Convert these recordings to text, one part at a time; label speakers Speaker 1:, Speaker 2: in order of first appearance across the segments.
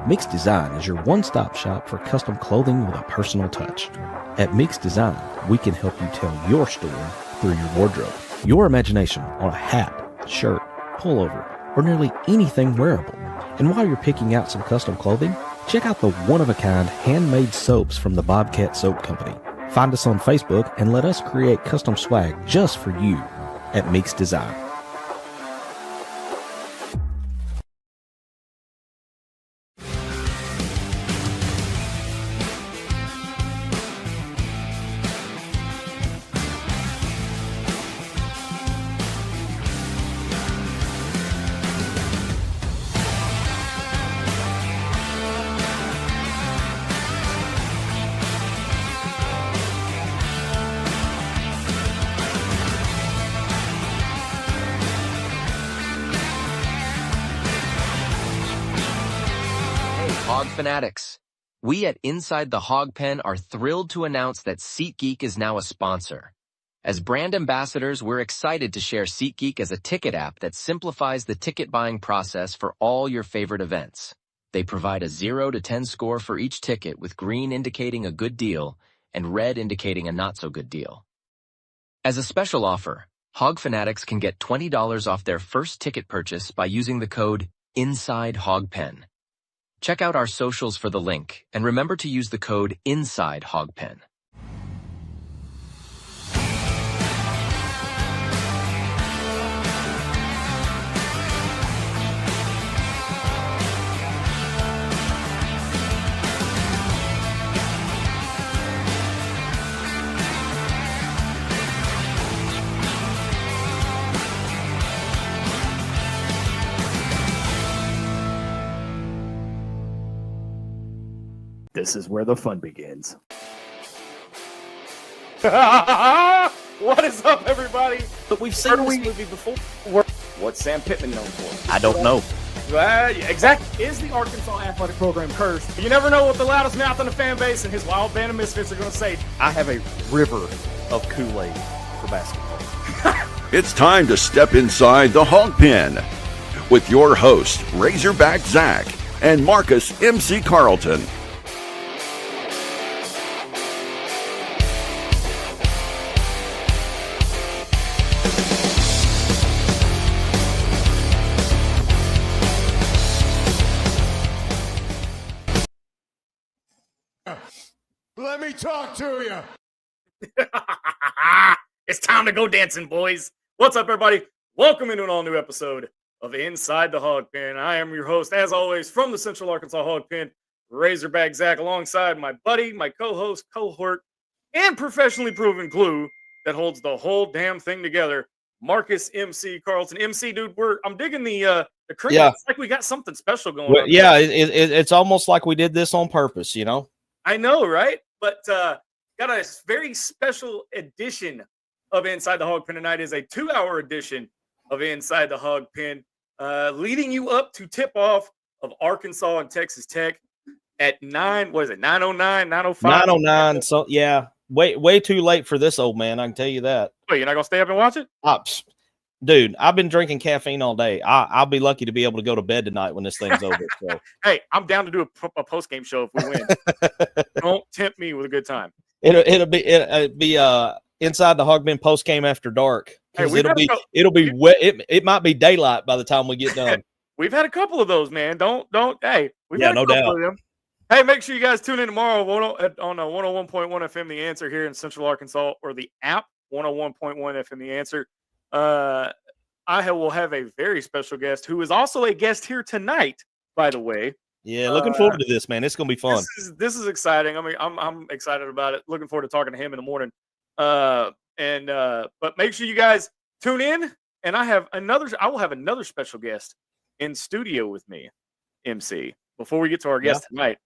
Speaker 1: Mix Design is your one-stop shop for custom clothing with a personal touch. At Mix Design, we can help you tell your story through your wardrobe. Your imagination on a hat, shirt, pullover, or nearly anything wearable. And while you're picking out some custom clothing, check out the one-of-a-kind handmade soaps from the Bobcat Soap Company. Find us on Facebook and let us create custom swag just for you at Mix Design.
Speaker 2: Hog fanatics, we at Inside the Hawg Pen are thrilled to announce that SeatGeek is now a sponsor. As brand ambassadors, we're excited to share SeatGeek as a ticket app that simplifies the ticket buying process for all your favorite events. They provide a 0 to 10 score for each ticket, with green indicating a good deal and red indicating a not-so-good deal. As a special offer, Hog fanatics can get $20 off their first ticket purchase by using the code INSIDEHOGPEN. Check out our socials for the link, and remember to use the code INSIDEHOGPEN.
Speaker 3: This is where the fun begins. What is up, everybody?
Speaker 1: But we've seen this movie before.
Speaker 3: What's Sam Pittman known for?
Speaker 1: I don't know.
Speaker 3: Exactly. Is the Arkansas athletic program cursed? You never know what the loudest mouth in the fan base and his wild band of misfits are going to say.
Speaker 4: I have a river of Kool-Aid for basketball.
Speaker 5: It's time to step inside the Hawg Pen with your host, Razorback Zach and Marcus MC Carlton.
Speaker 6: Let me talk to you.
Speaker 3: It's time to go dancing, boys. What's up, everybody? Welcome into an all-new episode of Inside the Hawg Pen. I am your host, as always, from the Central Arkansas Hawg Pen, Razorback Zach, alongside my buddy, my co-host, cohort, and professionally proven glue that holds the whole damn thing together, Marcus MC Carlton. MC, dude, I'm digging the cricket.
Speaker 7: Yeah.
Speaker 3: It's like we got something special going on.
Speaker 7: Yeah, it's almost like we did this on purpose, you know?
Speaker 3: I know, right? But got a very special edition of Inside the Hawg Pen tonight. Is a 2-hour edition of Inside the Hawg Pen, leading you up to tip-off of Arkansas and Texas Tech at 9:09, 9:05?
Speaker 7: 9:09, so yeah. Way too late for this old man, I can tell you that.
Speaker 3: Wait, you're not going to stay up and watch it?
Speaker 7: Dude, I've been drinking caffeine all day. I'll be lucky to be able to go to bed tonight when this thing's over. So.
Speaker 3: Hey, I'm down to do a post-game show if we win. Don't tempt me with a good time.
Speaker 7: It'll be Inside the Hawg Pen post game after dark.
Speaker 3: Hey,
Speaker 7: it'll be wet. It might be daylight by the time we get done.
Speaker 3: We've had a couple of those, man. Hey, we've had a
Speaker 7: no
Speaker 3: couple
Speaker 7: doubt.
Speaker 3: of them. Hey, make sure you guys tune in tomorrow on 101.1 FM The Answer here in Central Arkansas, or the app 101.1 FM The Answer. I will have a very special guest who is also a guest here tonight, by the way.
Speaker 7: Yeah, looking forward to this, man. It's gonna be fun.
Speaker 3: This is exciting. I mean, I'm excited about it. Looking forward to talking to him in the morning. But make sure you guys tune in. And I will have another special guest in studio with me, MC. Before we get to our guest tonight,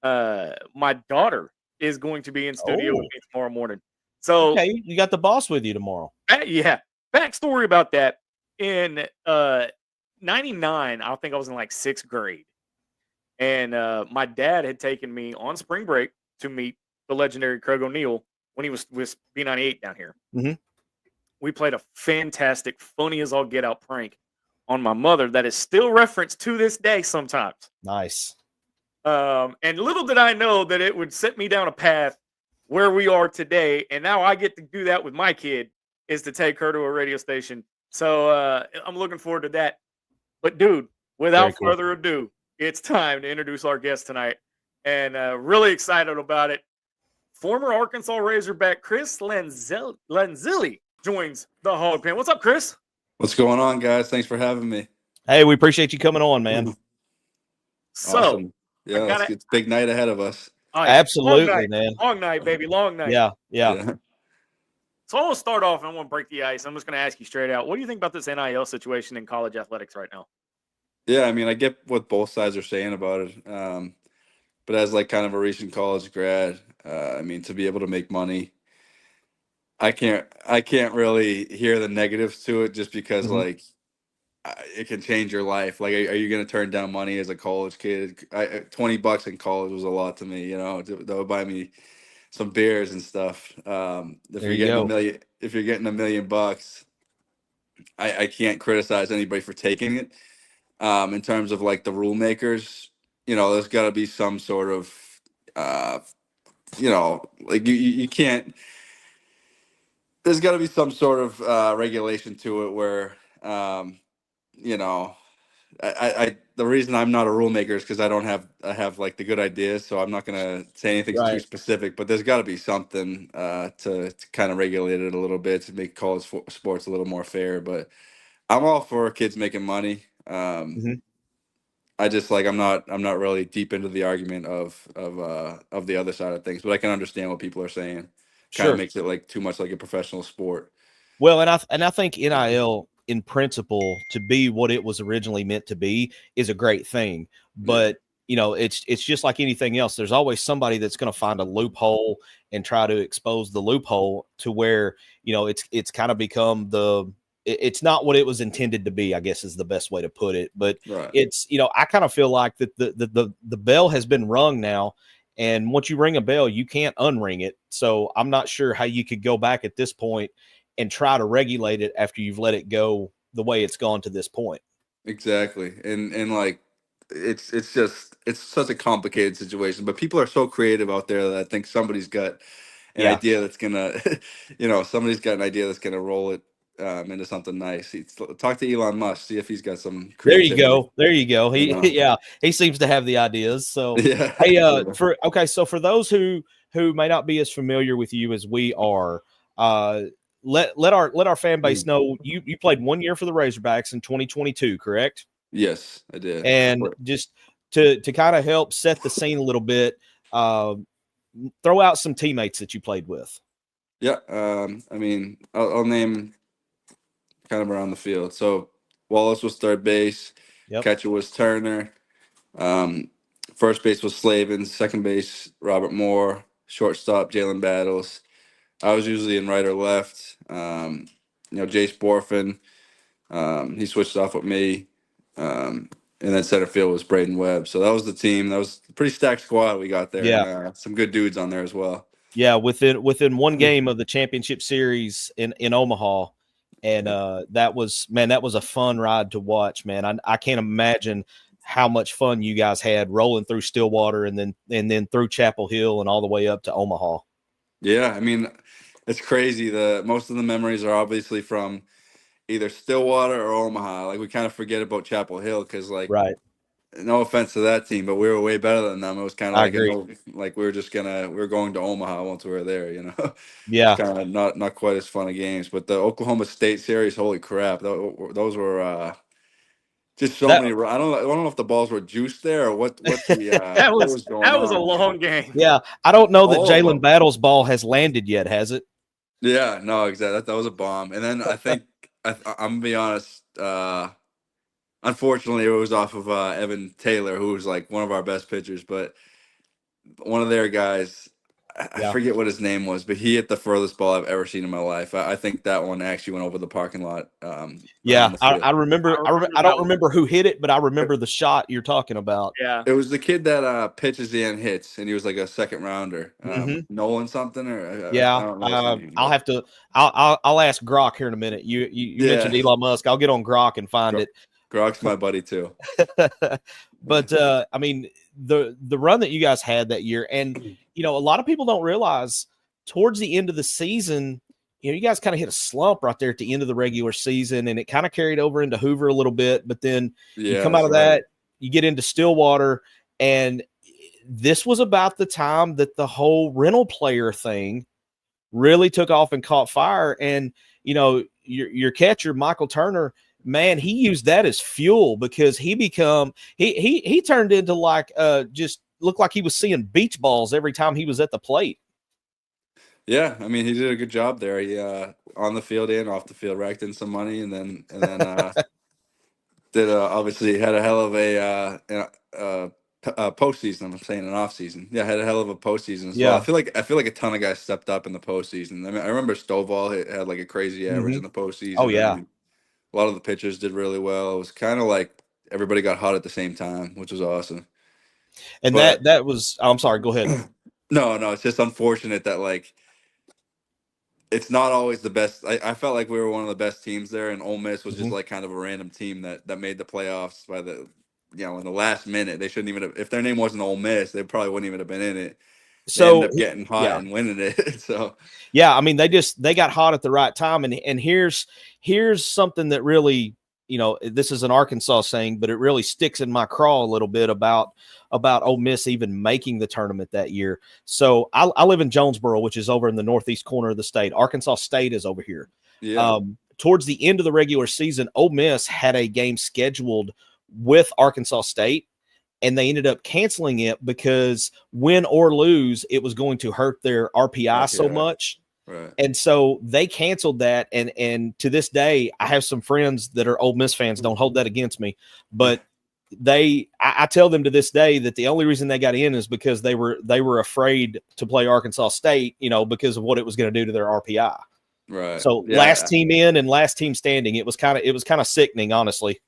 Speaker 3: my daughter is going to be in studio with me tomorrow morning. So
Speaker 7: okay, you got the boss with you tomorrow.
Speaker 3: Yeah. Backstory about that. In 99, I think I was in like 6th grade. And my dad had taken me on spring break to meet the legendary Craig O'Neill when he was with B98 down here.
Speaker 7: Mm-hmm.
Speaker 3: We played a fantastic, funny as all get out prank on my mother that is still referenced to this day sometimes.
Speaker 7: Nice.
Speaker 3: And little did I know that it would set me down a path where we are today. And now I get to do that with my kid, is to take her to a radio station. So I'm looking forward to that. But dude, without
Speaker 7: cool.
Speaker 3: further ado, it's time to introduce our guest tonight. And really excited about it. Former Arkansas Razorback Chris Lanzilli joins the Hog Pen. What's up, Chris?
Speaker 8: What's going on, guys? Thanks for having me.
Speaker 7: Hey, we appreciate you coming on, man.
Speaker 3: So,
Speaker 8: Awesome. Yeah, it's a big night ahead of us.
Speaker 3: oh, yeah,
Speaker 7: Absolutely,
Speaker 3: long night,
Speaker 7: man.
Speaker 3: Long night, baby. Long night.
Speaker 7: Yeah.
Speaker 3: So I want to start off and I want to break the ice. I'm just going to ask you straight out. What do you think about this NIL situation in college athletics right now?
Speaker 8: Yeah, I mean, I get what both sides are saying about it. But as like kind of a recent college grad, I mean, to be able to make money, I can't really hear the negatives to it, just because like it can change your life. Like, are you going to turn down money as a college kid? $20 in college was a lot to me. You know, that would buy me some beers and stuff. If you're getting $1 million, I can't criticize anybody for taking it. In terms of like the rule makers, you know, there's got to be some sort of, you know, like you can't. There's got to be some sort of regulation to it where, you know, I the reason I'm not a rule maker is because I have like the good ideas, so I'm not gonna say anything too specific. But there's got to be something to kind of regulate it a little bit to make college sports a little more fair. But I'm all for kids making money. I just like I'm not really deep into the argument of the other side of things, but I can understand what people are saying. Kind of makes it like too much like a professional sport.
Speaker 7: Well, and I think NIL in principle, to be what it was originally meant to be, is a great thing. But you know, it's just like anything else. There's always somebody that's going to find a loophole and try to expose the loophole to where, you know, it's kind of become it's not what it was intended to be, I guess is the best way to put it. But it's, you know, I kind of feel like that the bell has been rung now. And once you ring a bell, you can't unring it. So I'm not sure how you could go back at this point and try to regulate it after you've let it go the way it's gone to this point.
Speaker 8: Exactly. And like, it's such a complicated situation, but people are so creative out there that I think somebody's got an idea that's gonna, you know, roll it into something nice. Talk to Elon Musk, see if he's got some creativity.
Speaker 7: There you go. He seems to have the ideas. So so for those who may not be as familiar with you as we are, let our fan base know you played 1 year for the Razorbacks in 2022, correct?
Speaker 8: Yes, I did.
Speaker 7: And just to kind of help set the scene a little bit, throw out some teammates that you played with.
Speaker 8: Yeah, I mean, I'll name kind of around the field. So Wallace was third base. Catcher was Turner. First base was Slavin. Second base, Robert Moore. Shortstop, Jalen Battles. I was usually in right or left. You know, Jace Borfin. He switched off with me. And then center field was Braden Webb. So that was the team. That was a pretty stacked squad we got there.
Speaker 7: Yeah.
Speaker 8: And, some good dudes on there as well.
Speaker 7: Yeah, within one game of the championship series in Omaha. And that was a fun ride to watch, man. I can't imagine how much fun you guys had rolling through Stillwater and then through Chapel Hill and all the way up to Omaha. Yeah,
Speaker 8: I mean, it's crazy. Most of the memories are obviously from either Stillwater or Omaha. Like, we kind of forget about Chapel Hill because, like, no offense to that team, but we were way better than them. It was kind of like we were going to Omaha once we were there, you know.
Speaker 7: Yeah,
Speaker 8: kind of not quite as fun of games. But the Oklahoma State series, holy crap, those were just so many. I don't know if the balls were juiced there or what.
Speaker 3: That was a long game.
Speaker 7: Yeah, I don't know that Jalen Battles' ball has landed yet, has it?
Speaker 8: Yeah, no, exactly. That was a bomb. And then I think I'm gonna be honest. Unfortunately, it was off of Evan Taylor, who was like one of our best pitchers, but one of their guys, I forget what his name was, but he hit the furthest ball I've ever seen in my life. I think that one actually went over the parking lot.
Speaker 7: I remember. I don't remember who hit it, but I remember the shot you're talking about.
Speaker 3: Yeah,
Speaker 8: it was the kid that pitches and hits, and he was like a second rounder. Nolan something, or
Speaker 7: I'll have to. I'll ask Grok here in a minute. You mentioned Elon Musk. I'll get on Grok and find it.
Speaker 8: Grok's my buddy too.
Speaker 7: But I mean, the run that you guys had that year, and a lot of people don't realize towards the end of the season, you guys kind of hit a slump right there at the end of the regular season, and it kind of carried over into Hoover a little bit. But then you come out of that, you get into Stillwater, and this was about the time that the whole rental player thing really took off and caught fire. And your catcher Michael Turner, man, he used that as fuel because he turned into like just looked like he was seeing beach balls every time he was at the plate.
Speaker 8: Yeah, I mean, he did a good job there. He on the field and off the field racked in some money, and then did obviously had a hell of a postseason. I'm saying an off season. Yeah, had a hell of a postseason as well. I feel like a ton of guys stepped up in the postseason. I mean, I remember Stovall had like a crazy average in the postseason.
Speaker 7: Oh yeah,
Speaker 8: I mean, a lot of the pitchers did really well. It was kind of like everybody got hot at the same time, which was awesome.
Speaker 7: And that was. I'm sorry. Go ahead.
Speaker 8: No, it's just unfortunate that like it's not always the best. I felt like we were one of the best teams there, and Ole Miss was just like kind of a random team that made the playoffs by the in the last minute. They shouldn't even have, if their name wasn't Ole Miss, they probably wouldn't even have been in it. They ended up getting hot and winning it. So
Speaker 7: yeah, I mean they got hot at the right time, and here's something that really, this is an Arkansas saying, but it really sticks in my craw a little bit about Ole Miss even making the tournament that year. So I live in Jonesboro, which is over in the northeast corner of the state. Arkansas State is over here.
Speaker 8: Yeah.
Speaker 7: Towards the end of the regular season, Ole Miss had a game scheduled with Arkansas State, and they ended up canceling it because win or lose, it was going to hurt their RPI so much.
Speaker 8: Right.
Speaker 7: And so they canceled that. And to this day, I have some friends that are Ole Miss fans. Don't hold that against me, but I tell them to this day that the only reason they got in is because they were afraid to play Arkansas State, because of what it was going to do to their RPI.
Speaker 8: Right.
Speaker 7: So last team in and last team standing, it was kind of sickening, honestly.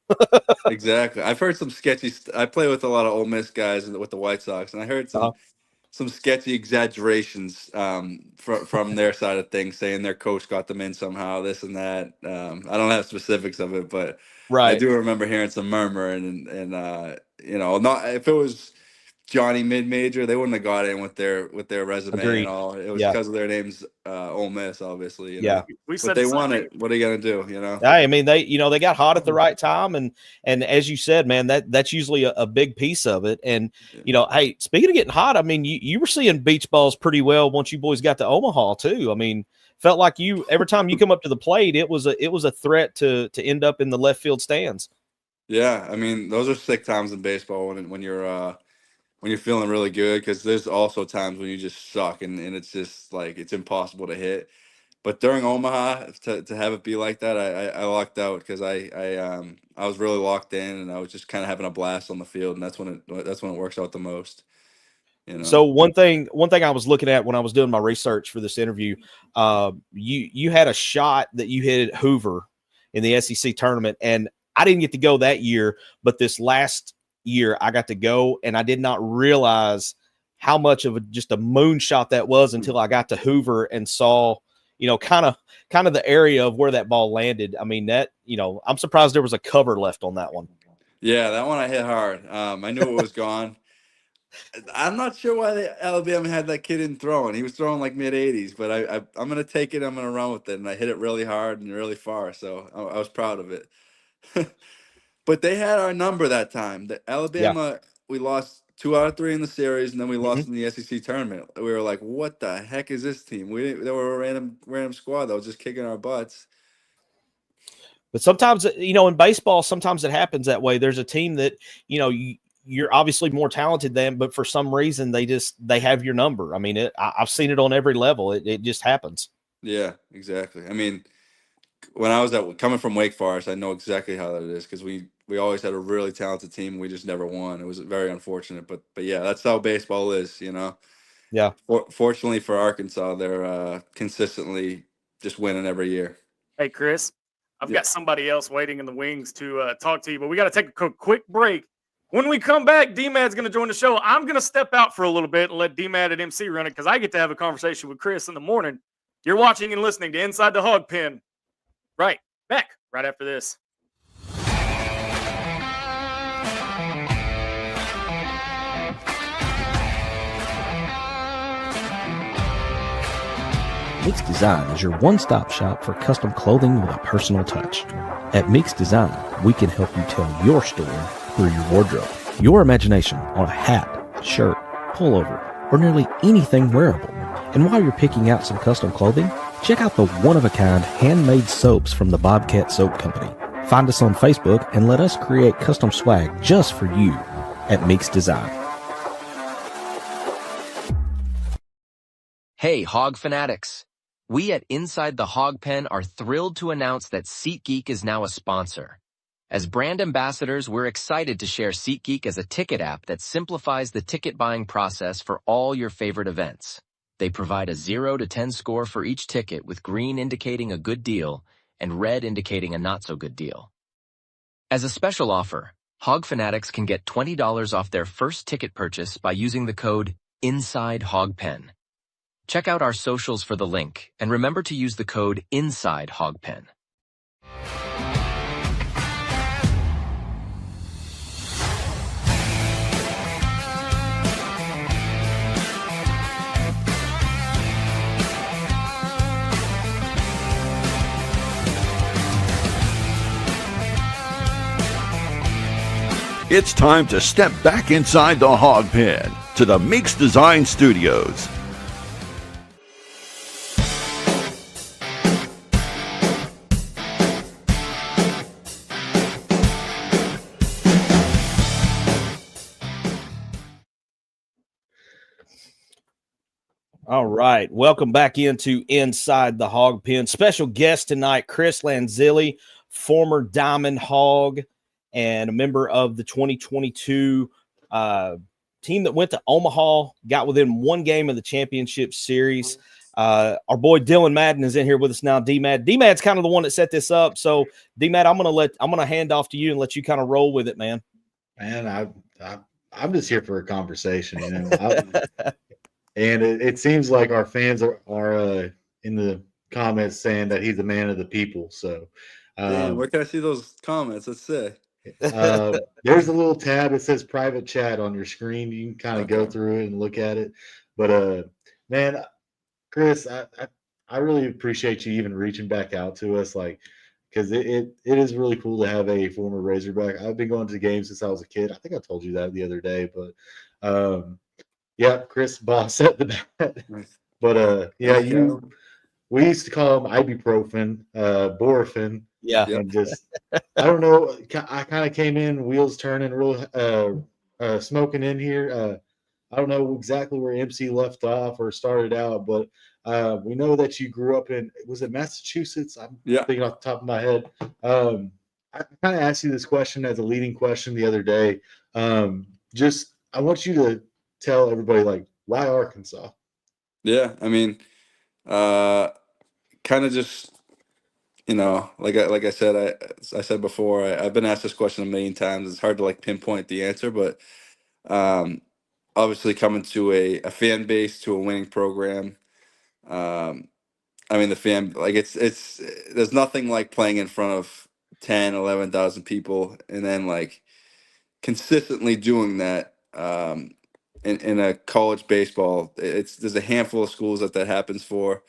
Speaker 8: Exactly. I've heard some sketchy. I play with a lot of Ole Miss guys with the White Sox, and I heard some sketchy exaggerations from their side of things, saying their coach got them in somehow, this and that. I don't have specifics of it, but I do remember hearing some murmuring and not if it was Johnny mid-major, they wouldn't have got in with their resume and all. It was because of their names, Ole Miss, obviously. But they won it. What are you gonna do?
Speaker 7: I mean, they got hot at the right time, and as you said, man, that's usually a big piece of it. And hey, speaking of getting hot, I mean, you were seeing beach balls pretty well once you boys got to Omaha too. I mean, felt like every time you come up to the plate, it was a threat to end up in the left field stands.
Speaker 8: Yeah, I mean, those are sick times in baseball when you're feeling really good, because there's also times when you just suck and it's just like it's impossible to hit. But during Omaha, to have it be like that, I lucked out because I was really locked in, and I was just kind of having a blast on the field, and that's when it works out the most.
Speaker 7: So one thing I was looking at when I was doing my research for this interview, you had a shot that you hit at Hoover in the SEC tournament, and I didn't get to go that year, but this last year I got to go, and I did not realize how much of just a moonshot that was until I got to Hoover and saw, kind of the area of where that ball landed. I mean, that, I'm surprised there was a cover left on that one.
Speaker 8: Yeah, that one I hit hard. I knew it was gone. I'm not sure why Alabama had that kid in throwing. He was throwing like mid-80s, but I'm going to take it. I'm going to run with it, and I hit it really hard and really far, so I was proud of it. But they had our number that time. The Alabama, we lost 2 out of 3 in the series, and then we lost in the SEC tournament. We were like, "What the heck is this team?" They were a random squad that was just kicking our butts.
Speaker 7: But sometimes, in baseball, sometimes it happens that way. There's a team that you're obviously more talented than, but for some reason they have your number. I mean, I've seen it on every level. It just happens.
Speaker 8: Yeah, exactly. I mean, when I was coming from Wake Forest, I know exactly how that is, because we always had a really talented team. We just never won. It was very unfortunate, but yeah, that's how baseball is,
Speaker 7: Yeah.
Speaker 8: Fortunately for Arkansas, they're consistently just winning every year.
Speaker 3: Hey, Chris, I've got somebody else waiting in the wings to talk to you, but we got to take a quick break. When we come back, D-Mad's going to join the show. I'm going to step out for a little bit and let D-Mad and MC run it, because I get to have a conversation with Chris in the morning. You're watching and listening to Inside the Hawg Pen. Right back right after this.
Speaker 1: Mix Design is your one-stop shop for custom clothing with a personal touch. At Mix Design, we can help you tell your story through your wardrobe. Your imagination on a hat, shirt, pullover, or nearly anything wearable. And while you're picking out some custom clothing, check out the one-of-a-kind handmade soaps from the Bobcat Soap Company. Find us on Facebook and let us create custom swag just for you at Mix Design.
Speaker 2: Hey, Hog fanatics! We at Inside the Hawg Pen are thrilled to announce that SeatGeek is now a sponsor. As brand ambassadors, we're excited to share SeatGeek as a ticket app that simplifies the ticket buying process for all your favorite events. They provide a 0 to 10 score for each ticket, with green indicating a good deal and red indicating a not-so-good deal. As a special offer, Hog fanatics can get $20 off their first ticket purchase by using the code Inside Hawg Pen. Check out our socials for the link, and remember to use the code Inside Hawg Pen.
Speaker 5: It's time to step back inside the Hog Pen to the Mix Design Studios.
Speaker 7: All right. Welcome back into Inside the Hog Pen. Special guest tonight, Chris Lanzilli, former Diamond Hog and a member of the 2022 team that went to Omaha, got within one game of the championship series. Our boy Dylan Madden is in here with us now. D-Mad's kind of the one that set this up. So D-Mad, I'm gonna hand off to you and let you kind of roll with it, man.
Speaker 9: Man, I'm just here for a conversation, you know. And it seems like our fans are in the comments saying that he's a man of the people. So,
Speaker 8: where can I see those comments? Let's see.
Speaker 9: There's a little tab that says private chat on your screen. You can kind of go through it and look at it. But man, Chris, I really appreciate you even reaching back out to us, like, because it is really cool to have a former Razorback. I've been going to games since I was a kid. I think I told you that the other day, but yeah, Chris Boss at the bat. But yeah, we used to call him ibuprofen, Borfin.
Speaker 7: Yeah.
Speaker 9: And just, I don't know, I kind of came in, wheels turning, real smoking in here. I don't know exactly where MC left off or started out, but we know that you grew up in, was it Massachusetts? I'm thinking off the top of my head. I kind of asked you this question as a leading question the other day. I want you to tell everybody, like, why Arkansas?
Speaker 8: Yeah, I mean, kind of just, you know, like I said, I said before, I've been asked this question a million times. It's hard to like pinpoint the answer, but obviously coming to a fan base, to a winning program. I mean, the fan, like it's there's nothing like playing in front of 10, 11,000 people, and then like consistently doing that in a college baseball. There's a handful of schools that happens for.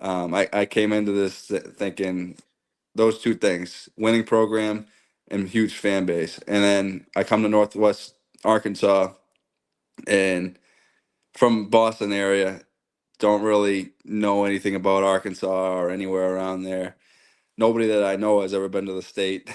Speaker 8: I came into this thinking those two things: winning program and huge fan base. And then I come to Northwest Arkansas, and from Boston area, don't really know anything about Arkansas or anywhere around there. Nobody that I know has ever been to the state.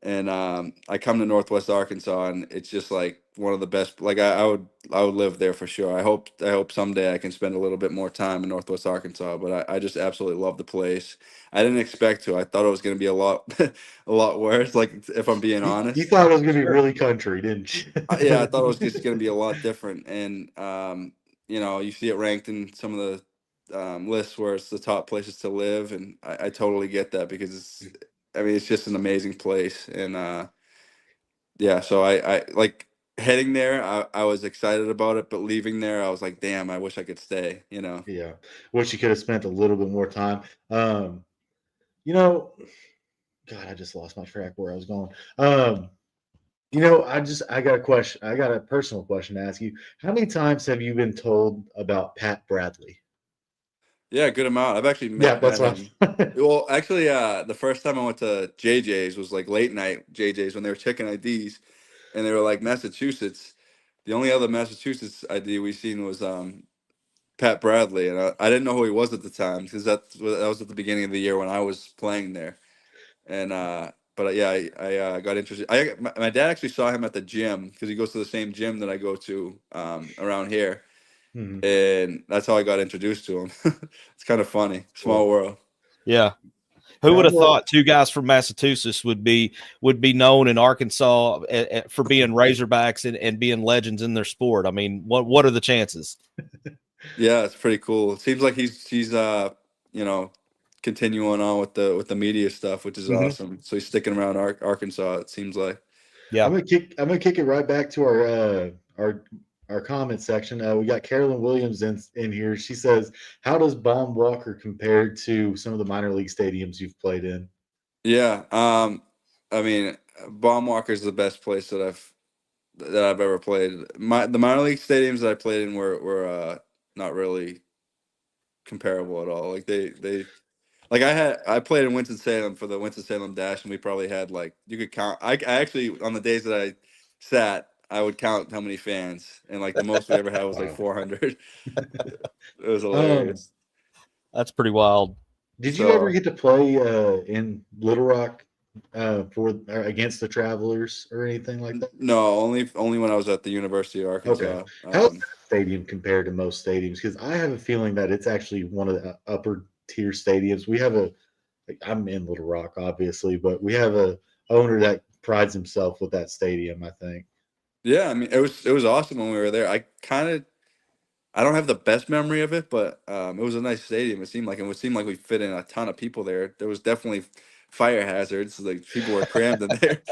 Speaker 8: And I come to Northwest Arkansas, and it's just like one of the best. Like I would live there for sure. I hope someday I can spend a little bit more time in Northwest Arkansas. But I just absolutely love the place. I didn't expect to. I thought it was going to be a lot worse. Like, if I'm being honest,
Speaker 9: You thought it was going to be really country, didn't you?
Speaker 8: Yeah, I thought it was just going to be a lot different. And you know, you see it ranked in some of the lists where it's the top places to live, and I totally get that, because it's just an amazing place. And yeah, so I like heading there. I was excited about it, but leaving there, I was like, damn, I wish I could stay. You know.
Speaker 9: Yeah, wish you could have spent a little bit more time. You know, God, I just lost my track where I was going. You know, I got a question. I got a personal question to ask you. How many times have you been told about Pat Bradley?
Speaker 8: Yeah, good amount. I've actually met
Speaker 9: that's
Speaker 8: him.
Speaker 9: what.
Speaker 8: Well, actually, the first time I went to JJ's was like late night JJ's when they were checking IDs, and they were like Massachusetts. The only other Massachusetts ID we seen was Pat Bradley, and I didn't know who he was at the time because that was at the beginning of the year when I was playing there, and but yeah, I got interested. My dad actually saw him at the gym because he goes to the same gym that I go to around here,
Speaker 9: Mhm.
Speaker 8: and that's how I got introduced to him. It's kind of funny, small world.
Speaker 7: Yeah. Who would have thought two guys from Massachusetts would be known in Arkansas for being Razorbacks and being legends in their sport? I mean, what are the chances?
Speaker 8: Yeah, it's pretty cool. It seems like he's you know, continuing on with the media stuff, which is awesome. So he's sticking around Arkansas, it seems like.
Speaker 7: Yeah.
Speaker 9: I'm gonna kick it right back to our comment section. We got Carolyn Williams in here. She says, "How does Baum Walker compare to some of the minor league stadiums you've played in?"
Speaker 8: Yeah, I mean, Baumwalker is the best place that I've ever played. The minor league stadiums that I played in were not really comparable at all. Like they like I played in Winston-Salem for the Winston-Salem Dash, and we probably had like you could count. I actually on the days that I sat, I would count how many fans, and like the most we ever had was like 400. It was hilarious.
Speaker 7: That's pretty wild.
Speaker 9: Did you ever get to play in Little Rock against the Travelers or anything like that?
Speaker 8: No, only when I was at the University of Arkansas.
Speaker 9: Okay. How's that stadium compared to most stadiums? Because I have a feeling that it's actually one of the upper tier stadiums. I'm in Little Rock, obviously, but we have a owner that prides himself with that stadium, I think.
Speaker 8: Yeah, I mean it was awesome when we were there. I don't have the best memory of it, but it was a nice stadium. It seemed like we fit in a ton of people there. There was definitely fire hazards, like people were crammed in there.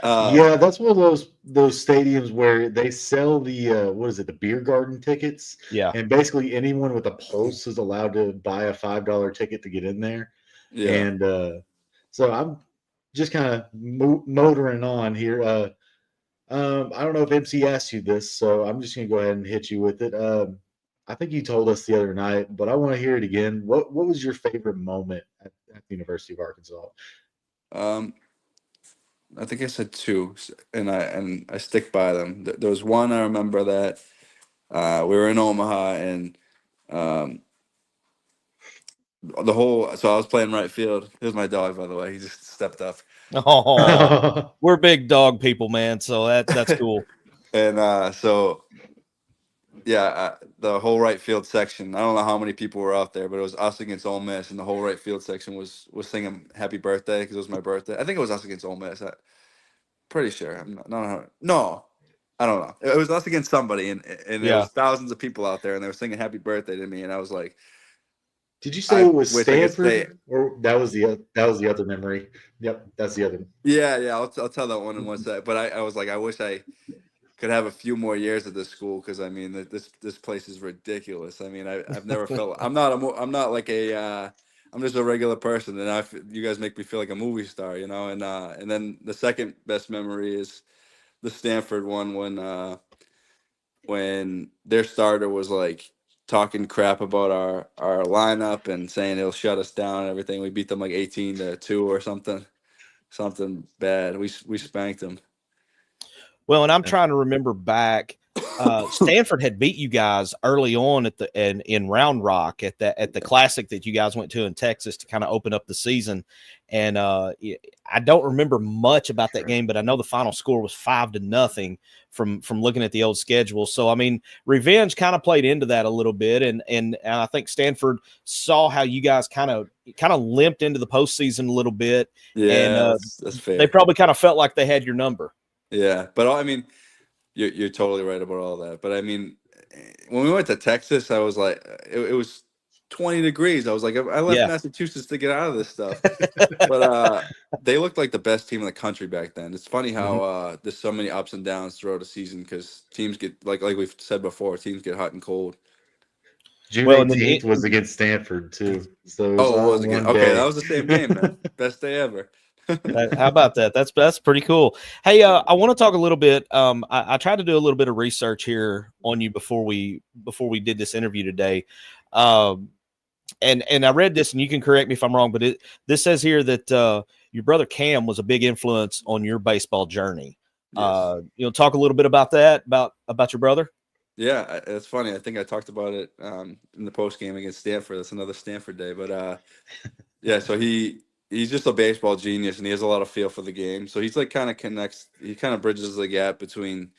Speaker 9: Yeah, that's one of those stadiums where they sell the the beer garden tickets.
Speaker 7: Yeah.
Speaker 9: And basically anyone with a pulse is allowed to buy a $5 ticket to get in there.
Speaker 8: Yeah.
Speaker 9: And so I'm just kind of motoring on here. I don't know if MC asked you this, so I'm just gonna go ahead and hit you with it. I think you told us the other night, but I want to hear it again. What was your favorite moment at the University of Arkansas?
Speaker 8: I think I said two, and I stick by them. There was one I remember that we were in Omaha, and so I was playing right field. Here's my dog, by the way. He just stepped up.
Speaker 7: Oh, we're big dog people, man. So that's cool.
Speaker 8: And so yeah, the whole right field section. I don't know how many people were out there, but it was us against Ole Miss, and the whole right field section was singing "Happy Birthday" because it was my birthday. I think it was us against Ole Miss. Pretty sure. I'm not. No, I don't know. It was us against somebody, and there was thousands of people out there, and they were singing "Happy Birthday" to me, and I was like,
Speaker 9: "Did you say it was Stanford, or that was the other memory?" Yep, that's the other.
Speaker 8: Yeah. I'll tell that one in one sec. But I was like, I wish I could have a few more years at this school because I mean this place is ridiculous. I mean I've never felt I'm not like a I'm just a regular person, and you guys make me feel like a movie star, you know. And then the second best memory is the Stanford one when their starter was like talking crap about our lineup and saying he'll shut us down and everything. We beat them like 18-2 or something bad. We spanked them.
Speaker 7: Well, and I'm trying to remember back. Stanford had beat you guys early on in Round Rock at the classic that you guys went to in Texas to kind of open up the season. And I don't remember much about that game, but I know the final score was 5-0 from looking at the old schedule. So I mean, revenge kind of played into that a little bit, and I think Stanford saw how you guys kind of limped into the postseason a little bit.
Speaker 8: Yeah,
Speaker 7: and
Speaker 8: that's fair.
Speaker 7: They probably kind of felt like they had your number.
Speaker 8: Yeah, but I mean, you're totally right about all that. But I mean, when we went to Texas, I was like, it was 20 degrees. I was like, I left Massachusetts to get out of this stuff. But they looked like the best team in the country back then. It's funny how there's so many ups and downs throughout the season because teams get like we've said before, teams get hot and cold.
Speaker 9: June 18th was against Stanford too. So
Speaker 8: it was again. Okay, that was the same game, man. Best day ever.
Speaker 7: How about that? That's pretty cool. Hey, I want to talk a little bit. I tried to do a little bit of research here on you before we did this interview today. and I read this, and you can correct me if I'm wrong, but this says here that your brother Cam was a big influence on your baseball journey.
Speaker 8: Yes.
Speaker 7: Talk a little bit about that, about your brother.
Speaker 8: Yeah, it's funny. I think I talked about it in the post game against Stanford. That's another Stanford day, but yeah. So he's just a baseball genius, and he has a lot of feel for the game. So he's like he kind of bridges the gap between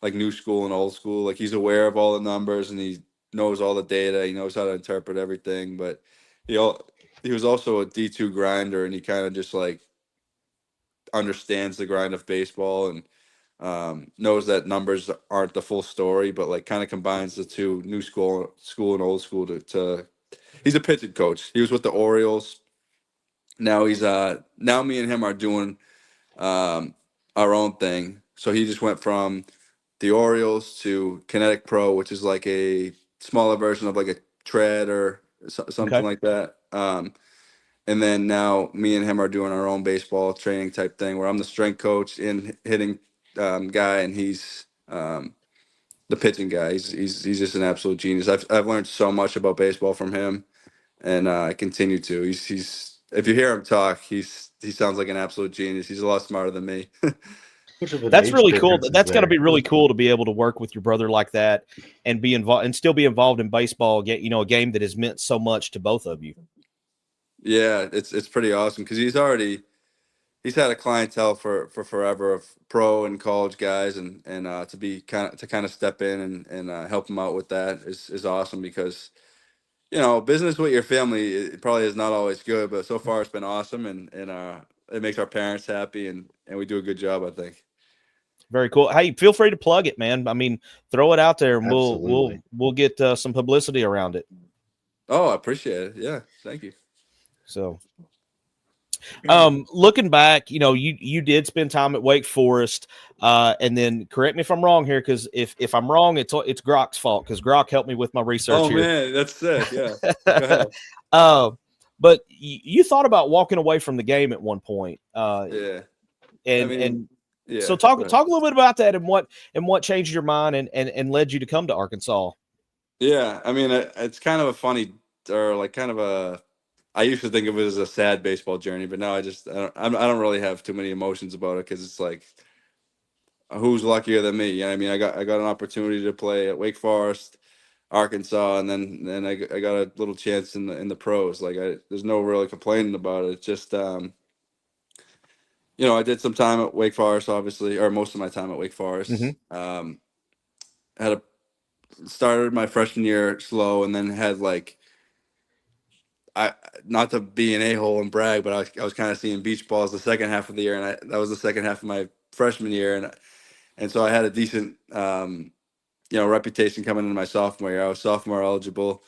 Speaker 8: like new school and old school. Like he's aware of all the numbers, and he knows all the data. He knows how to interpret everything, but he was also a D2 grinder, and he kind of just like understands the grind of baseball and knows that numbers aren't the full story, but like kind of combines the two, new school and old school to he's a pitching coach. He was with the Orioles. Now now me and him are doing our own thing. So he just went from the Orioles to Kinetic Pro, which is like a smaller version of like a tread or something like that. And then now me and him are doing our own baseball training type thing where I'm the strength coach and hitting guy, and he's the pitching guy. He's just an absolute genius. I've learned so much about baseball from him, and I continue to. He's if you hear him talk, he sounds like an absolute genius. He's a lot smarter than me.
Speaker 7: That's really cool.
Speaker 9: difference is
Speaker 7: That's got to
Speaker 9: there?
Speaker 7: be really cool to be able to work with your brother like that and be involved and still be involved in baseball. Get a game that has meant so much to both of you.
Speaker 8: Yeah, it's pretty awesome because he's had a clientele for forever of pro and college guys, and to kind of step in and help him out with that is awesome because business with your family, it probably is not always good, but so far it's been awesome, and it makes our parents happy, and we do a good job, I think.
Speaker 7: Very cool. Hey, feel free to plug it, man. I mean, throw it out there, and
Speaker 9: Absolutely.
Speaker 7: we'll get some publicity around it.
Speaker 8: Oh, I appreciate it. Yeah, thank you.
Speaker 7: So, looking back, you did spend time at Wake Forest, and then correct me if I'm wrong here, because if I'm wrong, it's Grok's fault because Grok helped me with my research.
Speaker 8: Oh
Speaker 7: here.
Speaker 8: man, that's sick. Yeah. Go ahead.
Speaker 7: But you thought about walking away from the game at one point.
Speaker 8: Yeah. Yeah.
Speaker 7: So talk a little bit about that and what changed your mind and led you to come to Arkansas.
Speaker 8: Yeah, I mean, it's kind of a funny, or like kind of a. I used to think of it as a sad baseball journey, but now I don't really have too many emotions about it because it's like, who's luckier than me? I mean, I got an opportunity to play at Wake Forest, Arkansas, and then I got a little chance in the pros. Like there's no really complaining about it. It's just I did some time at Wake Forest, obviously, or most of my time at Wake Forest.
Speaker 7: Mm-hmm.
Speaker 8: Started my freshman year slow, and then had like, I not to be an a-hole and brag, but I was kind of seeing beach balls the second half of the year, and that was the second half of my freshman year, and so I had a decent reputation coming into my sophomore year. I was sophomore eligible,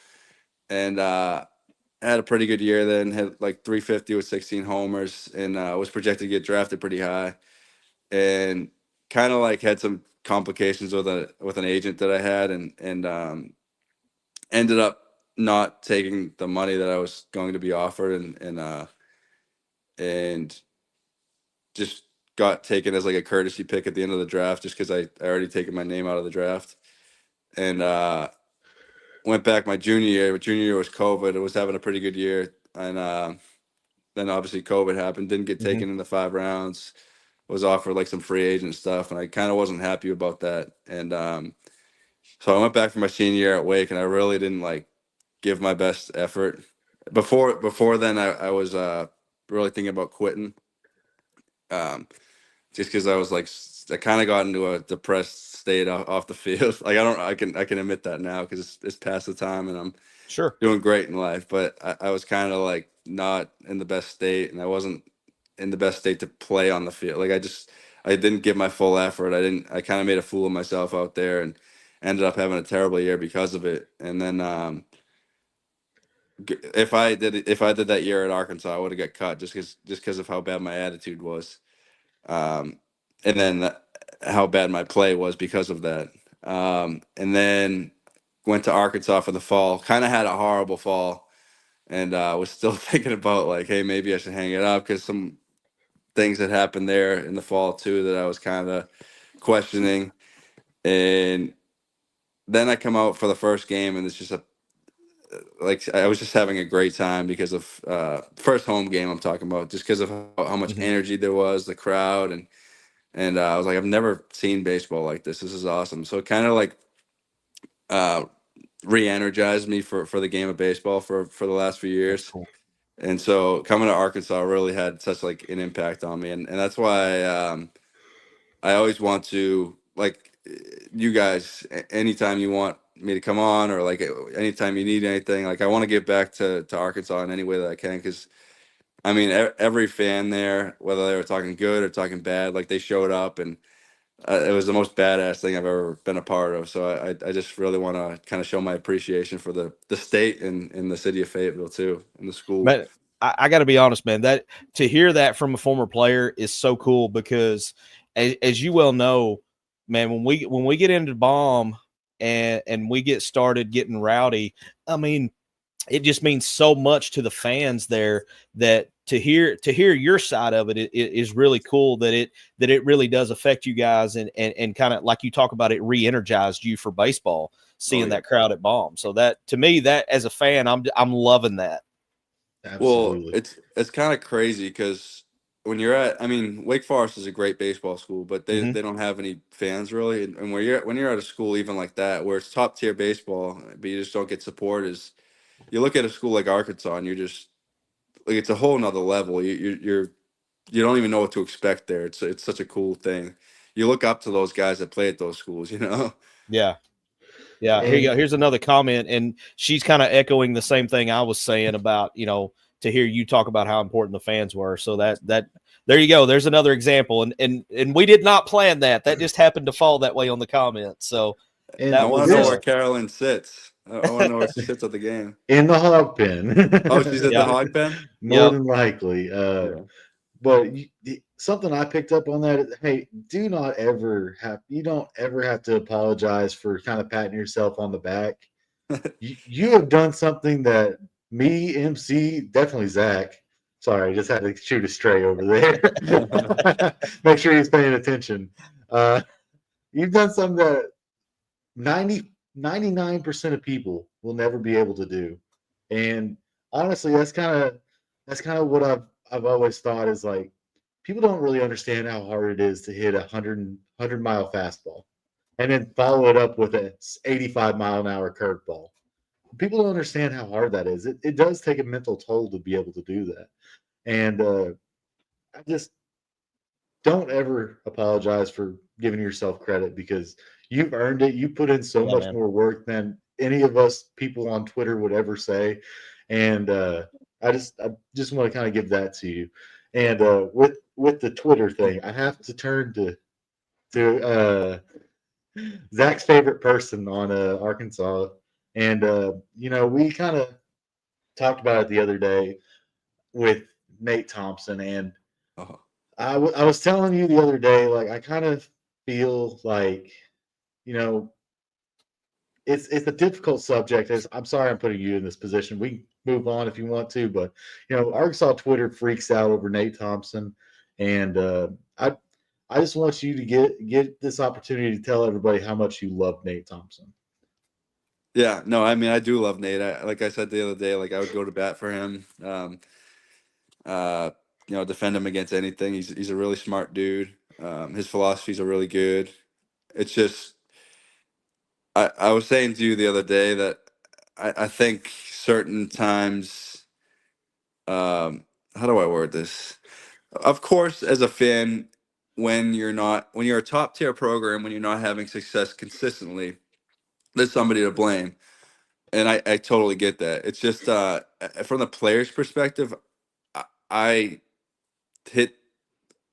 Speaker 8: and had a pretty good year then. Had like 350 with 16 homers, and was projected to get drafted pretty high, and kind of like had some complications with an agent that I had, and ended up not taking the money that I was going to be offered, and just got taken as like a courtesy pick at the end of the draft just because I already taken my name out of the draft, and went back my junior year. But junior year was COVID. I was having a pretty good year, and then obviously COVID happened. Didn't get taken in the 5 rounds. Was offered like some free agent stuff, and I kind of wasn't happy about that. And so I went back for my senior year at Wake, and I really didn't like give my best effort. Before then, I was really thinking about quitting, just because I was like, I kind of got into a depressed state off the field. Like I can admit that now because it's past the time, and I'm
Speaker 7: Sure
Speaker 8: doing great in life. But I was kind of like not in the best state, and I wasn't in the best state to play on the field. Like I didn't give my full effort. I kind of made a fool of myself out there, and ended up having a terrible year because of it. And then if I did that year at Arkansas, I would have got cut just because of how bad my attitude was, and then how bad my play was because of that. And then went to Arkansas for the fall. Kind of had a horrible fall, and was still thinking about like, hey, maybe I should hang it up because some things that happened there in the fall too that I was kind of questioning. And then I come out for the first game, and it's just like I was just having a great time because of first home game I'm talking about, just because of how much energy there was, the crowd, and I was like, I've never seen baseball like this. This is awesome. So it kind of like uh, re-energized me for the game of baseball for the last few
Speaker 7: That's
Speaker 8: years.
Speaker 7: cool.
Speaker 8: And so coming to Arkansas really had such like an impact on me, and that's why I always want to like you guys anytime you want me to come on, or like anytime you need anything, like I want to give back to Arkansas in any way that I can, because I mean every fan there, whether they were talking good or talking bad, like they showed up, and it was the most badass thing I've ever been a part of. So I just really want to kind of show my appreciation for the state and the city of Fayetteville too, and the school.
Speaker 7: But I got to be honest, man, that to hear that from a former player is so cool, because as you well know, man, when we get into bomb and we get started getting rowdy, I mean, it just means so much to the fans there, that to hear your side of it, it is really cool, that it really does affect you guys, and kind of like you talk about, it re-energized you for baseball, seeing that crowd at bomb. So that, to me, that as a fan, I'm loving that.
Speaker 9: Absolutely.
Speaker 8: Well, it's kind of crazy because when you're I mean, Wake Forest is a great baseball school, but they don't have any fans really. And when you're at a school even like that, where it's top tier baseball, but you just don't get support, is you look at a school like Arkansas and you're just like, it's a whole nother level. You don't even know what to expect there. It's such a cool thing. You look up to those guys that play at those schools, you know.
Speaker 7: Yeah. Yeah, here you go.
Speaker 9: And
Speaker 7: Here's another comment, and she's kind of echoing the same thing I was saying about, to hear you talk about how important the fans were. So that there you go. There's another example, and we did not plan that. That just happened to fall that way on the comment. So
Speaker 9: and
Speaker 8: I
Speaker 7: that
Speaker 8: want
Speaker 7: was
Speaker 8: to know where Carolyn sits. I want to know where she sits at the game.
Speaker 9: in the hog pen.
Speaker 8: Oh, she's at
Speaker 7: Yeah.
Speaker 8: the Hog Pen.
Speaker 9: More
Speaker 7: Yep.
Speaker 9: than likely.
Speaker 8: Yeah.
Speaker 9: But something I picked up on that, hey, you don't ever have to apologize for kind of patting yourself on the back. You have done something that me, MC, definitely Zach. Sorry, I just had to shoot a stray over there. Make sure he's paying attention. You've done something that 99% of people will never be able to do. And honestly, that's kind of what I've always thought is like, people don't really understand how hard it is to hit a 100-mile fastball and then follow it up with a 85-mile-an-hour curveball. People don't understand how hard that is. It does take a mental toll to be able to do that. And I just don't ever apologize for giving yourself credit, because you've earned it. You put in so much
Speaker 7: man.
Speaker 9: more work than any of us people on Twitter would ever say. And I just want to kind of give that to you. And with the Twitter thing, I have to turn to Zach's favorite person on Arkansas. And we kind of talked about it the other day with Nate Thompson, and
Speaker 8: Oh.
Speaker 9: I was telling you the other day, like, I kind of feel like, it's a difficult subject. I'm sorry I'm putting you in this position. We can move on if you want to, but Arkansas Twitter freaks out over Nate Thompson, and I just want you to get this opportunity to tell everybody how much you love Nate Thompson.
Speaker 8: Yeah, no, I mean, I do love Nate. Like I said the other day, like I would go to bat for him. Defend him against anything. He's a really smart dude. His philosophies are really good. It's just, I was saying to you the other day that I think certain times, how do I word this? Of course, as a fan, when you're a top tier program, when you're not having success consistently, there's somebody to blame. And I totally get that. It's just from the player's perspective, I hit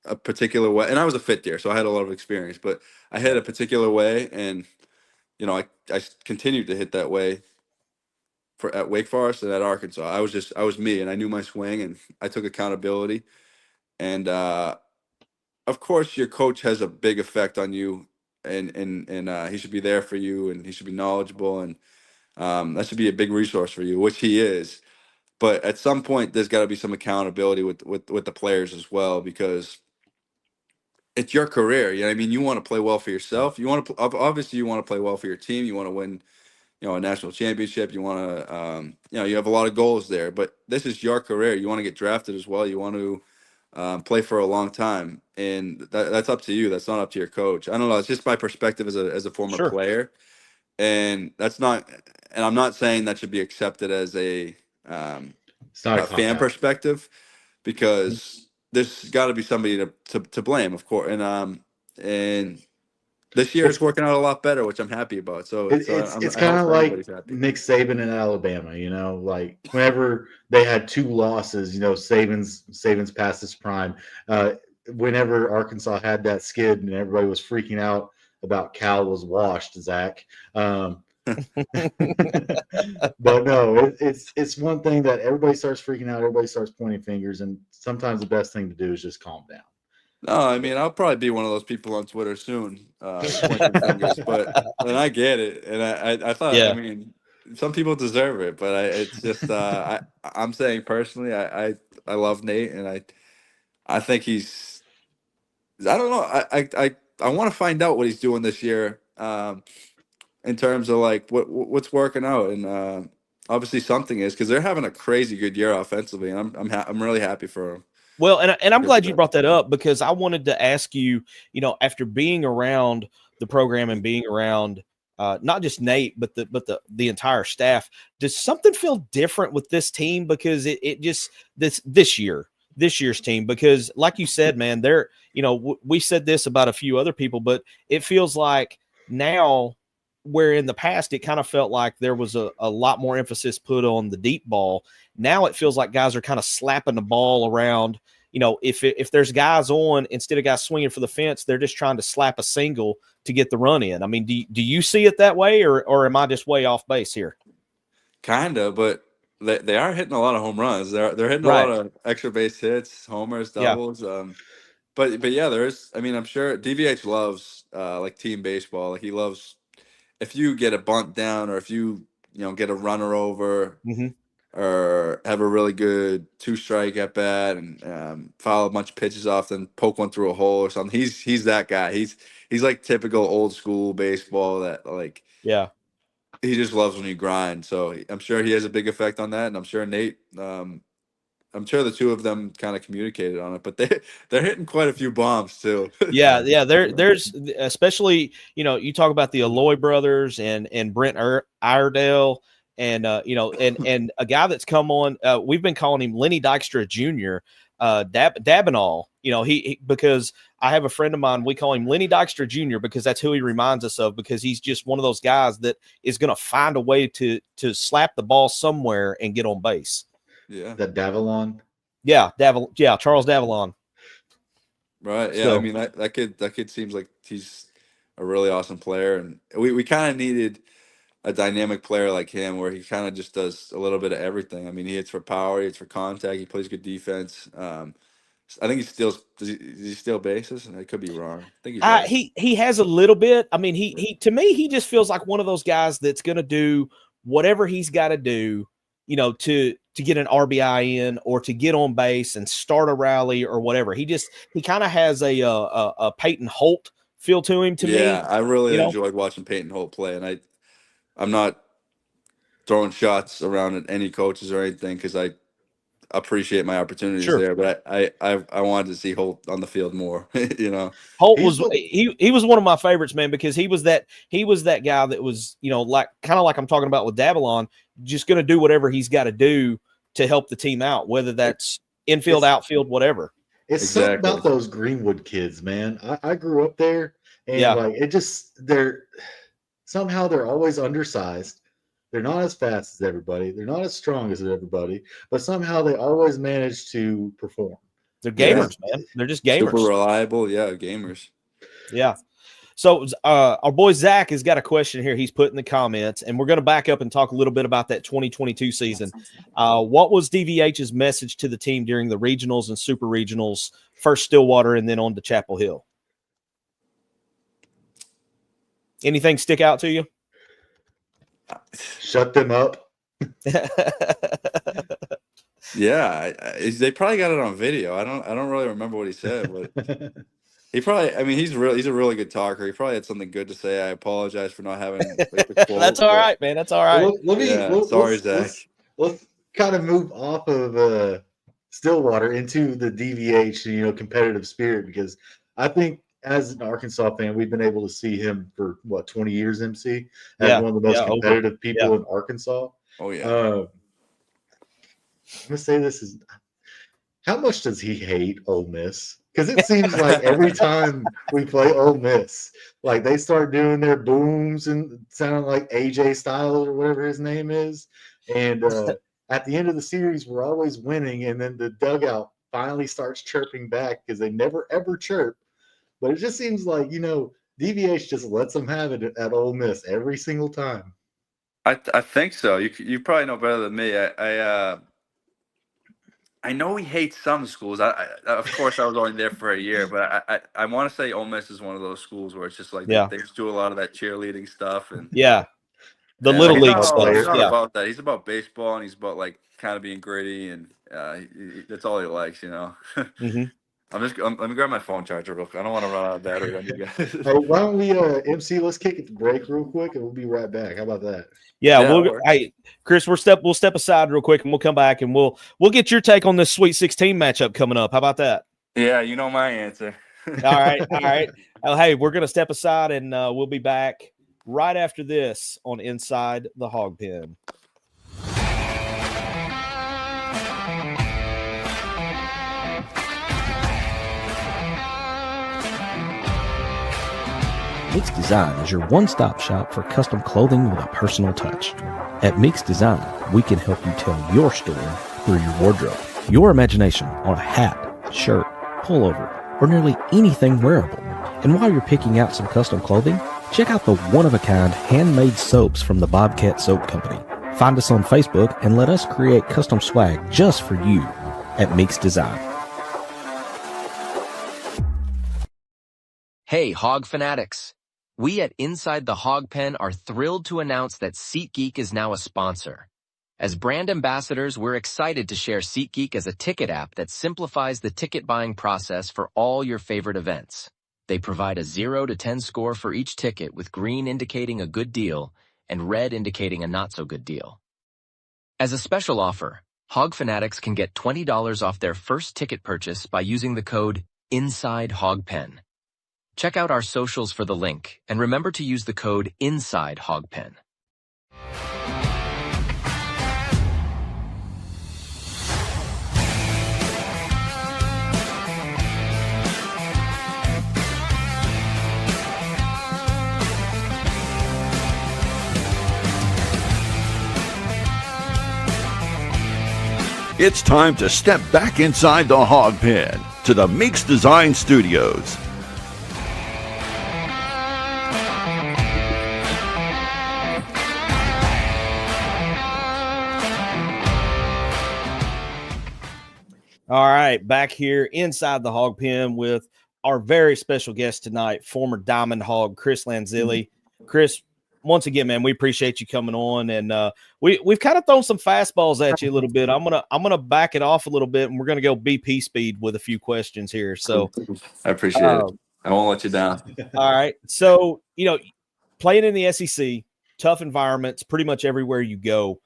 Speaker 8: a particular way, and I was a fit there, so I had a lot of experience. But I hit a particular way, and I continued to hit that way at Wake Forest and at Arkansas. I was me, and I knew my swing, and I took accountability. And of course, your coach has a big effect on you, and he should be there for you, and he should be knowledgeable, and that should be a big resource for you, which he is. But at some point, there's got to be some accountability with the players as well, because it's your career. You know what I mean? You want to play well for yourself. You want to obviously you want to play well for your team. You want to win a national championship. You want to, you have a lot of goals there. But this is your career. You want to get drafted as well. You want to play for a long time, and that's up to you. That's not up to your coach. I don't know. It's just my perspective as a former
Speaker 7: Sure.
Speaker 8: player, and that's not. And I'm not saying that should be accepted as
Speaker 9: It's not a
Speaker 8: fan
Speaker 9: cop-out.
Speaker 8: perspective, because there's got to be somebody to blame, of course. And this year it's working out a lot better, which I'm happy about. So
Speaker 9: It's
Speaker 8: I
Speaker 9: kind
Speaker 8: hope
Speaker 9: of like
Speaker 8: everybody's happy.
Speaker 9: Nick Saban in Alabama, like whenever they had 2 losses, Saban's past his prime. Whenever Arkansas had that skid and everybody was freaking out about Cal was washed, Zach. But no, it's one thing that everybody starts freaking out, everybody starts pointing fingers, and sometimes the best thing to do is just calm down.
Speaker 8: No, I mean, I'll probably be one of those people on Twitter soon, pointing fingers, and I get it. And I thought,
Speaker 7: Yeah.
Speaker 8: I mean, some people deserve it, but it's just, I'm saying personally, I love Nate, and I think he's, I don't know. I want to find out what he's doing this year, in terms of like what's working out. And obviously something is, because they're having a crazy good year offensively, and I'm really happy for him.
Speaker 7: Well, and I'm glad you brought that up, because I wanted to ask you, after being around the program and being around not just Nate, but the entire staff, does something feel different with this team? Because it just this year's team, because like you said, man, they're, we said this about a few other people, but it feels like now, where in the past it kind of felt like there was a lot more emphasis put on the deep ball. Now it feels like guys are kind of slapping the ball around. If there's guys on, instead of guys swinging for the fence, they're just trying to slap a single to get the run in. I mean, do you see it that way, or am I just way off base here?
Speaker 8: Kind of, but they are hitting a lot of home runs. They're hitting a
Speaker 7: Right.
Speaker 8: lot of extra base hits, homers, doubles. But yeah, there is. I mean, I'm sure DVH loves like team baseball. Like, he loves if you get a bunt down, or if you get a runner over,
Speaker 7: Mm-hmm.
Speaker 8: or have a really good 2-strike at bat, and foul a bunch of pitches off, then poke one through a hole or something. He's that guy. He's like typical old school baseball, that like,
Speaker 7: Yeah.
Speaker 8: he just loves when you grind. So I'm sure he has a big effect on that, and I'm sure Nate. I'm sure the two of them kind of communicated on it, but they're hitting quite a few bombs too.
Speaker 7: Yeah. There's especially, you talk about the Aloy brothers and Brent Iredale, and and a guy that's come on. We've been calling him Lenny Dykstra Jr. Dabinall. He because I have a friend of mine. We call him Lenny Dykstra Jr. because that's who he reminds us of. Because he's just one of those guys that is going to find a way to slap the ball somewhere and get on base.
Speaker 8: Yeah.
Speaker 9: That Davalon.
Speaker 7: Yeah, Charles Davalon.
Speaker 8: Right. Yeah.
Speaker 7: So,
Speaker 8: I mean, that kid seems like he's a really awesome player, and we kind of needed a dynamic player like him, where he kind of just does a little bit of everything. I mean, he hits for power, he hits for contact, he plays good defense. I think he steals. Does he steal bases? I could be wrong. I think he does.
Speaker 7: He has a little bit. I mean, he to me, he just feels like one of those guys that's going to do whatever he's got to do, to get an RBI in, or to get on base and start a rally or whatever. He kind of has a Peyton Holt feel to him. To me,
Speaker 8: Yeah, I really enjoyed watching Peyton Holt play, and I'm not throwing shots around at any coaches or anything, because I appreciate my opportunities there, but I wanted to see Holt on the field more.
Speaker 7: Holt was he was one of my favorites, man, because he was that guy that was, like kind of like I'm talking about with Davalon, just going to do whatever he's got to do to help the team out, whether that's infield, outfield, whatever.
Speaker 9: It's something about those Greenwood kids, man. I grew up there, and like they're always undersized. They're not as fast as everybody. They're not as strong as everybody, but somehow they always manage to perform.
Speaker 7: They're gamers, man. They're just gamers.
Speaker 8: Super reliable. Yeah, gamers.
Speaker 7: Yeah. So our boy Zach has got a question here. He's put in the comments, and we're going to back up and talk a little bit about that 2022 season. What was DVH's message to the team during the regionals and super regionals, first Stillwater and then on to Chapel Hill? Anything stick out to you?
Speaker 9: Shut them up.
Speaker 8: Yeah, they probably got it on video. I don't really remember what he said, but He probably, I mean, he's a really good talker. He probably had something good to say. I apologize for not having like the
Speaker 7: That's
Speaker 8: quote,
Speaker 7: all
Speaker 8: but
Speaker 7: right, man. That's all right.
Speaker 9: Well, let me
Speaker 8: yeah, sorry, Zach.
Speaker 9: let's kind of move off of Stillwater into the DVH, competitive spirit, because I think as an Arkansas fan, we've been able to see him for what 20 years, MC, as
Speaker 7: Yeah.
Speaker 9: one of the most
Speaker 7: Yeah. Over.
Speaker 9: competitive people in Arkansas.
Speaker 8: Oh yeah.
Speaker 9: I'm gonna say this is how much does he hate Ole Miss? Because it seems like every time we play Ole Miss, like they start doing their booms and sounding like AJ Styles or whatever his name is. And at the end of the series, we're always winning. And then the dugout finally starts chirping back because they never ever chirp. But it just seems like, DVH just lets them have it at Ole Miss every single time.
Speaker 8: I think so. You probably know better than me. I know he hates some schools. Of course I was only there for a year, but I want to say Ole Miss is one of those schools where it's just like
Speaker 7: Yeah.
Speaker 8: they just do a lot of that cheerleading stuff and
Speaker 7: Yeah. The
Speaker 8: and
Speaker 7: little
Speaker 8: he's
Speaker 7: league
Speaker 8: not,
Speaker 7: stuff.
Speaker 8: he's not
Speaker 7: Yeah.
Speaker 8: about that. He's about baseball and he's about like kind of being gritty and that's all he likes,
Speaker 7: Hmm.
Speaker 8: Let me grab my phone charger real quick. I don't want to run out of battery on you guys.
Speaker 9: Hey, why don't we, MC, let's kick it to break real quick and we'll be right back. How about that?
Speaker 7: Yeah,
Speaker 8: Yeah,
Speaker 7: hey, Chris, we'll step aside real quick and we'll come back and we'll get your take on this Sweet 16 matchup coming up. How about that?
Speaker 8: Yeah, you know my answer.
Speaker 7: All right. Oh, hey, we're gonna step aside and we'll be back right after this on Inside the Hog Pen.
Speaker 1: Mix Design is your one-stop shop for custom clothing with a personal touch. At Mix Design, we can help you tell your story through your wardrobe. Your imagination on a hat, shirt, pullover, or nearly anything wearable. And while you're picking out some custom clothing, check out the one-of-a-kind handmade soaps from the Bobcat Soap Company. Find us on Facebook and let us create custom swag just for you at Mix Design.
Speaker 2: Hey, Hog fanatics! We at Inside the Hawg Pen are thrilled to announce that SeatGeek is now a sponsor. As brand ambassadors, we're excited to share SeatGeek as a ticket app that simplifies the ticket buying process for all your favorite events. They provide a 0 to 10 score for each ticket, with green indicating a good deal and red indicating a not-so-good deal. As a special offer, Hog fanatics can get $20 off their first ticket purchase by using the code INSIDEHOGPEN. Check out our socials for the link, and remember to use the code INSIDEHOGPEN.
Speaker 5: It's time to step back inside the Hog Pen to the Mix Design Studios.
Speaker 7: All right, back here inside the Hog Pen with our very special guest tonight, former Diamond Hog, Chris Lanzilli. Chris, once again, man, we appreciate you coming on, and we've kind of thrown some fastballs at you a little bit. I'm gonna back it off a little bit, and we're gonna go BP speed with a few questions here. So
Speaker 8: I appreciate it. I won't let you down.
Speaker 7: All right, so playing in the SEC, tough environments, pretty much everywhere you go.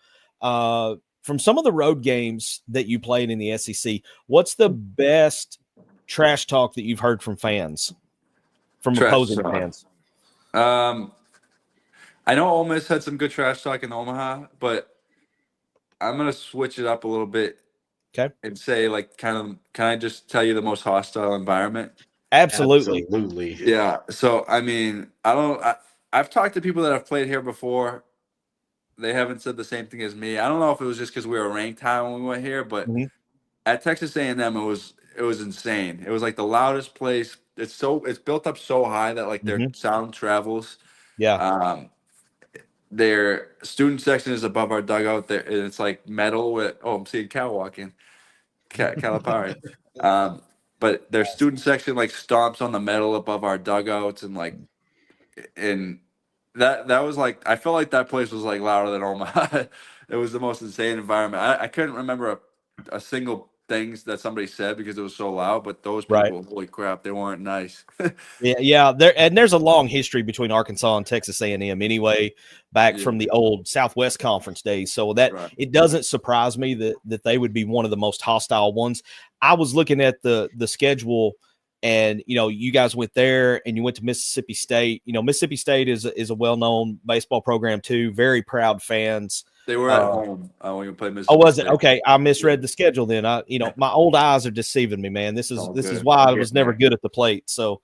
Speaker 7: From some of the road games that you played in the SEC, what's the best trash talk that you've heard from fans, from opposing fans?
Speaker 8: I know Ole Miss had some good trash talk in Omaha, but I'm gonna switch it up a little bit.
Speaker 7: Okay.
Speaker 8: And say, can I just tell you the most hostile environment?
Speaker 7: Absolutely.
Speaker 8: Yeah. So I mean, I've talked to people that have played here before. They haven't said the same thing as me. I don't know if it was just because we were ranked high when we went here, but at Texas A&M, it was insane. It was like the loudest place. It's built up so high that like their sound travels.
Speaker 7: Yeah.
Speaker 8: Their student section is above our dugout. There, and it's like metal with. Oh, I'm seeing Cal walking. Calipari. But their student section like stomps on the metal above our dugouts and that was like, I felt like that place was like louder than Omaha. It was the most insane environment. I couldn't remember a single things that somebody said because it was so loud, but those
Speaker 7: Right.
Speaker 8: people, holy crap, they weren't nice.
Speaker 7: Yeah. There's a long history between Arkansas and Texas A&M anyway, back from the old Southwest Conference days. So that it doesn't surprise me that they would be one of the most hostile ones. I was looking at the schedule, and you guys went there and you went to Mississippi State. Mississippi State is a well-known baseball program too. Very proud fans.
Speaker 8: They were at home when you played Mississippi.
Speaker 7: Oh, was it? Okay, I misread the schedule then. My old eyes are deceiving me, man. This is why I was never good at the plate. So,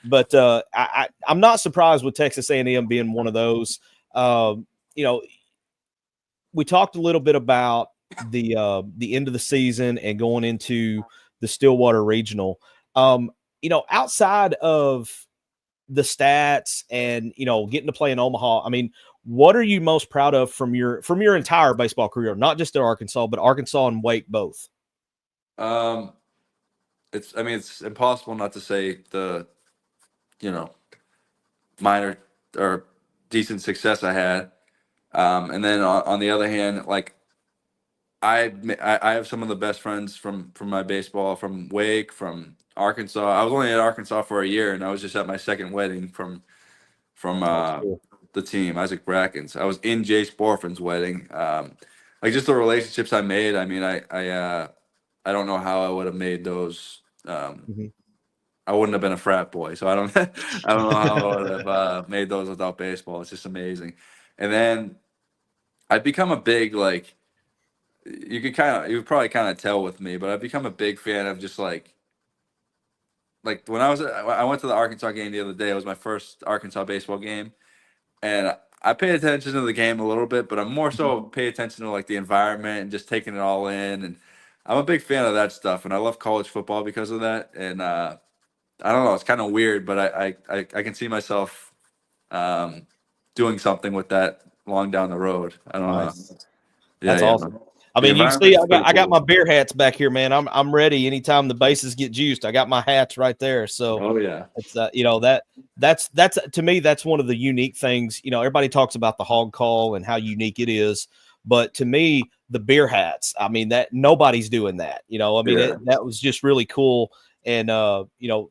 Speaker 7: but I'm not surprised with Texas A&M being one of those. We talked a little bit about the end of the season and going into the Stillwater Regional. Outside of the stats and getting to play in Omaha, I mean, what are you most proud of from your entire baseball career, not just at Arkansas, but Arkansas and Wake both?
Speaker 8: It's impossible not to say the minor or decent success I had, and then on the other hand, like I have some of the best friends from my baseball, from Wake, from Arkansas. I was only at Arkansas for a year, and I was just at my second wedding from the team, Isaac Brackens. I was in Jay Sporfin's wedding. Like just the relationships I made. I mean, I don't know how I would have made those. I wouldn't have been a frat boy, so I don't know how I would have made those without baseball. It's just amazing. And then I've become a big, like, you could probably kind of tell with me, but I've become a big fan of just like when I went to the Arkansas game the other day. It was my first Arkansas baseball game, and I pay attention to the game a little bit, but I'm more so pay attention to like the environment and just taking it all in. And I'm a big fan of that stuff, and I love college football because of that. And I don't know, it's kind of weird, but I can see myself doing something with that long down the road. I don't know. Yeah,
Speaker 7: That's awesome. I mean, you see, I got my beer hats back here, man. I'm ready. Anytime the bases get juiced, I got my hats right there. So, it's that's to me, that's one of the unique things. Everybody talks about the hog call and how unique it is, but to me, the beer hats, I mean, that nobody's doing that. That was just really cool. And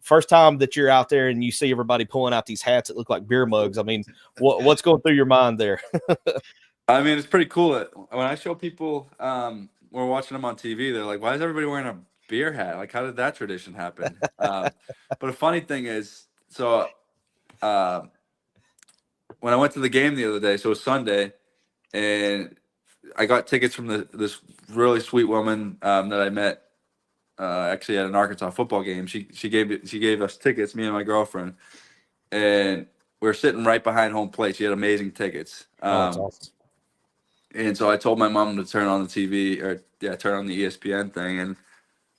Speaker 7: first time that you're out there and you see everybody pulling out these hats that look like beer mugs. I mean, what's going through your mind there?
Speaker 8: I mean, it's pretty cool. When I show people, we're watching them on TV, they're like, why is everybody wearing a beer hat? Like, how did that tradition happen? But the funny thing is, so when I went to the game the other day, so it was Sunday, and I got tickets from this really sweet woman that I met actually at an Arkansas football game. She gave us tickets, me and my girlfriend, and we were sitting right behind home plate. She had amazing tickets.
Speaker 7: That's awesome.
Speaker 8: And so I told my mom to turn on the TV turn on the ESPN thing. And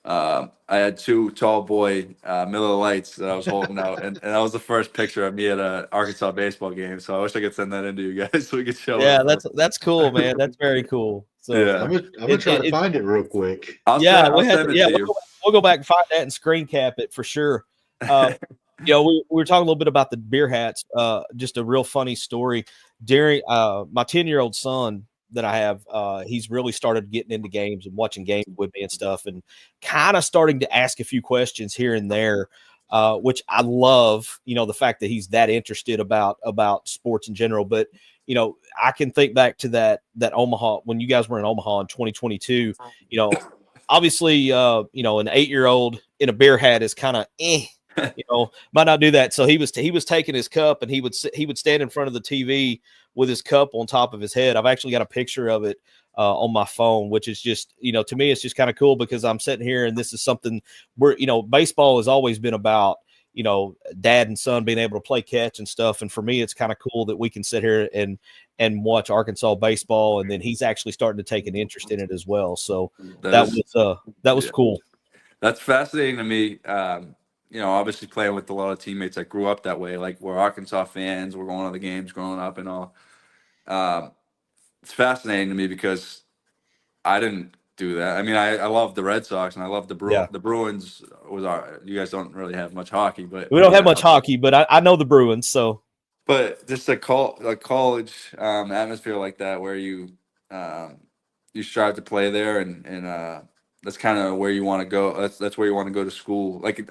Speaker 8: I had two tall boy Miller Lights that I was holding out. And that was the first picture of me at an Arkansas baseball game. So I wish I could send that in to you guys so we could show it.
Speaker 7: Yeah, that's cool, man. That's very cool. So
Speaker 8: yeah.
Speaker 9: I'm gonna try to find it real quick.
Speaker 8: I'll send it to you.
Speaker 7: We'll go back and find that and screen cap it for sure. We were talking a little bit about the beer hats. Just a real funny story. During my 10-year-old son that I have, he's really started getting into games and watching games with me and stuff, and kind of starting to ask a few questions here and there, which I love. The fact that he's that interested about sports in general. But I can think back to that Omaha, when you guys were in Omaha in 2022. Obviously, an 8-year-old in a beer hat is kind of might not do that. So he was taking his cup, and he would stand in front of the TV with his cup on top of his head. I've actually got a picture of it on my phone, which is just, to me, it's just kind of cool because I'm sitting here and this is something where, baseball has always been about, dad and son being able to play catch and stuff. And for me, it's kind of cool that we can sit here and watch Arkansas baseball. And then he's actually starting to take an interest in it as well. So that was cool.
Speaker 8: That's fascinating to me. Obviously playing with a lot of teammates that grew up that way, like we're Arkansas fans, we're going to the games growing up and all. It's fascinating to me because I didn't do that. I mean, I love the Red Sox and I love the Bruins. Yeah. The Bruins you guys don't really have much hockey, but
Speaker 7: we don't have much hockey, but I know the Bruins. So,
Speaker 8: but just a college atmosphere like that where you strive to play there and that's kind of where you want to go. That's where you want to go to school. Like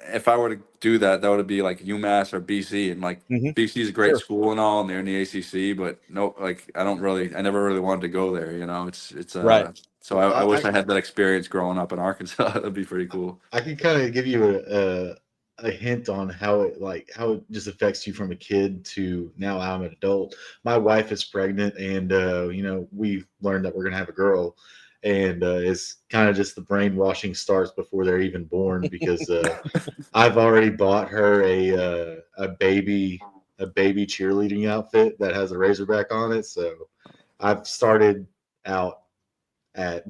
Speaker 8: if I were to do that, that would be like UMass or BC, and like BC is a great school and all, and they're in the ACC, but no, like I never really wanted to go there. It's
Speaker 7: Right.
Speaker 8: So I wish I had that experience growing up in Arkansas. That'd be pretty cool.
Speaker 9: I can kind of give you a hint on how it just affects you from a kid to now I'm an adult. My wife is pregnant, and we learned that we're gonna have a girl, and it's kind of just the brainwashing starts before they're even born because I've already bought her a baby cheerleading outfit that has a Razorback on it. So I've started out at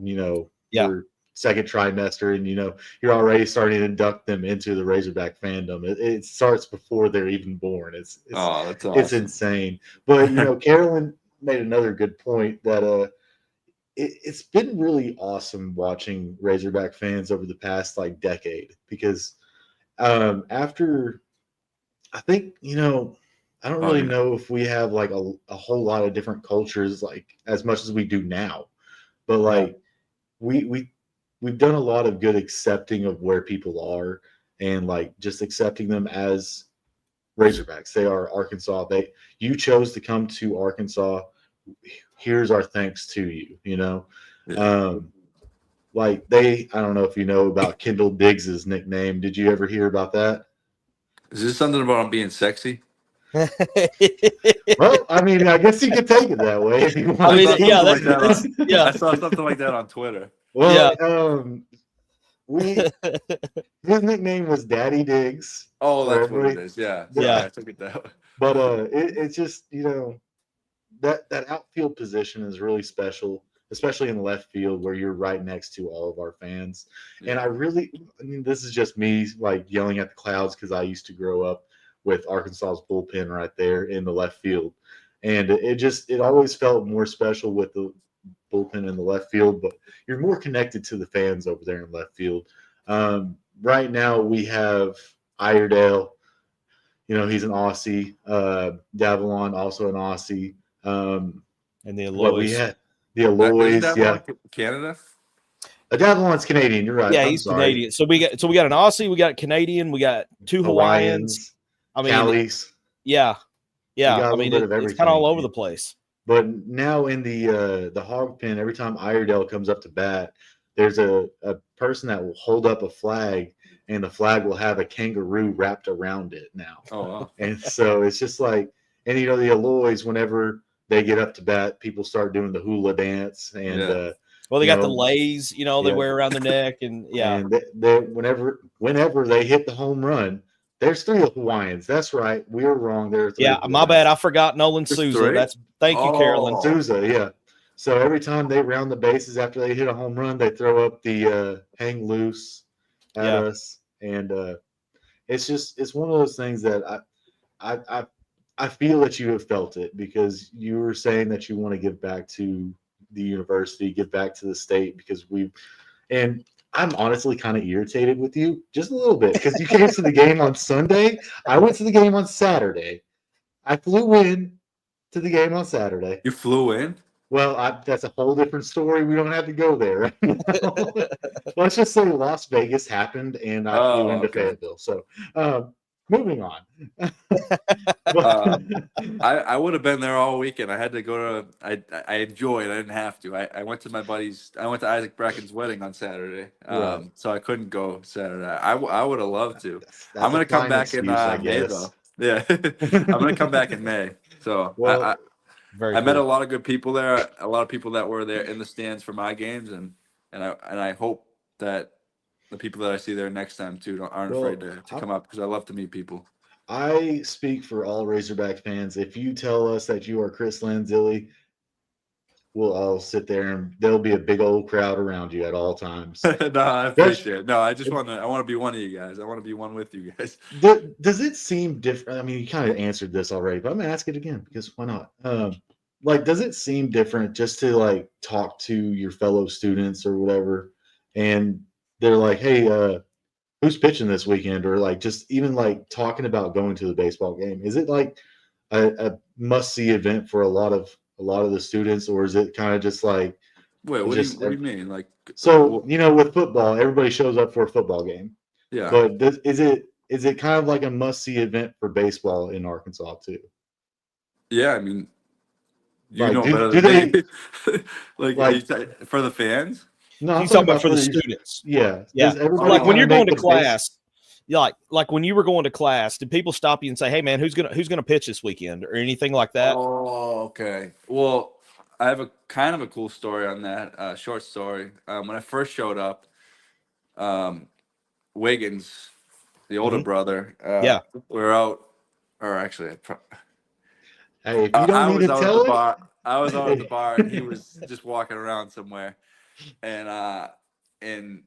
Speaker 9: your second trimester, and you're already starting to induct them into the Razorback fandom. It starts before they're even born. It's
Speaker 8: that's awesome.
Speaker 9: It's insane. But Carolyn made another good point that it's been really awesome watching Razorback fans over the past like decade, because after I think I don't really know if we have like a whole lot of different cultures like as much as we do now, but like we've done a lot of good accepting of where people are and like just accepting them as Razorbacks. They are Arkansas. You chose to come to Arkansas. Here's our thanks to you. Like I don't know if you know about Kendall Diggs's nickname. Did you ever hear about that?
Speaker 8: Is this something about him being sexy?
Speaker 9: Well, I mean, I guess you could take it that way if you want.
Speaker 7: I mean,
Speaker 8: I saw something like that on Twitter.
Speaker 9: Well, his nickname was Daddy Diggs.
Speaker 8: Oh, that's what it is. Yeah. I took it that way.
Speaker 9: But it's just that outfield position is really special, especially in left field where you're right next to all of our fans. And I mean, this is just me like yelling at the clouds because I used to grow up with Arkansas's bullpen right there in the left field. And it always felt more special with the bullpen in the left field, but you're more connected to the fans over there in left field. Right now we have Iredale, he's an Aussie, Davalon, also an Aussie. And
Speaker 7: the Aloys.
Speaker 9: The Aloys,
Speaker 8: Canada?
Speaker 9: Davalon's Canadian, you're right.
Speaker 7: Yeah, he's Canadian. So we got an Aussie, we got Canadian, we got two Hawaiians. I mean,
Speaker 9: Callies.
Speaker 7: Yeah. I mean, it's kind of all over the place.
Speaker 9: But now in the hog pen, every time Iredale comes up to bat, there's a person that will hold up a flag, and the flag will have a kangaroo wrapped around it now.
Speaker 8: Oh, wow.
Speaker 9: And so it's just like, and the Aloys, whenever they get up to bat, people start doing the hula dance, and
Speaker 7: they got the lays, they wear around the neck, and
Speaker 9: and they whenever they hit the home run. There's 3 Hawaiians. That's right. We were wrong. There's 3 Hawaiians.
Speaker 7: My bad. I forgot Nolan Souza. Thank you, Carolyn.
Speaker 9: Souza, yeah. So every time they round the bases after they hit a home run, they throw up the hang loose at us, and it's one of those things that I feel that you have felt it, because you were saying that you want to give back to the university, give back to the state, because and I'm honestly kind of irritated with you just a little bit, because you came to the game on Sunday. I went to the game on Saturday. I flew in to the game on Saturday.
Speaker 8: You flew in?
Speaker 9: Well, that's a whole different story. We don't have to go there. Let's just say Las Vegas happened, and I flew into Fayetteville. So moving on.
Speaker 8: I would have been there all weekend. I had to go to. I enjoyed. I didn't have to. I went to my buddy's. I went to Isaac Bracken's wedding on Saturday, so I couldn't go Saturday. I would have loved to. I'm gonna come back in May though. Yeah, I'm gonna come back in May. So I met a lot of good people there. A lot of people that were there in the stands for my games, and I hope that the people that I see there next time too aren't afraid to come up, because I love to meet people.
Speaker 9: I speak for all Razorback fans. If you tell us that you are Chris Lanzilli, we'll all sit there and there'll be a big old crowd around you at all times.
Speaker 8: No, I appreciate it. No, I want to be one of you guys. I want to be one with you guys.
Speaker 9: Does it seem different? I mean, you kind of answered this already, but I'm gonna ask it again, because why not? Does it seem different just to like talk to your fellow students or whatever, and they're like, hey, who's pitching this weekend? Or like just even like talking about going to the baseball game. Is it like a must-see event for a lot of the students, or is it kind of just like,
Speaker 8: Wait, what do you mean? Like,
Speaker 9: so with football, everybody shows up for a football game.
Speaker 8: yeah.
Speaker 9: But is it kind of like a must-see event for baseball in Arkansas too?
Speaker 8: Yeah, I mean, you
Speaker 9: Like,
Speaker 8: know better
Speaker 9: do
Speaker 8: than
Speaker 9: they
Speaker 8: me. Like, for the fans?
Speaker 9: No, I'm
Speaker 7: You talking about for the
Speaker 9: your-
Speaker 7: students?
Speaker 9: Yeah,
Speaker 7: Yeah.
Speaker 9: Does everybody
Speaker 7: Like when
Speaker 9: kinda
Speaker 7: you're
Speaker 9: make
Speaker 7: going to
Speaker 9: the
Speaker 7: class, like when you were going to class, did people stop you and say, "Hey, man, who's gonna pitch this weekend?" or anything like that?
Speaker 8: Oh, okay. Well, I have a kind of a cool story on that. Short story. When I first showed up, Wiggins, the older brother,
Speaker 7: Yeah.
Speaker 8: we were out, or actually,
Speaker 9: Hey, if you don't
Speaker 8: I
Speaker 9: need
Speaker 8: was
Speaker 9: to
Speaker 8: out at
Speaker 9: tell
Speaker 8: the
Speaker 9: it,
Speaker 8: bar. I was out at the bar, and he was just walking around somewhere, and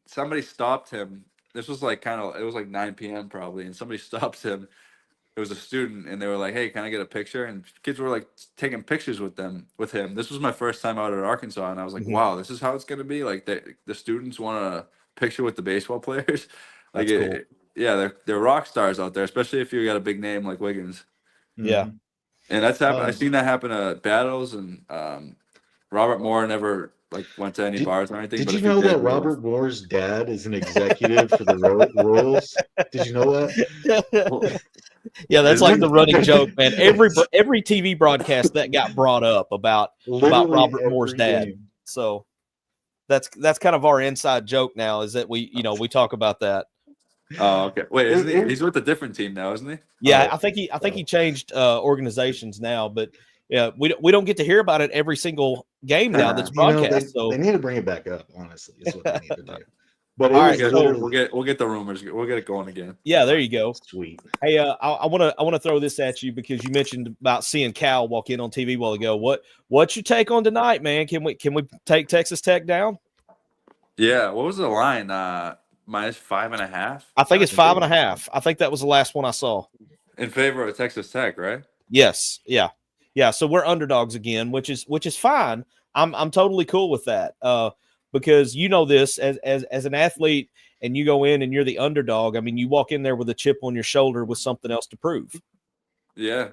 Speaker 8: somebody stopped him. This was like it was like 9 p.m. probably, and somebody stops him. It was a student, and they were like, "Hey, can I get a picture?" And kids were like taking pictures with him. This was my first time out at Arkansas, and I was like, "Wow, this is how it's gonna be." Like the students want a picture with the baseball players. Like,
Speaker 7: That's cool.
Speaker 8: yeah, they're rock stars out there, especially if you got a big name like Wiggins.
Speaker 7: Yeah.
Speaker 8: And that's happened. I've seen that happen at battles, and Robert Moore never like went to any bars or anything.
Speaker 9: Did
Speaker 8: but
Speaker 9: you
Speaker 8: if he
Speaker 9: know
Speaker 8: did,
Speaker 9: that Robert Moore's dad is an executive for the Royals? Did you know that?
Speaker 7: Yeah, that's like the running joke, man. Every TV broadcast that got brought up about
Speaker 9: Literally
Speaker 7: Robert
Speaker 9: every
Speaker 7: Moore's dad.
Speaker 9: game.
Speaker 7: So that's kind of our inside joke now, is that we talk about that.
Speaker 8: Oh, okay. Wait, he's with a different team now, isn't he?
Speaker 7: Yeah, I think he changed organizations now, but yeah, we don't get to hear about it every single game now that's broadcast.
Speaker 9: They need to bring it back up. Honestly, is what they need to do. But
Speaker 7: all right,
Speaker 8: we'll get the rumors. We'll get it going again.
Speaker 7: Yeah, there you go.
Speaker 9: Sweet.
Speaker 7: Hey, I want to throw this at you because you mentioned about seeing Cal walk in on TV a while ago. What's your take on tonight, man? Can we take Texas Tech down?
Speaker 8: Yeah. What was the line? Minus 5.5.
Speaker 7: I think it's 5.5. I think that was the last one I saw.
Speaker 8: In favor of Texas Tech, right?
Speaker 7: Yes. Yeah. So we're underdogs again, which is fine. I'm totally cool with that. Because this as an athlete, and you go in and you're the underdog. I mean, you walk in there with a chip on your shoulder with something else to prove.
Speaker 8: Yeah.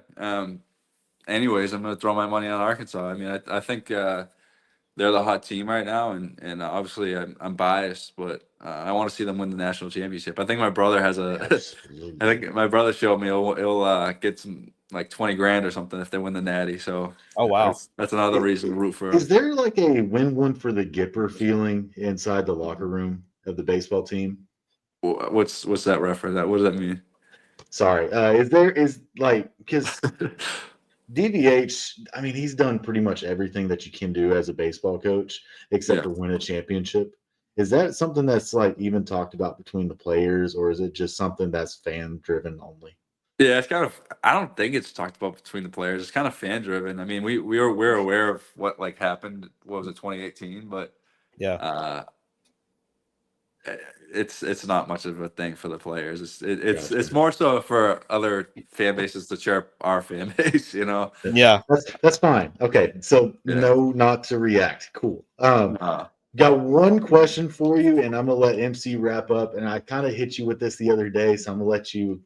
Speaker 8: Anyways, I'm going to throw my money on Arkansas. I mean, I think they're the hot team right now, and obviously I'm biased, but I want to see them win the national championship. I think my brother has I think my brother showed me he'll get some like 20 grand or something if they win the natty. So
Speaker 7: oh wow,
Speaker 8: that's another reason to root for them.
Speaker 9: Is there like a win one for the Gipper feeling inside the locker room of the baseball team?
Speaker 8: What's that reference? What does that mean?
Speaker 9: Sorry, because DVH, I mean, he's done pretty much everything that you can do as a baseball coach except for win a championship. Is that something that's like even talked about between the players, or is it just something that's fan driven only?
Speaker 8: Yeah, it's kind of. I don't think it's talked about between the players. It's kind of fan driven. I mean, we're aware of what like happened. What was it, 2018? But
Speaker 7: yeah,
Speaker 8: it's not much of a thing for the players. It's more so for other fan bases to cheer our fan base.
Speaker 7: Yeah,
Speaker 9: that's fine. Okay, so no, not to react. Cool. Got one question for you, and I'm gonna let MC wrap up. And I kind of hit you with this the other day, so I'm gonna let you.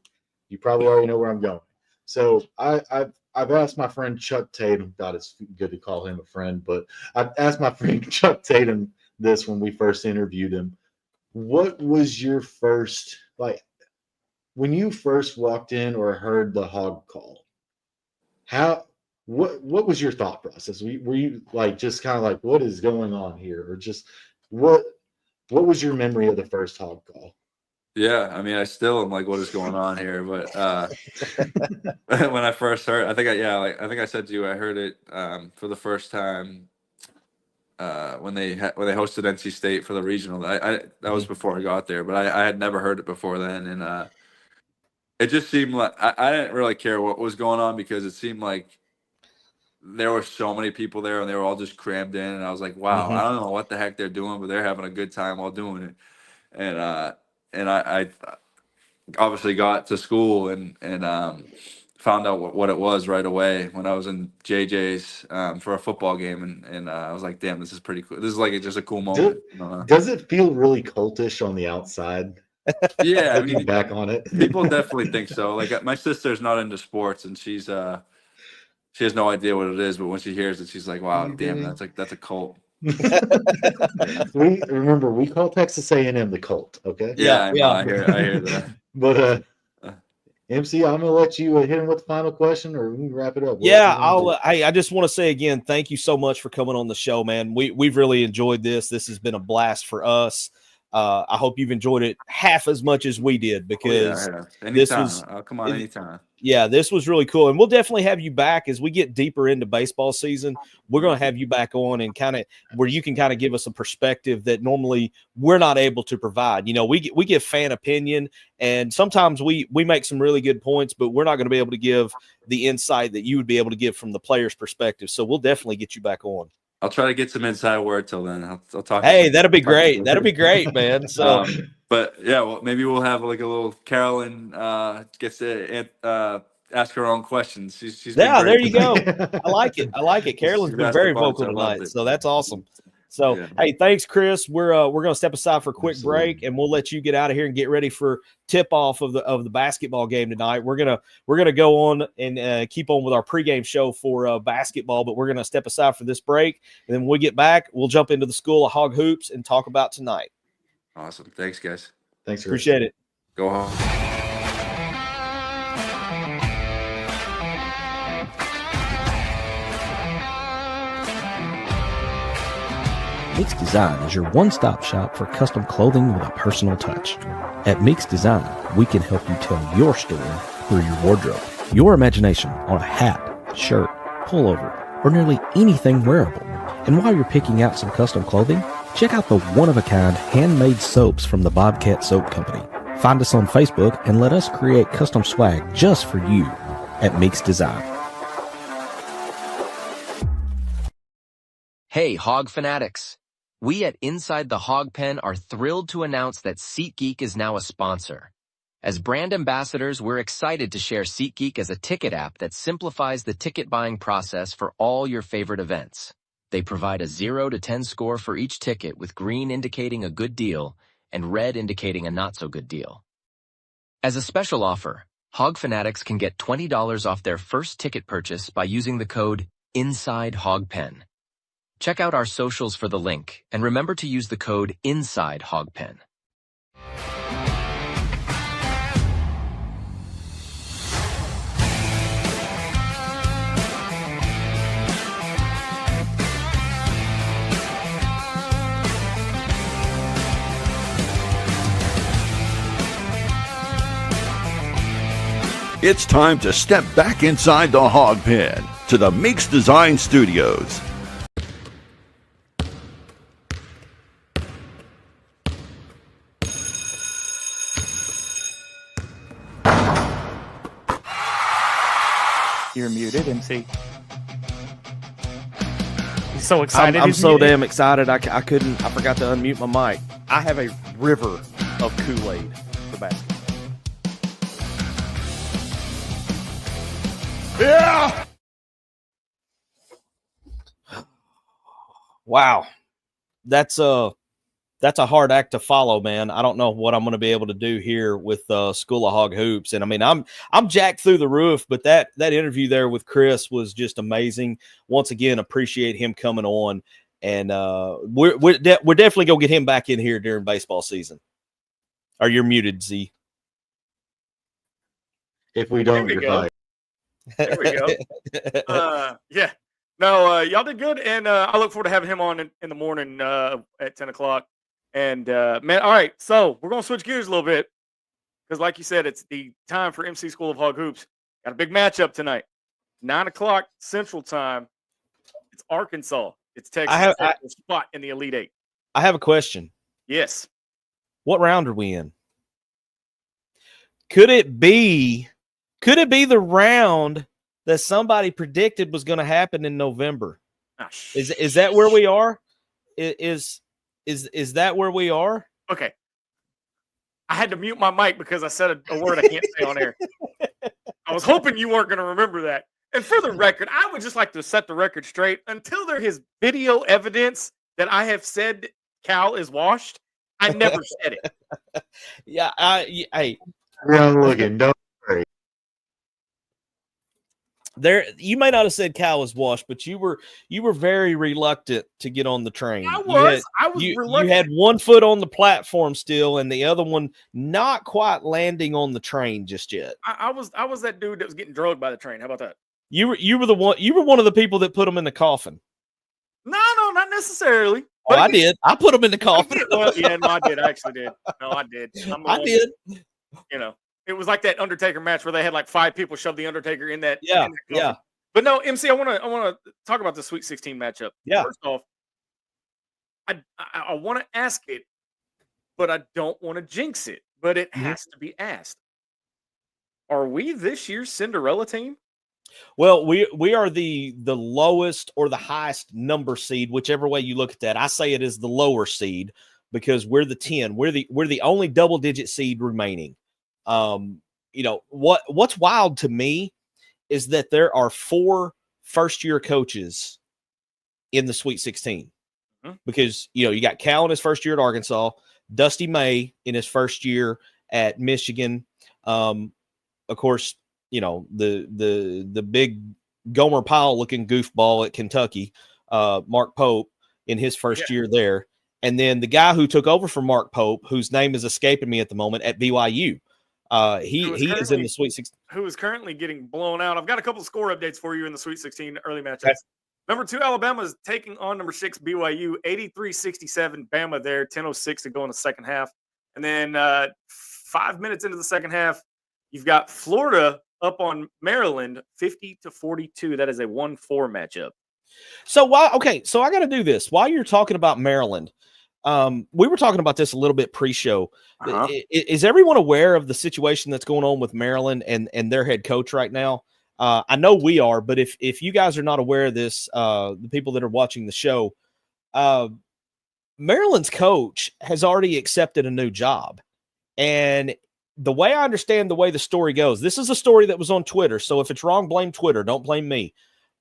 Speaker 9: You probably already know where I'm going. So I've asked my friend Chuck Tatum. God, it's good to call him a friend, but I've asked my friend Chuck Tatum this when we first interviewed him. What was your first, like, when you first walked in or heard the hog call? What was your thought process? Were you like just kind of like, what is going on here, or just what was your memory of the first hog call?
Speaker 8: Yeah, I mean, I still am like, what is going on here? But when I first heard, I think I said to you, I heard it for the first time when they hosted NC State for the regional. That was before I got there, but I had never heard it before then, and it just seemed like I didn't really care what was going on because it seemed like there were so many people there and they were all just crammed in, and I was like, wow, I don't know what the heck they're doing, but they're having a good time while doing it, and I obviously got to school and found out what it was right away when I was in JJ's for a football game, and I was like, damn, this is pretty cool. This is like just a cool moment.
Speaker 9: Does it feel really cultish on the outside?
Speaker 8: Yeah, I mean,
Speaker 9: back on it.
Speaker 8: People definitely think so. Like my sister's not into sports, and she has no idea what it is, but when she hears it, she's like, wow, damn, that's a cult.
Speaker 9: we call Texas A&M the Colt. Okay.
Speaker 8: Yeah, I know.
Speaker 7: yeah.
Speaker 8: I hear that.
Speaker 9: But MC, I'm gonna let you hit him with the final question, or we can wrap it up.
Speaker 7: Yeah, hey, I just want to say again, thank you so much for coming on the show, man. We've really enjoyed this. This has been a blast for us. I hope you've enjoyed it half as much as we did, because
Speaker 8: I'll come on anytime.
Speaker 7: Yeah, this was really cool. And we'll definitely have you back as we get deeper into baseball season. We're going to have you back on, and kind of where you can kind of give us a perspective that normally we're not able to provide. You know, we give fan opinion, and sometimes we make some really good points, but we're not going to be able to give the insight that you would be able to give from the player's perspective. So we'll definitely get you back on.
Speaker 8: I'll try to get some inside word till then. I'll talk.
Speaker 7: Hey, that'll be great. That'll be great, man. So,
Speaker 8: but yeah, well, maybe we'll have like a little Carolyn gets to ask her own questions. She's
Speaker 7: yeah, there you go. I like it. Carolyn's been very vocal tonight, so that's awesome. So, yeah. Hey, thanks, Chris. We're going to step aside for a quick break, and we'll let you get out of here and get ready for tip off of the basketball game tonight. We're gonna go on and keep on with our pregame show for basketball, but we're gonna step aside for this break, and then when we get back, we'll jump into the School of Hog Hoops and talk about tonight.
Speaker 8: Awesome. Thanks, guys.
Speaker 9: Thanks, Chris.
Speaker 7: Appreciate it.
Speaker 8: Go home.
Speaker 1: Mix Design is your one-stop shop for custom clothing with a personal touch. At Mix Design, we can help you tell your story through your wardrobe. Your imagination on a hat, shirt, pullover, or nearly anything wearable. And while you're picking out some custom clothing, check out the one-of-a-kind handmade soaps from the Bobcat Soap Company. Find us on Facebook and let us create custom swag just for you at Mix Design.
Speaker 2: Hey, Hog fanatics. We at Inside The Hawg Pen are thrilled to announce that SeatGeek is now a sponsor. As brand ambassadors, we're excited to share SeatGeek as a ticket app that simplifies the ticket buying process for all your favorite events. They provide a 0 to 10 score for each ticket, with green indicating a good deal and red indicating a not so good deal. As a special offer, Hog fanatics can get $20 off their first ticket purchase by using the code Inside Hawg Pen. Check out our socials for the link, and remember to use the code Inside Hawg Pen.
Speaker 5: It's time to step back inside the Hog Pen to the Mix Design Studios.
Speaker 3: You're muted, MC. He's so excited.
Speaker 7: I'm so damn excited. I forgot to unmute my mic. I have a river of Kool-Aid for basketball.
Speaker 3: Yeah.
Speaker 7: Wow. That's a hard act to follow, man. I don't know what I'm going to be able to do here with School of Hog Hoops. And I mean, I'm jacked through the roof, but that interview there with Chris was just amazing. Once again, appreciate him coming on, and we're definitely going to get him back in here during baseball season. Or you're muted, Z.
Speaker 9: If we don't, you're fired.
Speaker 3: There we go. Yeah. No, y'all did good, and I look forward to having him on in the morning at 10 o'clock. And, man, all right, so we're going to switch gears a little bit because, like you said, it's the time for MC School of Hog Hoops. Got a big matchup tonight. 9 o'clock Central Time. It's Arkansas. It's Texas. Spot in the Elite Eight.
Speaker 7: I have a question.
Speaker 3: Yes.
Speaker 7: What round are we in? Could it be the round that somebody predicted was going to happen in November? Is that where we are? Is that where we are?
Speaker 3: Okay. I had to mute my mic because I said a word I can't say on air. I was hoping you weren't going to remember that. And for the record, I would just like to set the record straight. Until there is video evidence that I have said Cal is washed, I never said it.
Speaker 7: Yeah. Hey.
Speaker 9: We're looking. Don't worry.
Speaker 7: There, you may not have said cow was washed, but you were very reluctant to get on the train.
Speaker 3: I was
Speaker 7: You had one foot on the platform still, and the other one not quite landing on the train just yet.
Speaker 3: I was that dude that was getting drugged by the train. How about that?
Speaker 7: You were one of the people that put them in the coffin.
Speaker 3: No, not necessarily.
Speaker 7: Oh, I did. I put them in the coffin.
Speaker 3: Well, yeah, no, I did. I actually did. No, I did.
Speaker 7: I did.
Speaker 3: You know, it was like that Undertaker match where they had like 5 people shove the Undertaker in that.
Speaker 7: Yeah,
Speaker 3: in that coffin. But no, MC, I want to talk about the Sweet 16 matchup.
Speaker 7: Yeah.
Speaker 3: First off, I want to ask it, but I don't want to jinx it. But it has to be asked. Are we this year's Cinderella team?
Speaker 7: Well, we are the lowest or the highest number seed, whichever way you look at that. I say it is the lower seed because we're the 10. We're the only double digit seed remaining. You know, what's wild to me is that there are 4 first year coaches in the Sweet 16 because, you know, you got Cal in his first year at Arkansas, Dusty May in his first year at Michigan. Of course, you know, the big Gomer Pyle looking goofball at Kentucky, Mark Pope in his first year there. And then the guy who took over from Mark Pope, whose name is escaping me at the moment, at BYU. He is in the Sweet 16. Who
Speaker 3: is currently getting blown out. I've got a couple of score updates for you in the Sweet 16 early matchups. Okay. Number 2, Alabama is taking on number 6, BYU, 83-67. Bama there, 10:06 to go in the second half. And then 5 minutes into the second half, you've got Florida up on Maryland, 50-42. That is a 1-4 matchup.
Speaker 7: So I got to do this. While you're talking about Maryland, we were talking about this a little bit pre-show. Is everyone aware of the situation that's going on with Maryland and their head coach right now? I know we are, but if you guys are not aware of this, the people that are watching the show, Maryland's coach has already accepted a new job. And the way I understand the way the story goes, this is a story that was on Twitter. So if it's wrong, blame Twitter. Don't blame me.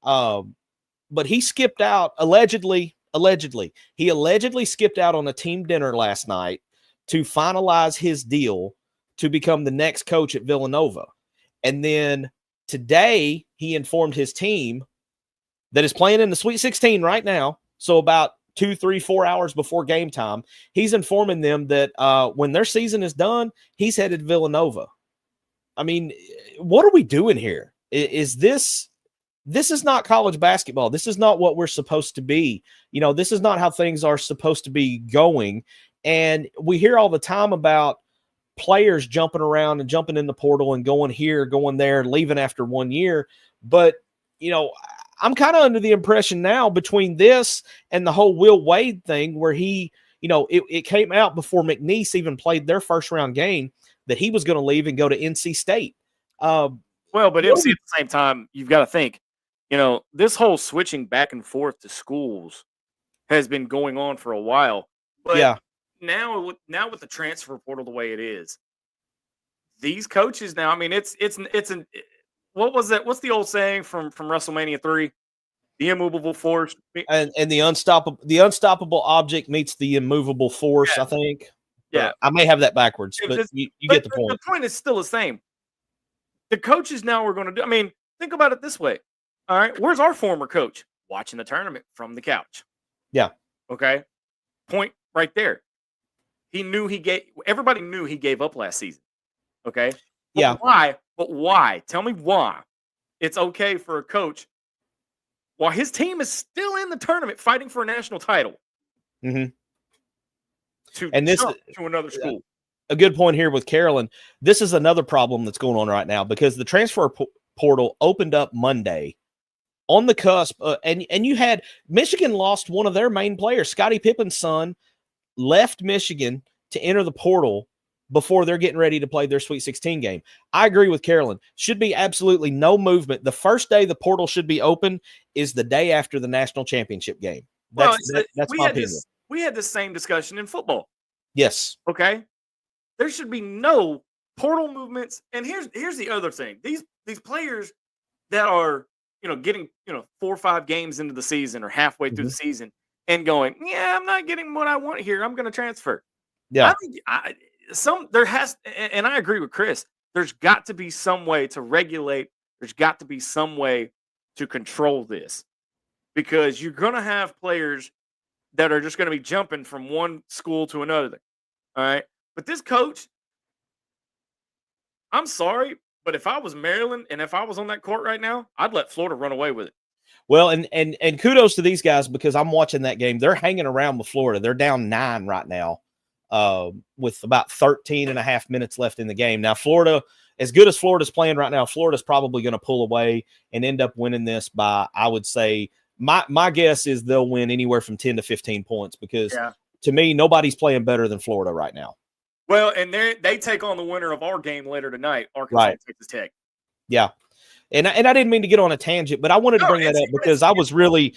Speaker 7: But he skipped out allegedly. He allegedly skipped out on a team dinner last night to finalize his deal to become the next coach at Villanova. And then today he informed his team that is playing in the Sweet 16 right now. So about 2, 3, 4 hours before game time, he's informing them that when their season is done, he's headed to Villanova. I mean, what are we doing here? Is this is not college basketball. This is not what we're supposed to be. You know, this is not how things are supposed to be going. And we hear all the time about players jumping around and jumping in the portal and going here, going there, leaving after 1 year. But, you know, I'm kind of under the impression now between this and the whole Will Wade thing where he, you know, it came out before McNeese even played their first round game that he was going to leave and go to NC State.
Speaker 3: Well, but MC at the same time, you've got to think, you know, this whole switching back and forth to schools has been going on for a while. But now with the transfer portal the way it is, these coaches now, I mean, it's what was that? What's the old saying from WrestleMania 3? The immovable force
Speaker 7: and the unstoppable object meets the immovable force. I think.
Speaker 3: Yeah,
Speaker 7: I may have that backwards, but you get the point.
Speaker 3: The point is still the same. The coaches now are going to do. I mean, think about it this way. All right, where's our former coach? Watching the tournament from the couch.
Speaker 7: Yeah.
Speaker 3: Okay. Point right there. Everybody knew he gave up last season. Okay. But why? But why? Tell me why it's okay for a coach while his team is still in the tournament fighting for a national title to jump to another school.
Speaker 7: A good point here with Carolyn. This is another problem that's going on right now because the transfer portal opened up Monday on the cusp, and you had Michigan lost one of their main players. Scottie Pippen's son left Michigan to enter the portal before they're getting ready to play their Sweet 16 game. I agree with Carolyn. Should be absolutely no movement. The first day the portal should be open is the day after the national championship game. That's my opinion.
Speaker 3: We had the same discussion in football.
Speaker 7: Yes.
Speaker 3: Okay. There should be no portal movements. And here's the other thing. These players that are, you know, getting, you know, 4 or 5 games into the season or halfway through the season and going, yeah, I'm not getting what I want here. I'm going to transfer.
Speaker 7: Yeah.
Speaker 3: I think I agree with Chris. There's got to be some way to regulate there's got to be some way to control this, because you're going to have players that are just going to be jumping from one school to another. All right. But this coach, I'm sorry, but if I was Maryland and if I was on that court right now, I'd let Florida run away with it.
Speaker 7: Well, and kudos to these guys, because I'm watching that game. They're hanging around with Florida. They're down 9 right now, with about 13 and a half minutes left in the game. Now, Florida, as good as Florida's playing right now, Florida's probably going to pull away and end up winning this by, I would say, my guess is they'll win anywhere from 10 to 15 points, because to me, nobody's playing better than Florida right now.
Speaker 3: Well, and they take on the winner of our game later tonight, Arkansas Texas Tech.
Speaker 7: Yeah. And I didn't mean to get on a tangent, but I wanted to bring that up because I was really,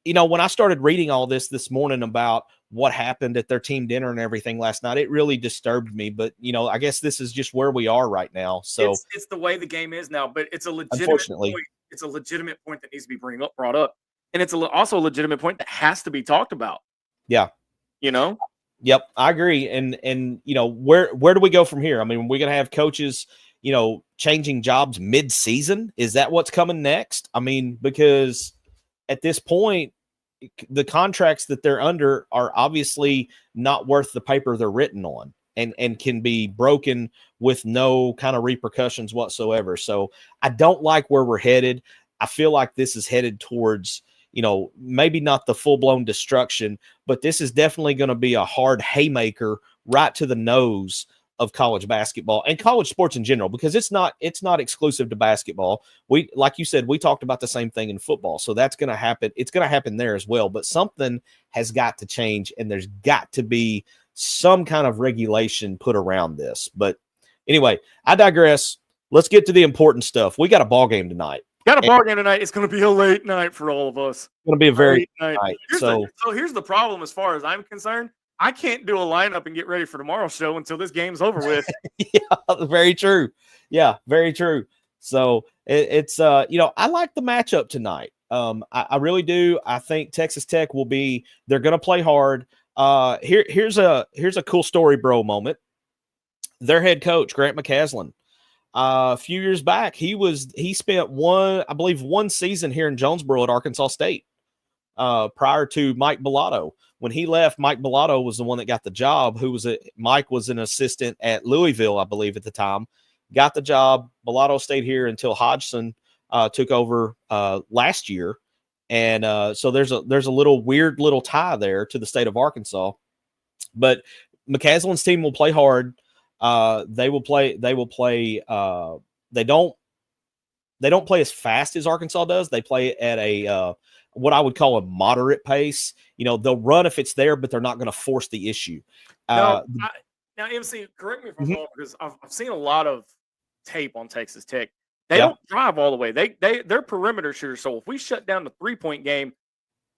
Speaker 7: when I started reading all this morning about what happened at their team dinner and everything last night, it really disturbed me. But, I guess this is just where we are right now. So
Speaker 3: it's the way the game is now, but it's a legitimate point. It's a legitimate point that needs to be brought up. And it's also a legitimate point that has to be talked about.
Speaker 7: Yeah. Yep, I agree. And where do we go from here? I mean, we're going to have coaches, changing jobs mid-season. Is that what's coming next? I mean, because at this point, the contracts that they're under are obviously not worth the paper they're written on, and can be broken with no kind of repercussions whatsoever. So I don't like where we're headed. I feel like this is headed towards, maybe not the full-blown destruction, but this is definitely going to be a hard haymaker right to the nose of college basketball and college sports in general, because it's not exclusive to basketball. We, like you said, we talked about the same thing in football. So that's going to happen. It's going to happen there as well, but something has got to change, and there's got to be some kind of regulation put around this. But anyway, I digress. Let's get to the important stuff. We got a ball game tonight.
Speaker 3: Got a ball game tonight. It's going to be a late night for all of us.
Speaker 7: It's going to be a very
Speaker 3: late night. So here's the problem as far as I'm concerned. I can't do a lineup and get ready for tomorrow's show until this game's over with.
Speaker 7: Yeah, very true. Yeah, very true. So it's I like the matchup tonight. I really do. I think Texas Tech they're going to play hard. Here's a cool story, bro moment. Their head coach, Grant McCaslin, a few years back, he spent one season here in Jonesboro at Arkansas State, prior to Mike Bellato. When he left, Mike Bellato was the one that got the job. Mike was an assistant at Louisville, I believe, at the time. Got the job. Bellato stayed here until Hodgson took over last year, and so there's a little weird little tie there to the state of Arkansas. But McCaslin's team will play hard. They will play. They don't play as fast as Arkansas does. They play at a what I would call a moderate pace. They'll run if it's there, but they're not going to force the issue.
Speaker 3: Now, MC, correct me if I'm wrong, because I've seen a lot of tape on Texas Tech. They don't drive all the way. They're perimeter shooters. So if we shut down the 3-point game,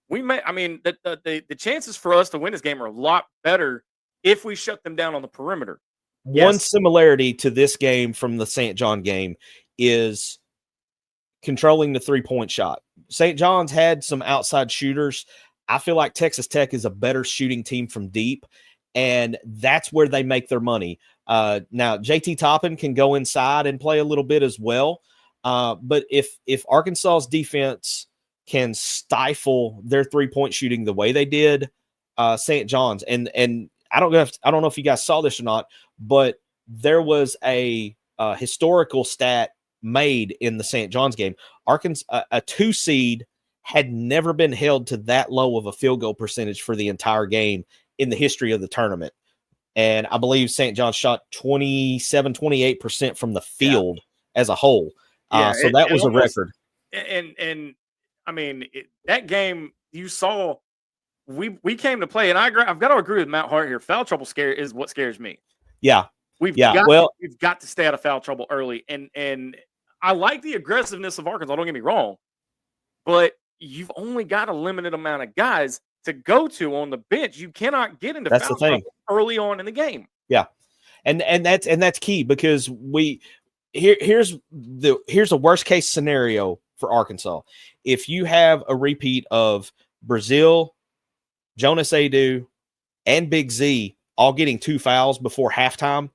Speaker 3: the chances for us to win this game are a lot better if we shut them down on the perimeter.
Speaker 7: One similarity to this game from the St. John game is controlling the 3-point shot. St. John's had some outside shooters. I feel like Texas Tech is a better shooting team from deep, and that's where they make their money. Now, JT Toppin can go inside and play a little bit as well. But if Arkansas's defense can stifle their 3-point shooting the way they did St. John's, and I don't know if you guys saw this or not, but there was a historical stat made in the St. John's game. Arkansas, a 2 seed, had never been held to that low of a field goal percentage for the entire game in the history of the tournament. And I believe St. John shot 28% from the field as a whole. So that was a record.
Speaker 3: And I mean, that game, you saw, we came to play, and I've got to agree with Matt Hart here. Foul trouble is what scares me.
Speaker 7: Yeah.
Speaker 3: We've got to stay out of foul trouble early. And I like the aggressiveness of Arkansas, don't get me wrong, but you've only got a limited amount of guys to go to on the bench. You cannot get into foul trouble early on in the game.
Speaker 7: Yeah. And that's key, because here's a worst case scenario for Arkansas. If you have a repeat of Brazil, Jonas Adu, and Big Z all getting 2 fouls before halftime,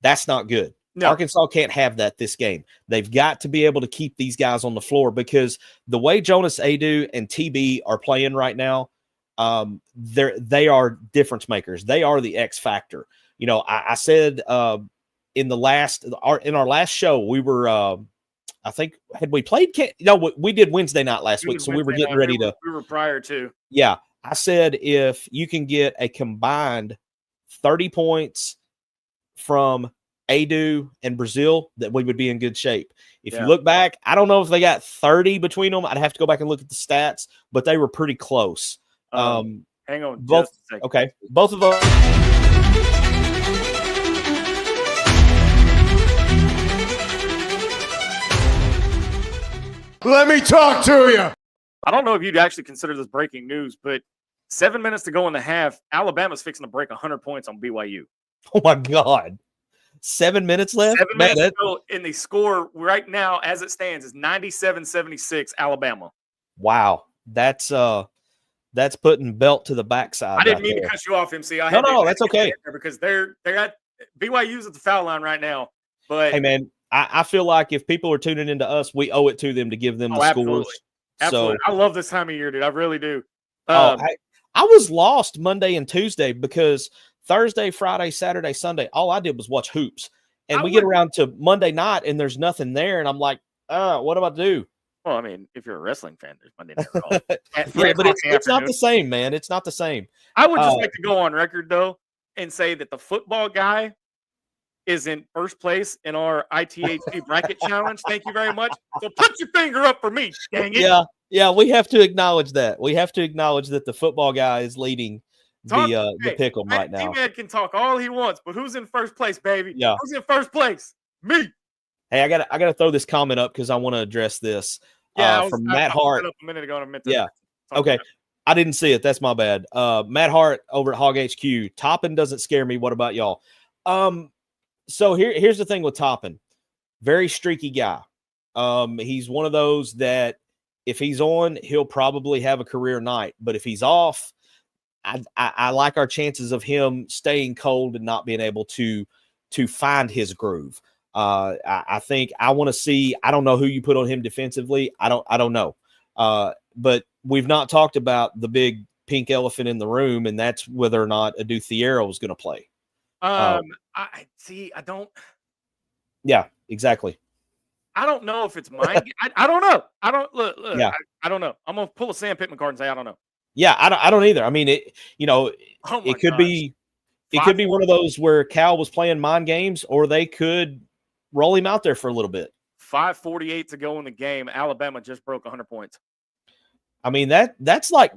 Speaker 7: that's not good.
Speaker 3: No.
Speaker 7: Arkansas can't have that this game. They've got to be able to keep these guys on the floor because the way Jonas Adu and TB are playing right now, they are difference makers. They are the X factor. You know, I said in our last show, we were I think had we played? No, we did Wednesday night last week, so we were getting ready to.
Speaker 3: We were prior to.
Speaker 7: Yeah, I said if you can get a combined 30 points from Adu and Brazil, that we would be in good shape. If you look back, I don't know if they got 30 between them. I'd have to go back and look at the stats, but they were pretty close.
Speaker 3: Hang on,
Speaker 7: both.
Speaker 3: Just a second.
Speaker 7: Okay, both of those.
Speaker 6: Let me talk to you.
Speaker 3: I don't know if you'd actually consider this breaking news, but 7 minutes to go in the half, Alabama's fixing to break 100 points on BYU.
Speaker 7: Oh my God. 7 minutes left?
Speaker 3: 7 minutes to go, and the score right now, as it stands, is 97-76 Alabama.
Speaker 7: Wow. That's putting belt to the backside.
Speaker 3: I didn't mean to cut you off, MC.
Speaker 7: No, that's okay.
Speaker 3: Because they're at BYU's at the foul line right now. But
Speaker 7: hey, man, I feel like if people are tuning into us, we owe it to them to give them the scores.
Speaker 3: Absolutely. I love this time of year, dude. I really do.
Speaker 7: I was lost Monday and Tuesday because Thursday, Friday, Saturday, Sunday, all I did was watch hoops. And we get around to Monday night and there's nothing there. And I'm like, what do I do?
Speaker 3: Well, I mean, if you're a wrestling fan, there's Monday night Raw.
Speaker 7: Yeah, but it's not the same, man. It's not the same.
Speaker 3: I would just like to go on record, though, and say that the football guy is in first place in our ITHP bracket challenge. Thank you very much. So put your finger up for me, dang it.
Speaker 7: Yeah, we have to acknowledge that. We have to acknowledge that the football guy is leading the pick'em right now.
Speaker 3: T-Man can talk all he wants, but who's in first place, baby?
Speaker 7: Yeah.
Speaker 3: Who's in first place? Me.
Speaker 7: Hey, I gotta throw this comment up because I want to address this. From Matt Hart.
Speaker 3: A minute ago,
Speaker 7: Okay. I didn't see it. That's my bad. Matt Hart over at Hog HQ. Toppin doesn't scare me. What about y'all? So here's the thing with Toppin. Very streaky guy. He's one of those that if he's on, he'll probably have a career night. But if he's off, I like our chances of him staying cold and not being able to find his groove. I think I want to see. I don't know who you put on him defensively. I don't know. But we've not talked about the big pink elephant in the room, and that's whether or not Adu Thiero is going to play.
Speaker 3: I don't.
Speaker 7: Yeah, exactly.
Speaker 3: I don't know if it's mine. I don't know. I don't look.
Speaker 7: Yeah.
Speaker 3: I don't know. I'm gonna pull a Sam Pittman card and say I don't know.
Speaker 7: Yeah, I don't either. I mean, it could be. It could be one of those where Cal was playing mind games, or they could roll him out there for a little bit.
Speaker 3: 5:48 to go in the game. Alabama just broke 100 points.
Speaker 7: I mean, that's like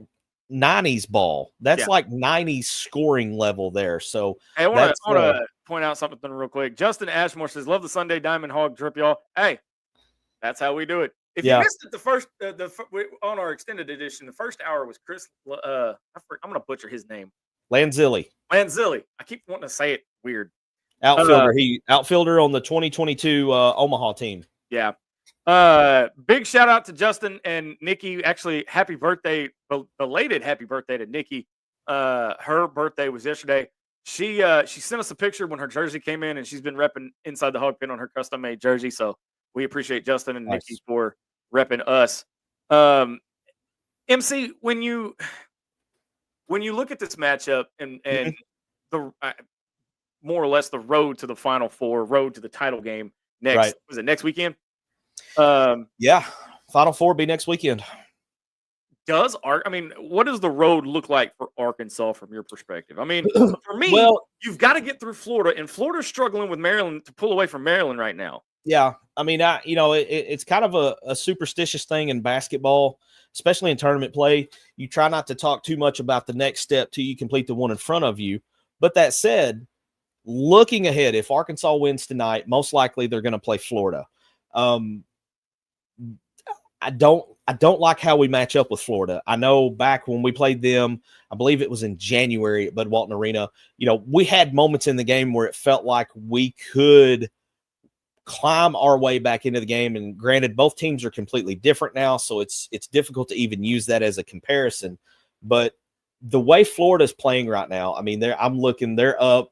Speaker 7: 90s ball. That's like 90s scoring level there. So
Speaker 3: hey, I want to point out something real quick. Justin Ashmore says, "Love the Sunday Diamond Hog drip, y'all." Hey, that's how we do it. If you missed it, the first on our extended edition, the first hour was Chris. I'm gonna butcher his name.
Speaker 7: Lanzilli.
Speaker 3: I keep wanting to say it weird.
Speaker 7: Outfielder. Outfielder on the 2022 Omaha team.
Speaker 3: Yeah. Big shout out to Justin and Nikki. Actually, happy birthday, belated happy birthday to Nikki. Her birthday was yesterday. She sent us a picture when her jersey came in, and she's been repping Inside the Hawg Pen on her custom made jersey. So we appreciate Justin and Nikki for repping us. MC, when you look at this matchup and the more or less the road to the Final Four, road to the title game next, was it next weekend?
Speaker 7: Yeah, Final Four be next weekend.
Speaker 3: What does the road look like for Arkansas from your perspective? I mean, for me, you've got to get through Florida, and Florida's struggling with Maryland to pull away from Maryland right now.
Speaker 7: Yeah, I mean, it's kind of a superstitious thing in basketball, especially in tournament play. You try not to talk too much about the next step till you complete the one in front of you. But that said, looking ahead, if Arkansas wins tonight, most likely they're going to play Florida. I don't like how we match up with Florida. I know back when we played them, I believe it was in January at Bud Walton Arena, we had moments in the game where it felt like we could climb our way back into the game. And granted, both teams are completely different now, so it's difficult to even use that as a comparison. But the way Florida's playing right now, I mean, they're 12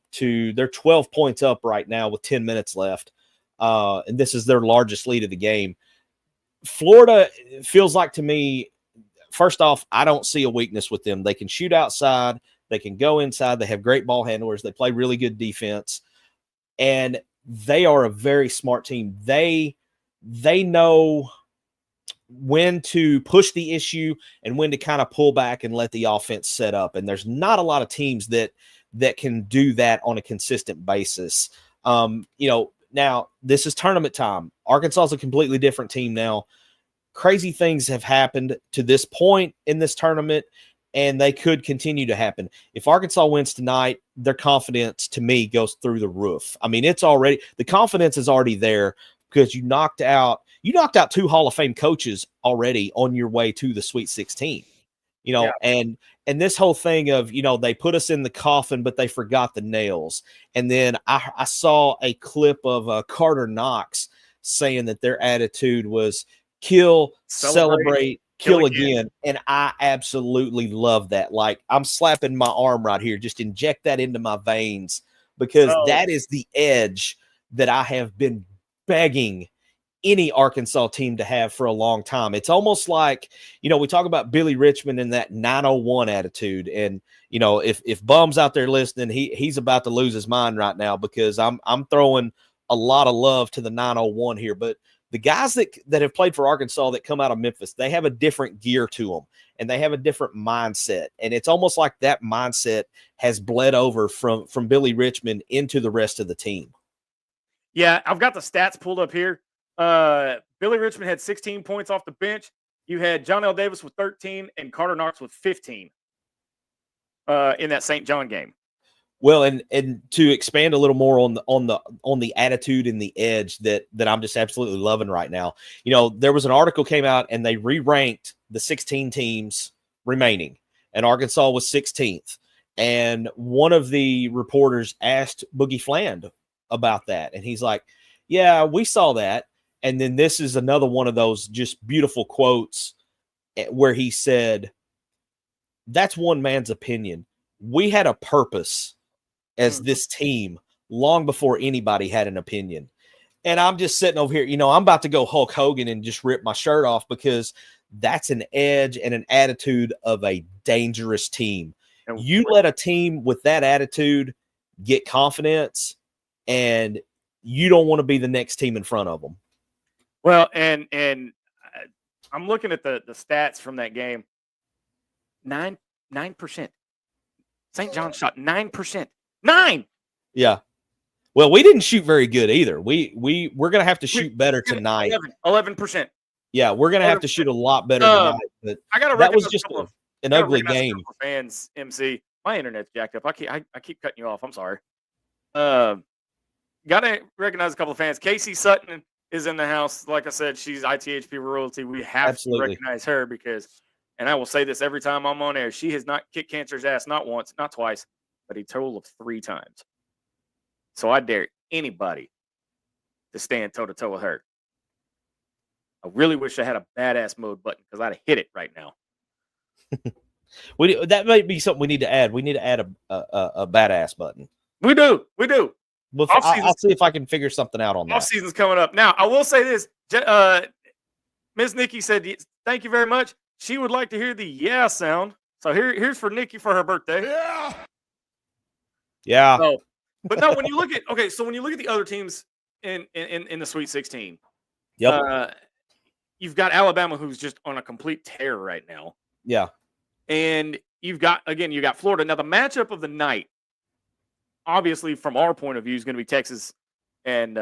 Speaker 7: points up right now with 10 minutes left. and this is their largest lead of the game. Florida feels like to me, first off, I don't see a weakness with them. They can shoot outside. They can go inside. They have great ball handlers. They play really good defense. And they are a very smart team. They know when to push the issue and when to kind of pull back and let the offense set up. And there's not a lot of teams that can do that on a consistent basis. Now this is tournament time. Arkansas is a completely different team now. Crazy things have happened to this point in this tournament, and they could continue to happen. If Arkansas wins tonight, their confidence to me goes through the roof. I mean, the confidence is already there because you knocked out 2 Hall of Fame coaches already on your way to the Sweet 16. And this whole thing of, they put us in the coffin, but they forgot the nails. And then I saw a clip of Carter Knox saying that their attitude was kill, celebrate, kill again. And I absolutely love that. Like, I'm slapping my arm right here. Just inject that into my veins because that is the edge that I have been begging any Arkansas team to have for a long time. It's almost like, we talk about Billy Richmond and that 901 attitude. And, if Bum's out there listening, he's about to lose his mind right now because I'm throwing a lot of love to the 901 here. But the guys that have played for Arkansas that come out of Memphis, they have a different gear to them and they have a different mindset. And it's almost like that mindset has bled over from Billy Richmond into the rest of the team.
Speaker 3: Yeah, I've got the stats pulled up here. Billy Richmond had 16 points off the bench. You had John L. Davis with 13 and Carter Knox with 15 in that St. John game.
Speaker 7: Well, and to expand a little more on the attitude and the edge that I'm just absolutely loving right now. There was an article came out and they re-ranked the 16 teams remaining, and Arkansas was 16th. And one of the reporters asked Boogie Fland about that, and he's like, "Yeah, we saw that." And then this is another one of those just beautiful quotes where he said, "That's one man's opinion. We had a purpose as this team long before anybody had an opinion." And I'm just sitting over here, I'm about to go Hulk Hogan and just rip my shirt off because that's an edge and an attitude of a dangerous team. You let a team with that attitude get confidence, and you don't want to be the next team in front of them.
Speaker 3: Well, and I'm looking at the stats from that game. 9%. St. John shot 9%. 9.
Speaker 7: Yeah. Well, we didn't shoot very good either. We're going to have to shoot better tonight.
Speaker 3: 11%.
Speaker 7: Yeah, we're going to have to shoot a lot better tonight. But
Speaker 3: I got to
Speaker 7: that was just an ugly game.
Speaker 3: Fans, MC, my internet's jacked up. I keep cutting you off. I'm sorry. Got to recognize a couple of fans. Casey Sutton is in the house. Like I said, she's ITHP royalty. We have to recognize her because, and I will say this every time I'm on air, she has not kicked Cancer's ass, not once, not twice, but a total of 3 times. So I dare anybody to stand toe-to-toe with her. I really wish I had a badass mode button because I'd have hit it right now.
Speaker 7: That might be something we need to add. We need to add a badass button.
Speaker 3: We do.
Speaker 7: Well, I'll see if I can figure something out on that.
Speaker 3: Off season's coming up. Now, I will say this. Ms. Nikki said, "Thank you very much." She would like to hear the yeah sound. So here's for Nikki for her birthday.
Speaker 7: Yeah.
Speaker 3: So, but no, when you look at the other teams in the Sweet 16, you've got Alabama, who's just on a complete tear right now.
Speaker 7: Yeah.
Speaker 3: And you've got Florida. Now, the matchup of the night, obviously, from our point of view, is going to be Texas and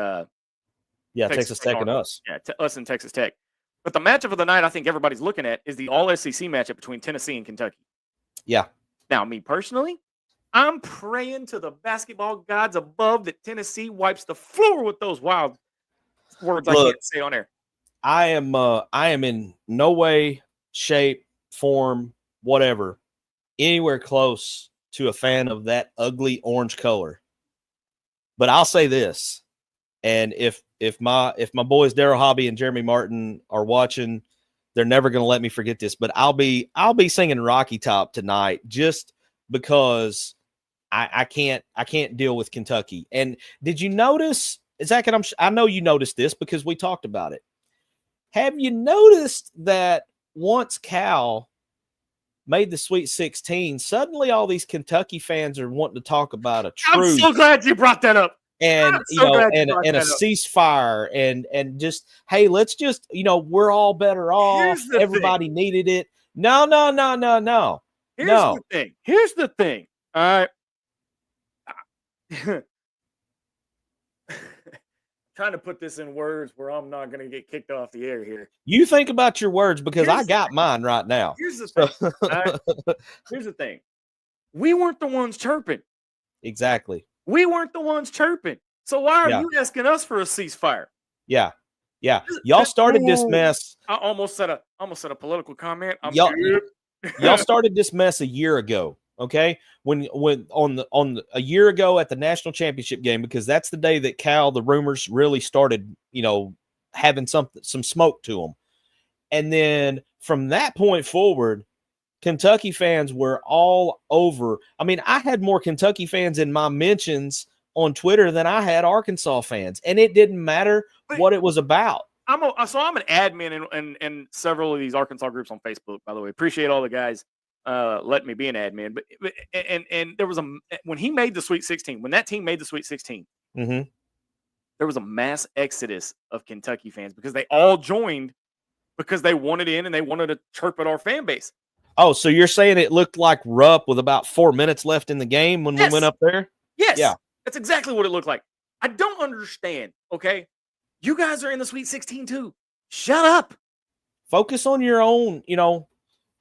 Speaker 7: Texas Tech and us.
Speaker 3: Yeah, us and Texas Tech. But the matchup of the night, I think everybody's looking at is the All-SEC matchup between Tennessee and Kentucky.
Speaker 7: Yeah.
Speaker 3: Now, me personally, I'm praying to the basketball gods above that Tennessee wipes the floor with those wild words I can't say on air.
Speaker 7: I am in no way, shape, form, whatever, anywhere close to a fan of that ugly orange color. But I'll say this, and if my boys Daryl Hobby and Jeremy Martin are watching, they're never going to let me forget this. But I'll be singing Rocky Top tonight just because I can't deal with Kentucky. And did you notice Zach, and I know you noticed this because we talked about it. Have you noticed that once Cal made the Sweet 16, suddenly all these Kentucky fans are wanting to talk about a truce?
Speaker 3: I'm so glad you brought that up.
Speaker 7: And and a ceasefire and just, hey, let's just, we're all better off. Everybody needed it. No.
Speaker 3: Here's the thing. All right. Trying to put this in words where I'm not going to get kicked off the air here.
Speaker 7: You think about your words because I got mine right now.
Speaker 3: Here's the thing. Right? Here's the thing. We weren't the ones chirping.
Speaker 7: Exactly.
Speaker 3: We weren't the ones chirping. So why are you asking us for a ceasefire?
Speaker 7: Yeah. Y'all started this mess.
Speaker 3: I almost said a political comment.
Speaker 7: Y'all started this mess a year ago. Okay, when on a year ago at the national championship game, because that's the day that Cal, the rumors really started, having some smoke to them, and then from that point forward, Kentucky fans were all over. I mean, I had more Kentucky fans in my mentions on Twitter than I had Arkansas fans, and it didn't matter what it was about.
Speaker 3: I'm an admin in several of these Arkansas groups on Facebook. By the way, appreciate all the guys. Let me be an admin, but there was when he made the Sweet 16, when that team made the Sweet 16, there was a mass exodus of Kentucky fans because they all joined because they wanted in and they wanted to chirp at our fan base.
Speaker 7: Oh, so you're saying it looked like Rupp with about 4 minutes left in the game when we went up there?
Speaker 3: Yes. Yeah. That's exactly what it looked like. I don't understand. Okay. You guys are in the Sweet 16 too. Shut up.
Speaker 7: Focus on your own,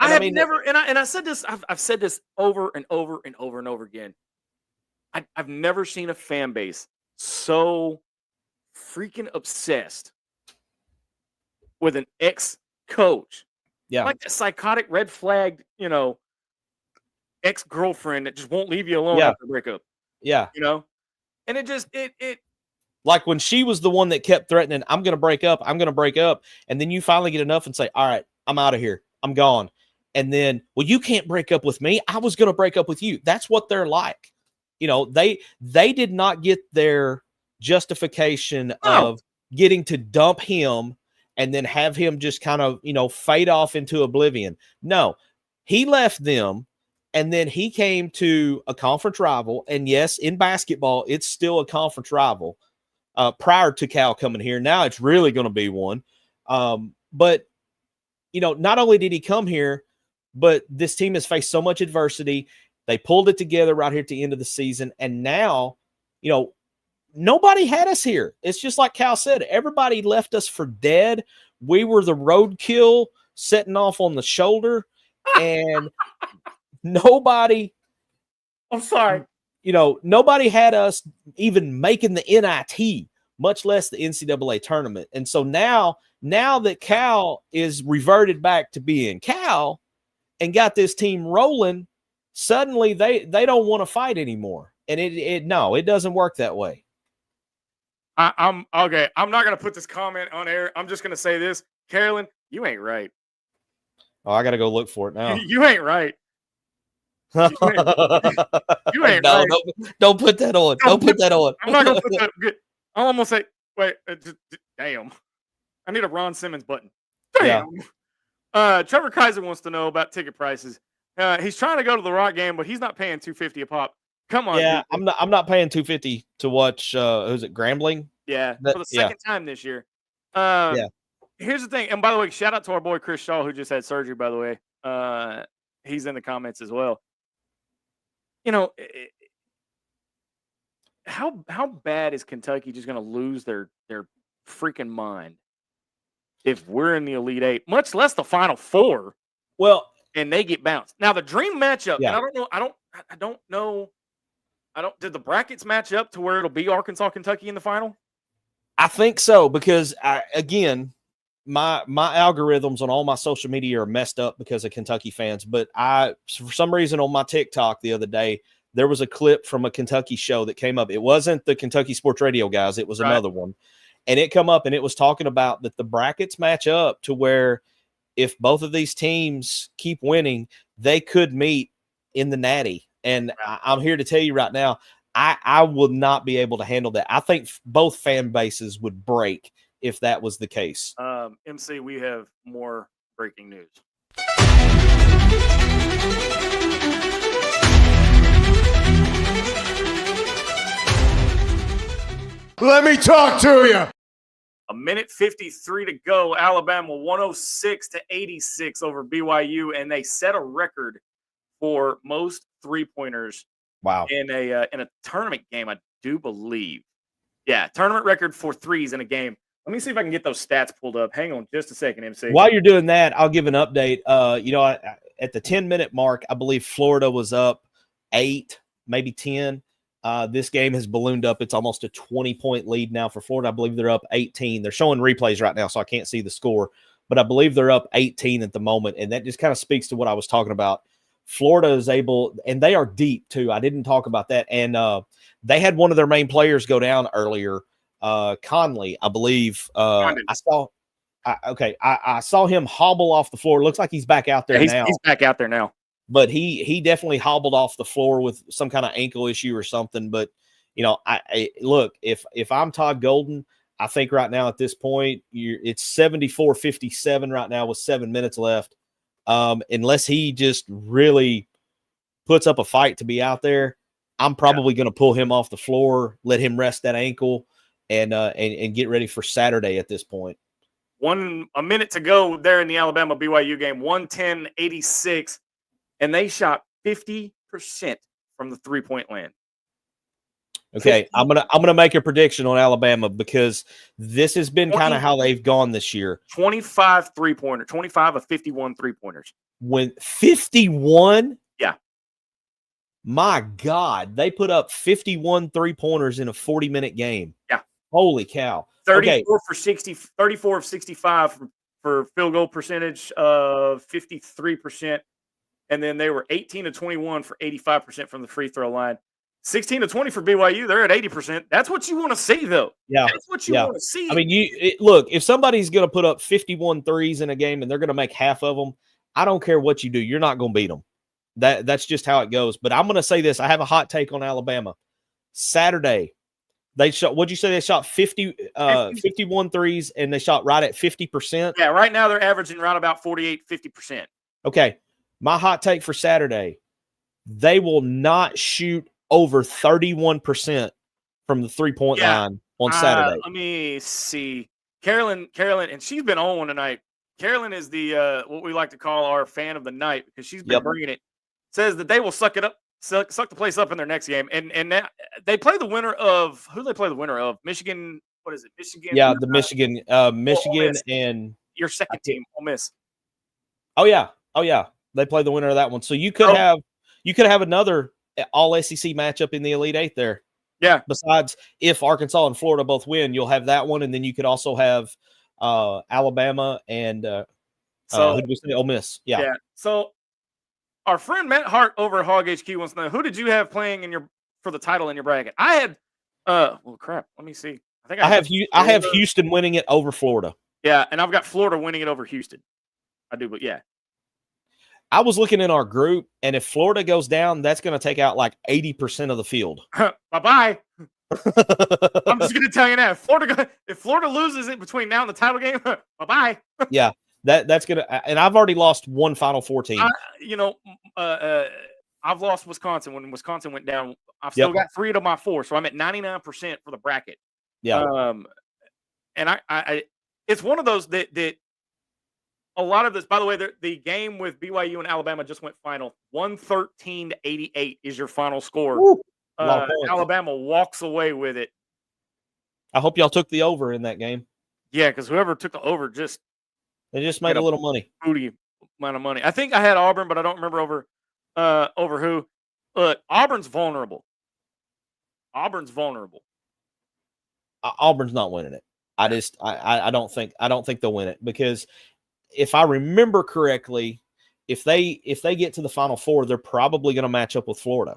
Speaker 3: I said this. I've said this over and over and over and over again. I've never seen a fan base so freaking obsessed with an ex-coach.
Speaker 7: Yeah,
Speaker 3: like a psychotic, red flagged, ex-girlfriend that just won't leave you alone after the breakup.
Speaker 7: Yeah,
Speaker 3: and it just it.
Speaker 7: Like when she was the one that kept threatening, I'm going to break up, and then you finally get enough and say, all right, I'm out of here, I'm gone. And then, well, you can't break up with me. I was going to break up with you. That's what they're like. They did not get their justification of getting to dump him and then have him just kind of, fade off into oblivion. No, he left them and then he came to a conference rival. And yes, in basketball, it's still a conference rival prior to Cal coming here. Now it's really going to be one. But, not only did he come here, but this team has faced so much adversity. They pulled it together right here at the end of the season. And now, nobody had us here. It's just like Cal said, everybody left us for dead. We were the roadkill setting off on the shoulder. And nobody,
Speaker 3: I'm sorry,
Speaker 7: nobody had us even making the NIT, much less the NCAA tournament. And so now that Cal is reverted back to being Cal, and got this team rolling, suddenly they don't want to fight anymore. And it doesn't work that way.
Speaker 3: I'm okay. I'm not going to put this comment on air. I'm just going to say this. Carolyn, you ain't right.
Speaker 7: Oh, I got to go look for it now.
Speaker 3: You ain't right. You ain't
Speaker 7: right. Don't put that on. Don't put that on.
Speaker 3: I'm not going to put that. Good. I'm almost say, wait, damn. I need a Ron Simmons button. Damn. Yeah. Trevor Kaiser wants to know about ticket prices. He's trying to go to the Rock game, but he's not paying $250 a pop. Come on.
Speaker 7: Yeah, dude. I'm not paying $250 to watch who's it, Grambling?
Speaker 3: Yeah, for the second time this year. Here's the thing, and by the way, shout out to our boy Chris Shaw who just had surgery, by the way. He's in the comments as well. How bad is Kentucky just going to lose their freaking mind if we're in the Elite Eight, much less the Final Four?
Speaker 7: Well,
Speaker 3: and they get bounced. Now the dream matchup, and I don't know. Did the brackets match up to where it'll be Arkansas, Kentucky in the final?
Speaker 7: I think so, because again, my algorithms on all my social media are messed up because of Kentucky fans. But for some reason on my TikTok the other day, there was a clip from a Kentucky show that came up. It wasn't the Kentucky Sports Radio guys. It was another one. And it come up and it was talking about that the brackets match up to where if both of these teams keep winning, they could meet in the Natty. And I'm here to tell you right now, I will not be able to handle that. I think both fan bases would break if that was the case.
Speaker 3: MC, we have more breaking news.
Speaker 6: Let me talk to you.
Speaker 3: A minute 53 to go. Alabama 106-86 over BYU, and they set a record for most three-pointers.
Speaker 7: Wow.
Speaker 3: In a tournament game, I do believe. Yeah, tournament record for threes in a game. Let me see if I can get those stats pulled up. Hang on just a second, MC.
Speaker 7: While you're doing that, I'll give an update. At the 10-minute mark, I believe Florida was up 8, maybe 10. This game has ballooned up. It's almost a 20-point lead now for Florida. I believe they're up 18. They're showing replays right now, so I can't see the score. But I believe they're up 18 at the moment, and that just kind of speaks to what I was talking about. Florida is able, and they are deep too. I didn't talk about that. And they had one of their main players go down earlier, Conley, I believe. I saw him hobble off the floor. Looks like he's back out there now.
Speaker 3: He's back out there now.
Speaker 7: But he definitely hobbled off the floor with some kind of ankle issue or something. But I look, if I'm Todd Golden, I think right now at this point it's 74-57 right now with 7 minutes left. Unless he just really puts up a fight to be out there, I'm probably going to pull him off the floor, let him rest that ankle, and get ready for Saturday at this point.
Speaker 3: A minute to go there in the Alabama BYU game, 110-86, and they shot 50% from the 3-point land.
Speaker 7: Okay, I'm gonna make a prediction on Alabama because this has been kind of how they've gone this year.
Speaker 3: 25 3-pointer, 25 of 51 3-pointers.
Speaker 7: When 51,
Speaker 3: yeah,
Speaker 7: my God, they put up 51 3-pointers in a 40-minute game.
Speaker 3: Yeah,
Speaker 7: holy cow!
Speaker 3: 34 of 65 for field goal percentage of 53%, and then they were 18 of 21 for 85% from the free throw line. 16 to 20 for BYU. They're at 80%. That's what you want to see, though.
Speaker 7: Yeah.
Speaker 3: That's what you want to see.
Speaker 7: I mean, look, if somebody's going to put up 51 threes in a game and they're going to make half of them, I don't care what you do. You're not going to beat them. That's just how it goes. But I'm going to say this. I have a hot take on Alabama. Saturday, they shot, what'd you say? They shot 51 threes and they shot right at 50%.
Speaker 3: Yeah, right now they're averaging right about 50%.
Speaker 7: Okay. My hot take for Saturday, they will not shoot over 31% from the 3-point line on Saturday.
Speaker 3: Let me see. Carolyn, and she's been on one tonight. Carolyn is the what we like to call our fan of the night because she's been bringing it. Says that they will suck it up, suck the place up in their next game, and now they play the winner of who? They play the winner of Michigan. What is it? Michigan.
Speaker 7: Yeah, the Michigan and
Speaker 3: your second team, Ole Miss.
Speaker 7: Oh yeah. They play the winner of that one. So you could have another all SEC matchup in the Elite Eight there.
Speaker 3: Yeah.
Speaker 7: Besides, if Arkansas and Florida both win, you'll have that one, and then you could also have Alabama and who did we say? Ole Miss. Yeah.
Speaker 3: So our friend Matt Hart over at Hog HQ wants to know, who did you have playing for the title in your bracket? I had well crap. Let me see. I
Speaker 7: have Houston winning it over Florida.
Speaker 3: Yeah, and I've got Florida winning it over Houston. I do, but yeah.
Speaker 7: I was looking in our group, and if Florida goes down, that's going to take out like 80% of the field.
Speaker 3: Bye-bye. I'm just going to tell you now. If Florida loses it between now and the title game, bye-bye.
Speaker 7: Yeah, that's going to – and I've already lost one Final Four team.
Speaker 3: I've lost Wisconsin. When Wisconsin went down, I've still got 3 of my 4, so I'm at 99% for the bracket.
Speaker 7: Yeah.
Speaker 3: And I it's one of those that a lot of this, by the way, the game with BYU and Alabama just went final. 113-88 is your final score. Alabama walks away with it.
Speaker 7: I hope y'all took the over in that game.
Speaker 3: Yeah, because whoever took the over
Speaker 7: they just made a little money.
Speaker 3: Booty amount of money. I think I had Auburn, but I don't remember over who. Look, Auburn's vulnerable. Auburn's
Speaker 7: not winning it. I don't think they'll win it because if I remember correctly, if they get to the Final Four, they're probably going to match up with Florida.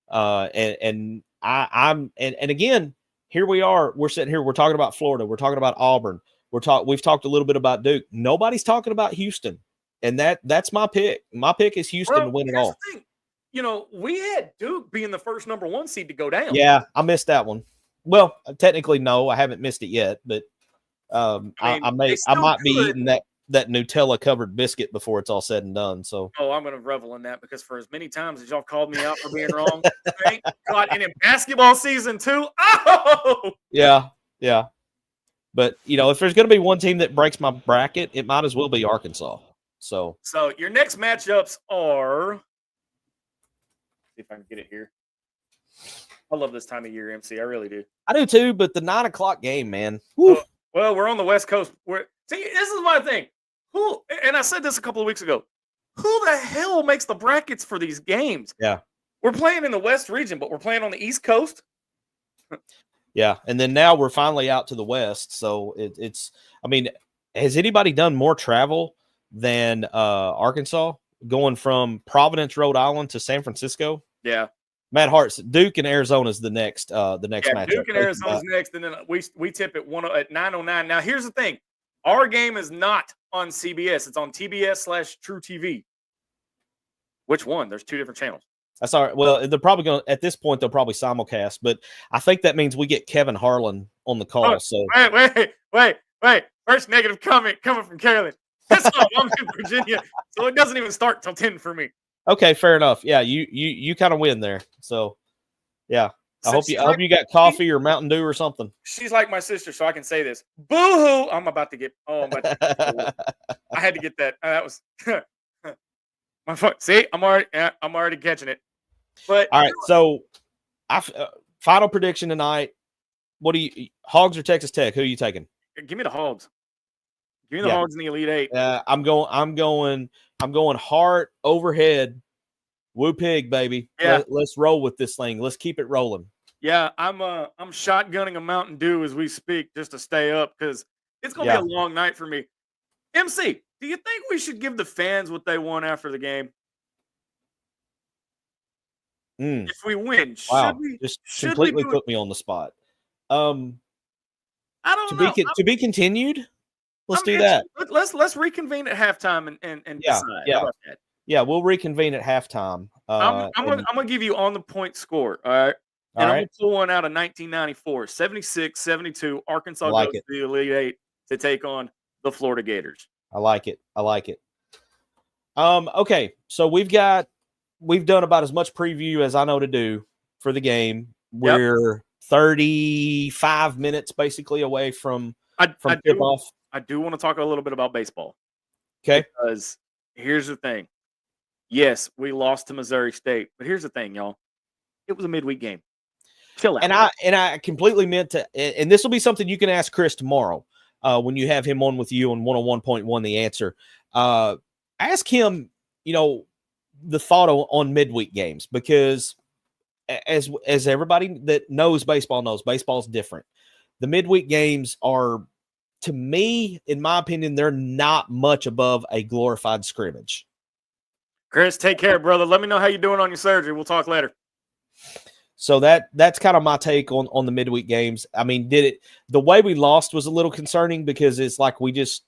Speaker 7: And again, here we are. We're sitting here. We're talking about Florida. We're talking about Auburn. We've talked a little bit about Duke. Nobody's talking about Houston, and that's my pick. My pick is Houston to win it all.
Speaker 3: we had Duke being the first number 1 seed to go down.
Speaker 7: Yeah, I missed that one. Well, technically, no, I haven't missed it yet, but I might be eating that Nutella covered biscuit before it's all said and done. So,
Speaker 3: I'm going to revel in that, because for as many times as y'all called me out for being wrong, thank God, and in basketball season too. Oh,
Speaker 7: yeah. But if there's going to be one team that breaks my bracket, it might as well be Arkansas. So
Speaker 3: your next matchups are. See if I can get it here. I love this time of year, MC. I really do.
Speaker 7: I do too, but the 9 o'clock game, man.
Speaker 3: Well, we're on the West Coast. See, this is my thing. And I said this a couple of weeks ago. Who the hell makes the brackets for these games?
Speaker 7: Yeah.
Speaker 3: We're playing in the West region, but we're playing on the East Coast.
Speaker 7: Yeah, and then now we're finally out to the West. So it's. I mean, has anybody done more travel than Arkansas, going from Providence, Rhode Island to San Francisco?
Speaker 3: Yeah.
Speaker 7: Matt Hart's Duke and Arizona is the next matchup.
Speaker 3: Duke and Arizona's next, and then we tip at 9:09. Now here's the thing: our game is not on CBS; it's on TBS/True TV. Which one? There's 2 different channels.
Speaker 7: That's all right. Well, they're probably going at this point. They'll probably simulcast, but I think that means we get Kevin Harlan on the call. So
Speaker 3: wait! First negative comment coming from Carolyn. That's all. I'm in Virginia, so it doesn't even start till 10 for me.
Speaker 7: Okay, fair enough. Yeah, you kind of win there. So, yeah, I hope you got coffee or Mountain Dew or something.
Speaker 3: She's like my sister, so I can say this. Boo-hoo! I'm about to get. I had to get that. That was my phone. See, I'm already catching it. But
Speaker 7: all right, so final prediction tonight. What do you Hogs or Texas Tech? Who are you taking?
Speaker 3: Give me the Hogs. Give me the Hogs in the Elite Eight.
Speaker 7: I'm going Hart overhead. Woo pig, baby.
Speaker 3: Yeah.
Speaker 7: Let's roll with this thing. Let's keep it rolling.
Speaker 3: Yeah, I'm shotgunning a Mountain Dew as we speak just to stay up, because it's gonna be a long night for me. MC, do you think we should give the fans what they want after the game? If we win,
Speaker 7: wow,
Speaker 3: should
Speaker 7: completely put me on the spot.
Speaker 3: I don't know.
Speaker 7: To be continued. Let's do that.
Speaker 3: Let's reconvene at halftime and decide. How about that?
Speaker 7: Yeah, we'll reconvene at halftime.
Speaker 3: I'm gonna give you on the point score. All right. And I'm going to pull one out of 1994, 76-72. Arkansas goes to the Elite Eight to take on the Florida Gators.
Speaker 7: I like it. Okay, so we've done about as much preview as I know to do for the game. We're 35 minutes basically away from tip-off.
Speaker 3: I do want to talk a little bit about baseball.
Speaker 7: Okay.
Speaker 3: Because here's the thing. Yes, we lost to Missouri State, but here's the thing, y'all. It was a midweek game. Chill out.
Speaker 7: And I completely meant to, and this will be something you can ask Chris tomorrow when you have him on with you on 101.1 The Answer. Ask him, the thought on midweek games, because as everybody that knows baseball knows, baseball's different. The midweek games are, to me, in my opinion, they're not much above a glorified scrimmage.
Speaker 3: Chris, take care, brother. Let me know how you're doing on your surgery. We'll talk later.
Speaker 7: So that's kind of my take on the midweek games. I mean, the way we lost was a little concerning, because it's like we just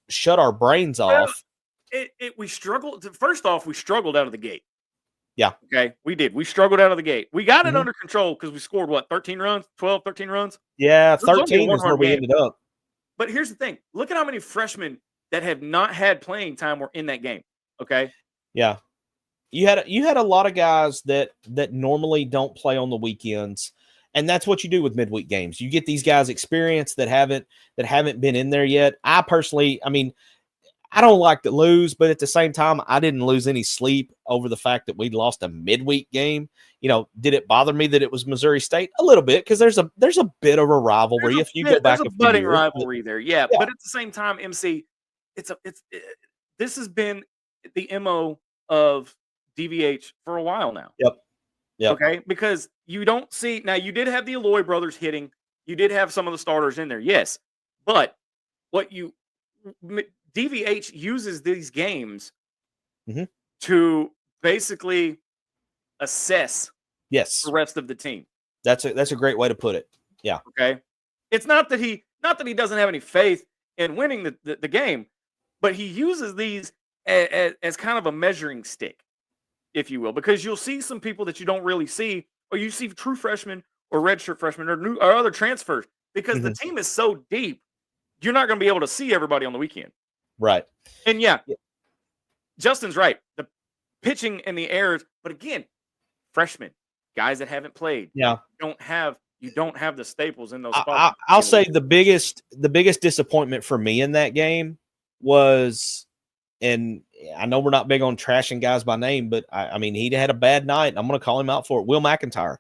Speaker 7: shut our brains off.
Speaker 3: We struggled. First off, we struggled out of the gate.
Speaker 7: Yeah.
Speaker 3: Okay. We did. We struggled out of the gate. We got it under control because we scored 13 runs? 13 runs?
Speaker 7: Yeah, 13 is where we ended up.
Speaker 3: But here's the thing. Look at how many freshmen that have not had playing time were in that game. Okay.
Speaker 7: Yeah. You had a lot of guys that normally don't play on the weekends, and that's what you do with midweek games. You get these guys experience that haven't been in there yet. I personally, I don't like to lose, but at the same time, I didn't lose any sleep over the fact that we lost a midweek game. Did it bother me that it was Missouri State? A little bit, because there's a bit of a rivalry if you go back
Speaker 3: a budding rivalry there. Yeah, but at the same time, MC, this has been the MO of DVH for a while now.
Speaker 7: Yep.
Speaker 3: Okay, because you don't see now. You did have the Alloy brothers hitting. You did have some of the starters in there, yes. But DVH uses these games to basically assess the rest of the team.
Speaker 7: That's a great way to put it. Yeah.
Speaker 3: Okay. It's not that he doesn't have any faith in winning the game, but he uses these as kind of a measuring stick. if you will, because you'll see some people that you don't really see, or you see true freshmen or redshirt freshmen or other transfers, because the team is so deep, you're not going to be able to see everybody on the weekend.
Speaker 7: Right.
Speaker 3: And yeah, Justin's right. The pitching and the errors, but again, freshmen, guys that haven't played,
Speaker 7: Yeah.
Speaker 3: you don't have the staples in those spots.
Speaker 7: I'll say the biggest disappointment for me in that game was, and I know we're not big on trashing guys by name, but I mean, he had a bad night. I'm going to call him out for it. Will McIntyre,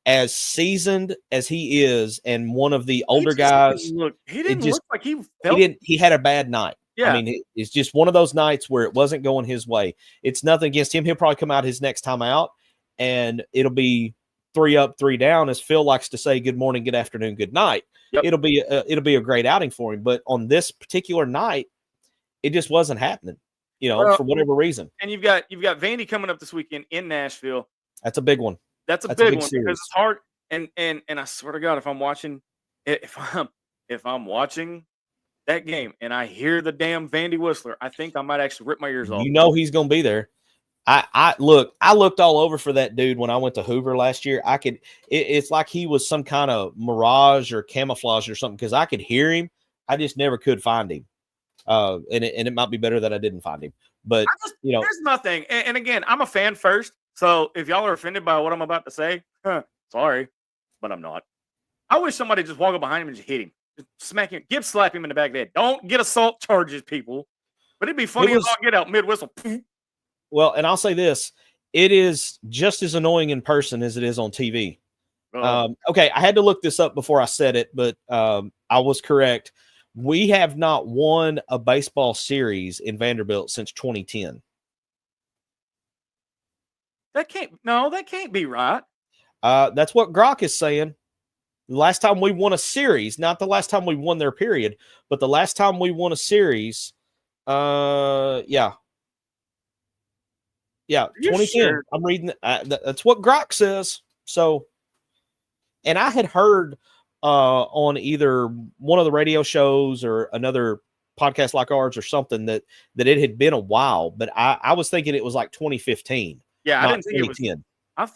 Speaker 7: as seasoned as he is, and one of the older guys,
Speaker 3: he didn't look like
Speaker 7: he had a bad night.
Speaker 3: Yeah.
Speaker 7: I mean, it's just one of those nights where it wasn't going his way. It's nothing against him. He'll probably come out his next time out, and it'll be 3 up, 3 down, as Phil likes to say, good morning, good afternoon, good night.
Speaker 3: Yep.
Speaker 7: It'll be a great outing for him. But on this particular night, it just wasn't happening, for whatever reason.
Speaker 3: And you've got Vandy coming up this weekend in Nashville.
Speaker 7: That's a big one.
Speaker 3: That's a big one
Speaker 7: series.
Speaker 3: because it's hard. And I swear to God, if I'm watching that game and I hear the damn Vandy whistler, I think I might actually rip my ears off.
Speaker 7: He's going to be there. I looked all over for that dude when I went to Hoover last year. It's like he was some kind of mirage or camouflage or something, because I could hear him. I just never could find him. And it might be better that I didn't find him. But
Speaker 3: here's my thing. And again, I'm a fan first. So if y'all are offended by what I'm about to say, sorry, but I'm not. I wish somebody just walk up behind him and just hit him. Just smack him, slap him in the back of the head. Don't get assault charges, people. But it'd be funny if I get out mid-whistle.
Speaker 7: Well, and I'll say this. It is just as annoying in person as it is on TV. Okay, I had to look this up before I said it, but I was correct. We have not won a baseball series in Vanderbilt since 2010.
Speaker 3: That can't be right.
Speaker 7: That's what Grok is saying. The last time we won a series, not the last time we won their period, but the last time we won a series, yeah, 2010. Sure? I'm reading. That's what Grok says. So, and I had heard on either one of the radio shows or another podcast like ours or something that it had been a while, but I was thinking it was like 2015.
Speaker 3: Yeah, I didn't think it was.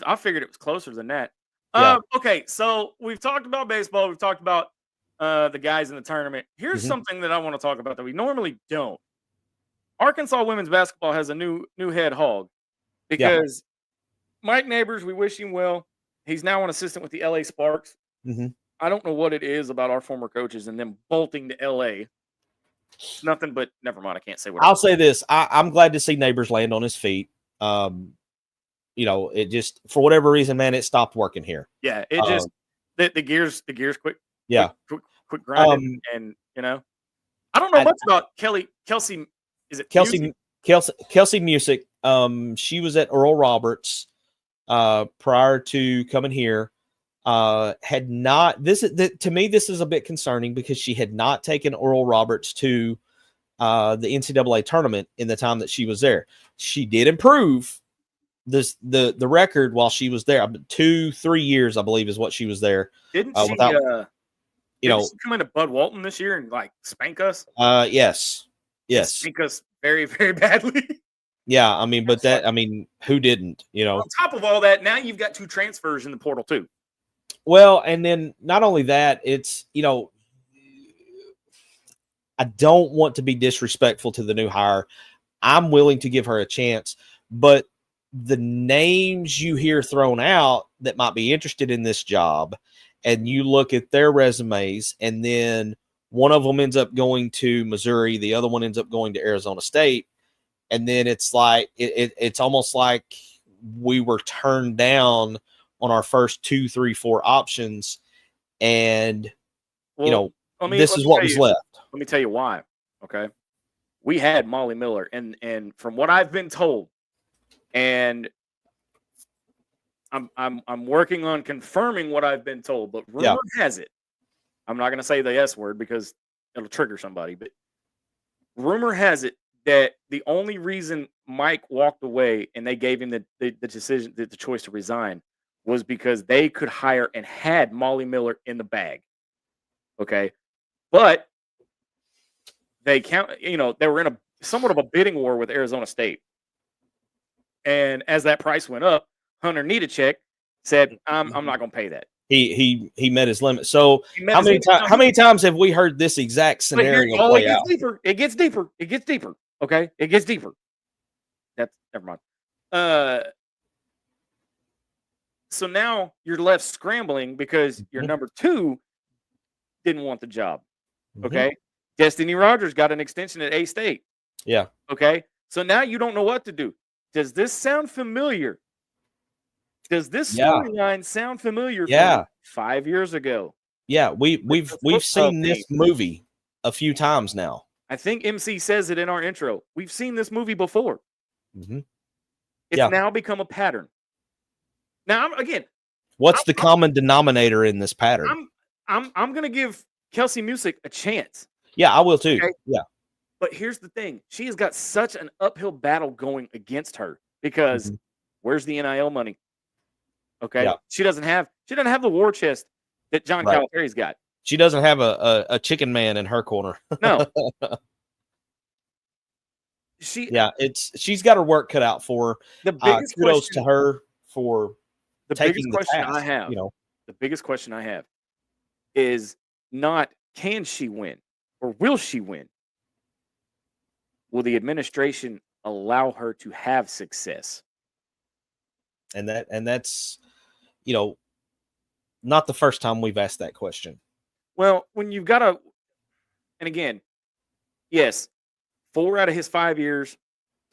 Speaker 3: I figured it was closer than that.
Speaker 7: Yeah.
Speaker 3: Okay, so we've talked about baseball. We've talked about the guys in the tournament. Here's something that I want to talk about that we normally don't. Arkansas women's basketball has a new head hog because Mike Neighbors, we wish him well. He's now an assistant with the LA Sparks. I don't know what it is about our former coaches and them bolting to LA. It's nothing but never mind. I can't say what
Speaker 7: I'll say this. I'm glad to see Neighbors land on his feet. It just, for whatever reason, man, it stopped working here.
Speaker 3: Yeah, it just the gears quit.
Speaker 7: Yeah,
Speaker 3: quit grinding, and I don't know much about Kelsi. Is it
Speaker 7: Kelsi Musick? She was at Earl Roberts prior to coming here. Had not to me this is a bit concerning because she had not taken Earl Roberts to the NCAA tournament in the time that she was there. She did improve the record while she was there. 2-3 years, I believe, is what she was there.
Speaker 3: Didn't she? Didn't she come into Bud Walton this year and like spank us?
Speaker 7: Yes.
Speaker 3: Spank us very, very badly.
Speaker 7: Yeah, I mean, but who didn't?
Speaker 3: On top of all that, now you've got 2 transfers in the portal too.
Speaker 7: Well, and then not only that, it's I don't want to be disrespectful to the new hire. I'm willing to give her a chance, but the names you hear thrown out that might be interested in this job, and you look at their resumes, and then one of them ends up going to Missouri, the other one ends up going to Arizona State, and then it's like it's almost like we were turned down on our first 2, 3, 4 options, and this is what was left.
Speaker 3: Let me tell you why. Okay, we had Molly Miller, and from what I've been told, and I'm working on confirming what I've been told, but rumor has it. I'm not going to say the S word because it'll trigger somebody, but rumor has it that the only reason Mike walked away and they gave him the decision, the choice to resign, was because they could hire and had Molly Miller in the bag. Okay, but they were in somewhat of a bidding war with Arizona State. And as that price went up, Hunter Needachek said, I'm not going to pay that.
Speaker 7: He met his limit. So how
Speaker 3: his
Speaker 7: many times have we heard this exact scenario play out?
Speaker 3: It gets deeper. Okay, it gets deeper. That's never mind. So now you're left scrambling because your number 2 didn't want the job. Okay, Destiny Rogers got an extension at A-State.
Speaker 7: Yeah.
Speaker 3: Okay, so now you don't know what to do. Does this sound familiar? Does this storyline sound familiar?
Speaker 7: Yeah.
Speaker 3: 5 years ago.
Speaker 7: Yeah, we've seen this movie a few times now.
Speaker 3: I think MC says it in our intro. We've seen this movie before.
Speaker 7: Mm-hmm.
Speaker 3: It's now become a pattern. Now, again,
Speaker 7: what's the common denominator in this pattern?
Speaker 3: I'm going to give Kelsi Musick a chance.
Speaker 7: Yeah, I will too.
Speaker 3: Okay?
Speaker 7: Yeah.
Speaker 3: But here's the thing. She has got such an uphill battle going against her because where's the NIL money? Okay. Yeah. She doesn't have the war chest that John Calipari's got.
Speaker 7: She doesn't have a chicken man in her corner.
Speaker 3: No.
Speaker 7: She's got her work cut out for her.
Speaker 3: The biggest
Speaker 7: kudos to her for
Speaker 3: the
Speaker 7: taking
Speaker 3: biggest question
Speaker 7: task,
Speaker 3: I have. The biggest question I have is not can she win or will she win? Will the administration allow her to have success?
Speaker 7: And that's not the first time we've asked that question.
Speaker 3: Well, when you've got and again, yes, 4 out of his 5 years,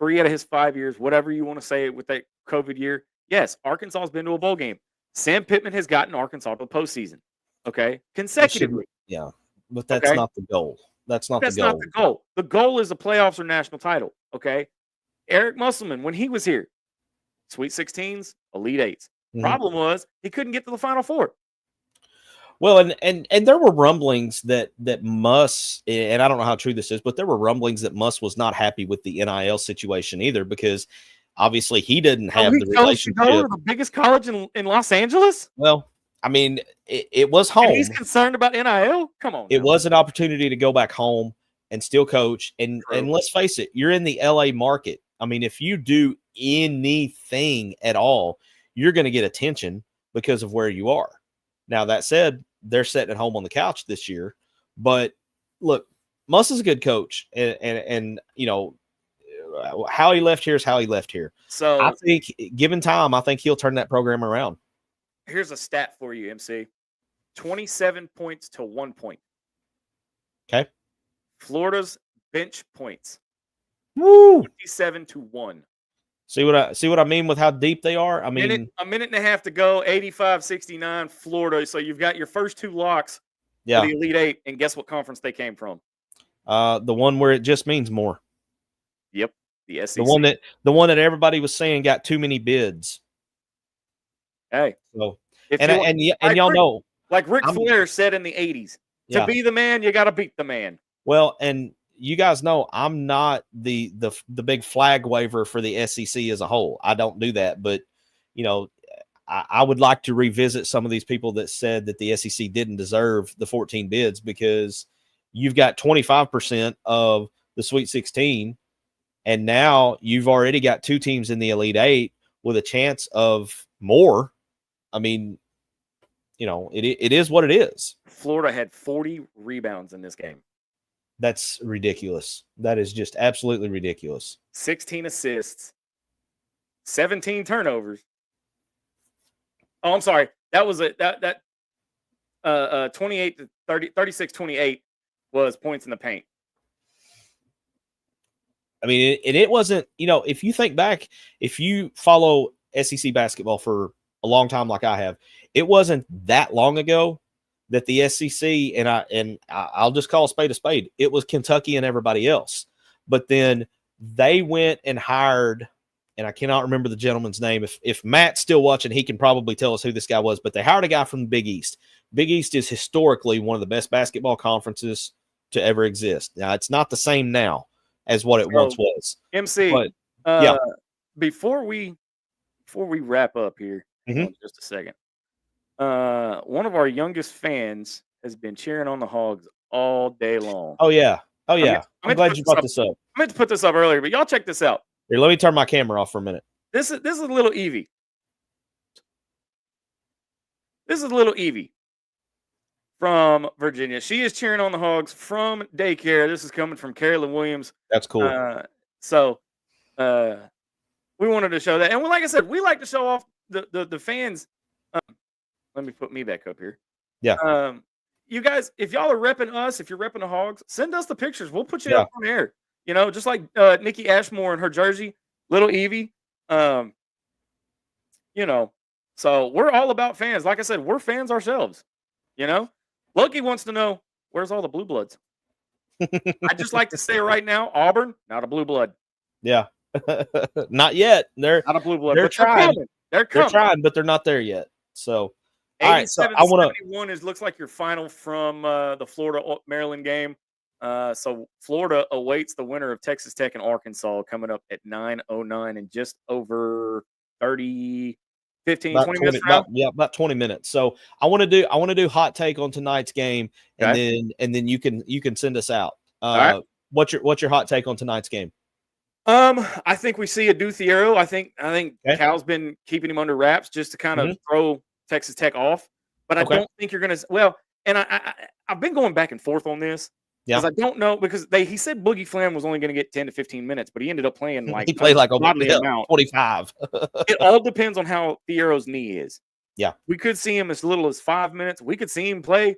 Speaker 3: 3 out of his 5 years, whatever you want to say with that COVID year. Yes, Arkansas has been to a bowl game. Sam Pittman has gotten Arkansas to the postseason. Okay, consecutively.
Speaker 7: Yeah, but that's not the goal. That's not the goal.
Speaker 3: The goal is the playoffs or national title. Okay, Eric Musselman, when he was here, Sweet 16s, Elite 8s. Problem was he couldn't get to the Final Four.
Speaker 7: Well, and there were rumblings that Muss, and I don't know how true this is, but there were rumblings that Muss was not happy with the NIL situation either because obviously he didn't have the relationship.
Speaker 3: Go to the biggest college in Los Angeles?
Speaker 7: Well, I mean, it was home.
Speaker 3: And he's concerned about NIL? Come on.
Speaker 7: It was an opportunity to go back home and still coach. And let's face it, you're in the LA market. I mean, if you do anything at all, you're going to get attention because of where you are. Now, that said, they're sitting at home on the couch this year. But look, Muss is a good coach. And how he left here is how he left here.
Speaker 3: So
Speaker 7: I think, given time, I think he'll turn that program around.
Speaker 3: Here's a stat for you, MC. 27 points to 1 point.
Speaker 7: Okay.
Speaker 3: Florida's bench points.
Speaker 7: Woo!
Speaker 3: 27 to 1.
Speaker 7: See what I mean with how deep they are? I mean,
Speaker 3: a minute and a half to go, 85-69 Florida. So you've got your first 2 locks
Speaker 7: for
Speaker 3: the Elite 8, and guess what conference they came from?
Speaker 7: The one where it just means more.
Speaker 3: Yep, the SEC.
Speaker 7: The one that everybody was saying got too many bids.
Speaker 3: Hey,
Speaker 7: so and y'all know,
Speaker 3: like Ric Flair said in the 80s, to be the man, you got to beat the man.
Speaker 7: Well, and you guys know I'm not the big flag waver for the SEC as a whole. I don't do that, but I would like to revisit some of these people that said that the SEC didn't deserve the 14 bids because you've got 25% of the Sweet 16, and now you've already got 2 teams in the Elite 8 with a chance of more. I mean, it is what it is.
Speaker 3: Florida had 40 rebounds in this game.
Speaker 7: That's ridiculous. That is just absolutely ridiculous.
Speaker 3: 16 assists, 17 turnovers. Oh, I'm sorry. That was 28 to 30, 36-28 was points in the paint.
Speaker 7: I mean, it wasn't, if you think back, if you follow SEC basketball for a long time like I have, it wasn't that long ago that the SEC, and I'll just call a spade, it was Kentucky and everybody else. But then they went and hired, and I cannot remember the gentleman's name. If Matt's still watching, he can probably tell us who this guy was. But they hired a guy from the Big East. Big East is historically one of the best basketball conferences to ever exist. Now, it's not the same now as what it once was.
Speaker 3: MC, before we wrap up here, just a second. One of our youngest fans has been cheering on the Hogs all day long.
Speaker 7: Oh yeah. I'm glad you brought this up.
Speaker 3: I meant to put this up earlier, but y'all check this out.
Speaker 7: Here, let me turn my camera off for a minute.
Speaker 3: This is little Evie. This is little Evie from Virginia. She is cheering on the Hogs from daycare. This is coming from Carolyn Williams.
Speaker 7: That's cool.
Speaker 3: So we wanted to show that. And like I said, we like to show off the fans. Let me put me back up here.
Speaker 7: Yeah.
Speaker 3: You guys, if y'all are repping us, if you're repping the Hogs, send us the pictures. We'll put you up on air. You know, just like Nikki Ashmore in her jersey, little Evie. You know, so we're all about fans. Like I said, we're fans ourselves. You know, Loki wants to know, where's all the blue bloods? I just like to say right now, Auburn, not a blue blood.
Speaker 7: Yeah. Not yet. They're
Speaker 3: not a blue blood.
Speaker 7: They're trying.
Speaker 3: They're
Speaker 7: trying, but they're not there yet. So, all right. So I want to.
Speaker 3: 71 looks like your final from the Florida Maryland game. So Florida awaits the winner of Texas Tech and Arkansas coming up at 9:09 and just over 20 minutes.
Speaker 7: About 20 minutes. So I want to do hot take on tonight's game, and then you can send us out.
Speaker 3: All right.
Speaker 7: What's your hot take on tonight's game?
Speaker 3: I think we see a Duthiero. I think Cal's been keeping him under wraps just to kind of throw Texas Tech off. But I don't think you're going to. Well, and I've been going back and forth on this. Because I don't know, because he said Boogie Flam was only going to get 10 to 15 minutes, but he ended up playing like
Speaker 7: he played like a
Speaker 3: 25. It all depends on how Thiero's knee is.
Speaker 7: Yeah.
Speaker 3: We could see him as little as 5 minutes. We could see him play,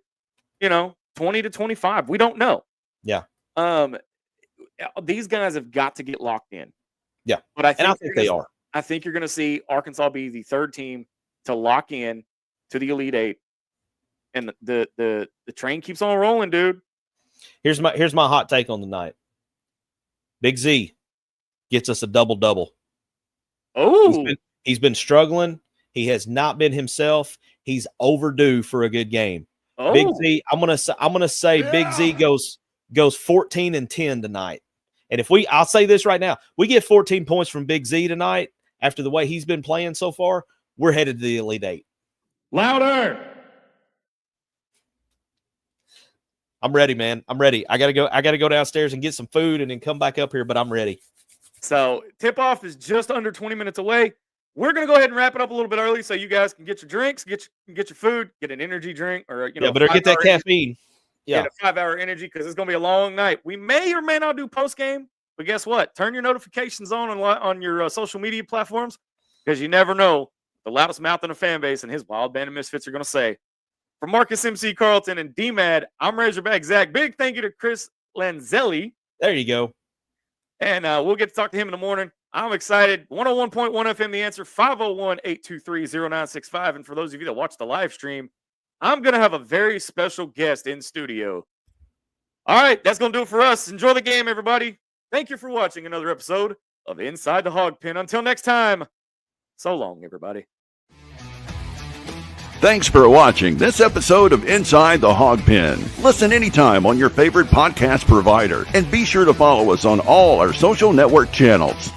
Speaker 3: 20 to 25. We don't know.
Speaker 7: Yeah.
Speaker 3: These guys have got to get locked in.
Speaker 7: Yeah.
Speaker 3: But I think
Speaker 7: they are.
Speaker 3: I think you're going to see Arkansas be the third team to lock in to the Elite Eight. And the train keeps on rolling, dude.
Speaker 7: Here's my hot take on the night. Big Z gets us a double-double.
Speaker 3: Oh,
Speaker 7: he's been struggling. He has not been himself. He's overdue for a good game.
Speaker 3: Oh.
Speaker 7: Big Z, I'm gonna say Big Z goes 14-10 tonight. And I'll say this right now, we get 14 points from Big Z tonight after the way he's been playing so far, we're headed to the Elite Eight.
Speaker 6: Louder.
Speaker 7: I'm ready, man. I'm ready. I gotta go downstairs and get some food and then come back up here, but I'm ready.
Speaker 3: So tip-off is just under 20 minutes away. We're gonna go ahead and wrap it up a little bit early so you guys can get your drinks, get your food, get an energy drink, or
Speaker 7: better get that caffeine.
Speaker 3: Get a 5-hour energy because it's gonna be a long night. We may or may not do post-game, but guess what? Turn your notifications on your social media platforms because you never know the loudest mouth in the fan base and his wild band of misfits are gonna say. For Marcus MC Carlton and D-Mad, I'm Razorback Zach. Big thank you to Chris Lanzilli.
Speaker 7: There you go.
Speaker 3: And we'll get to talk to him in the morning. I'm excited. 101.1 FM, The Answer, 501-823-0965. And for those of you that watch the live stream, I'm going to have a very special guest in studio. All right, that's going to do it for us. Enjoy the game, everybody. Thank you for watching another episode of Inside the Hawg Pen. Until next time, so long, everybody.
Speaker 5: Thanks for watching this episode of Inside the Hawg Pen. Listen anytime on your favorite podcast provider and be sure to follow us on all our social network channels.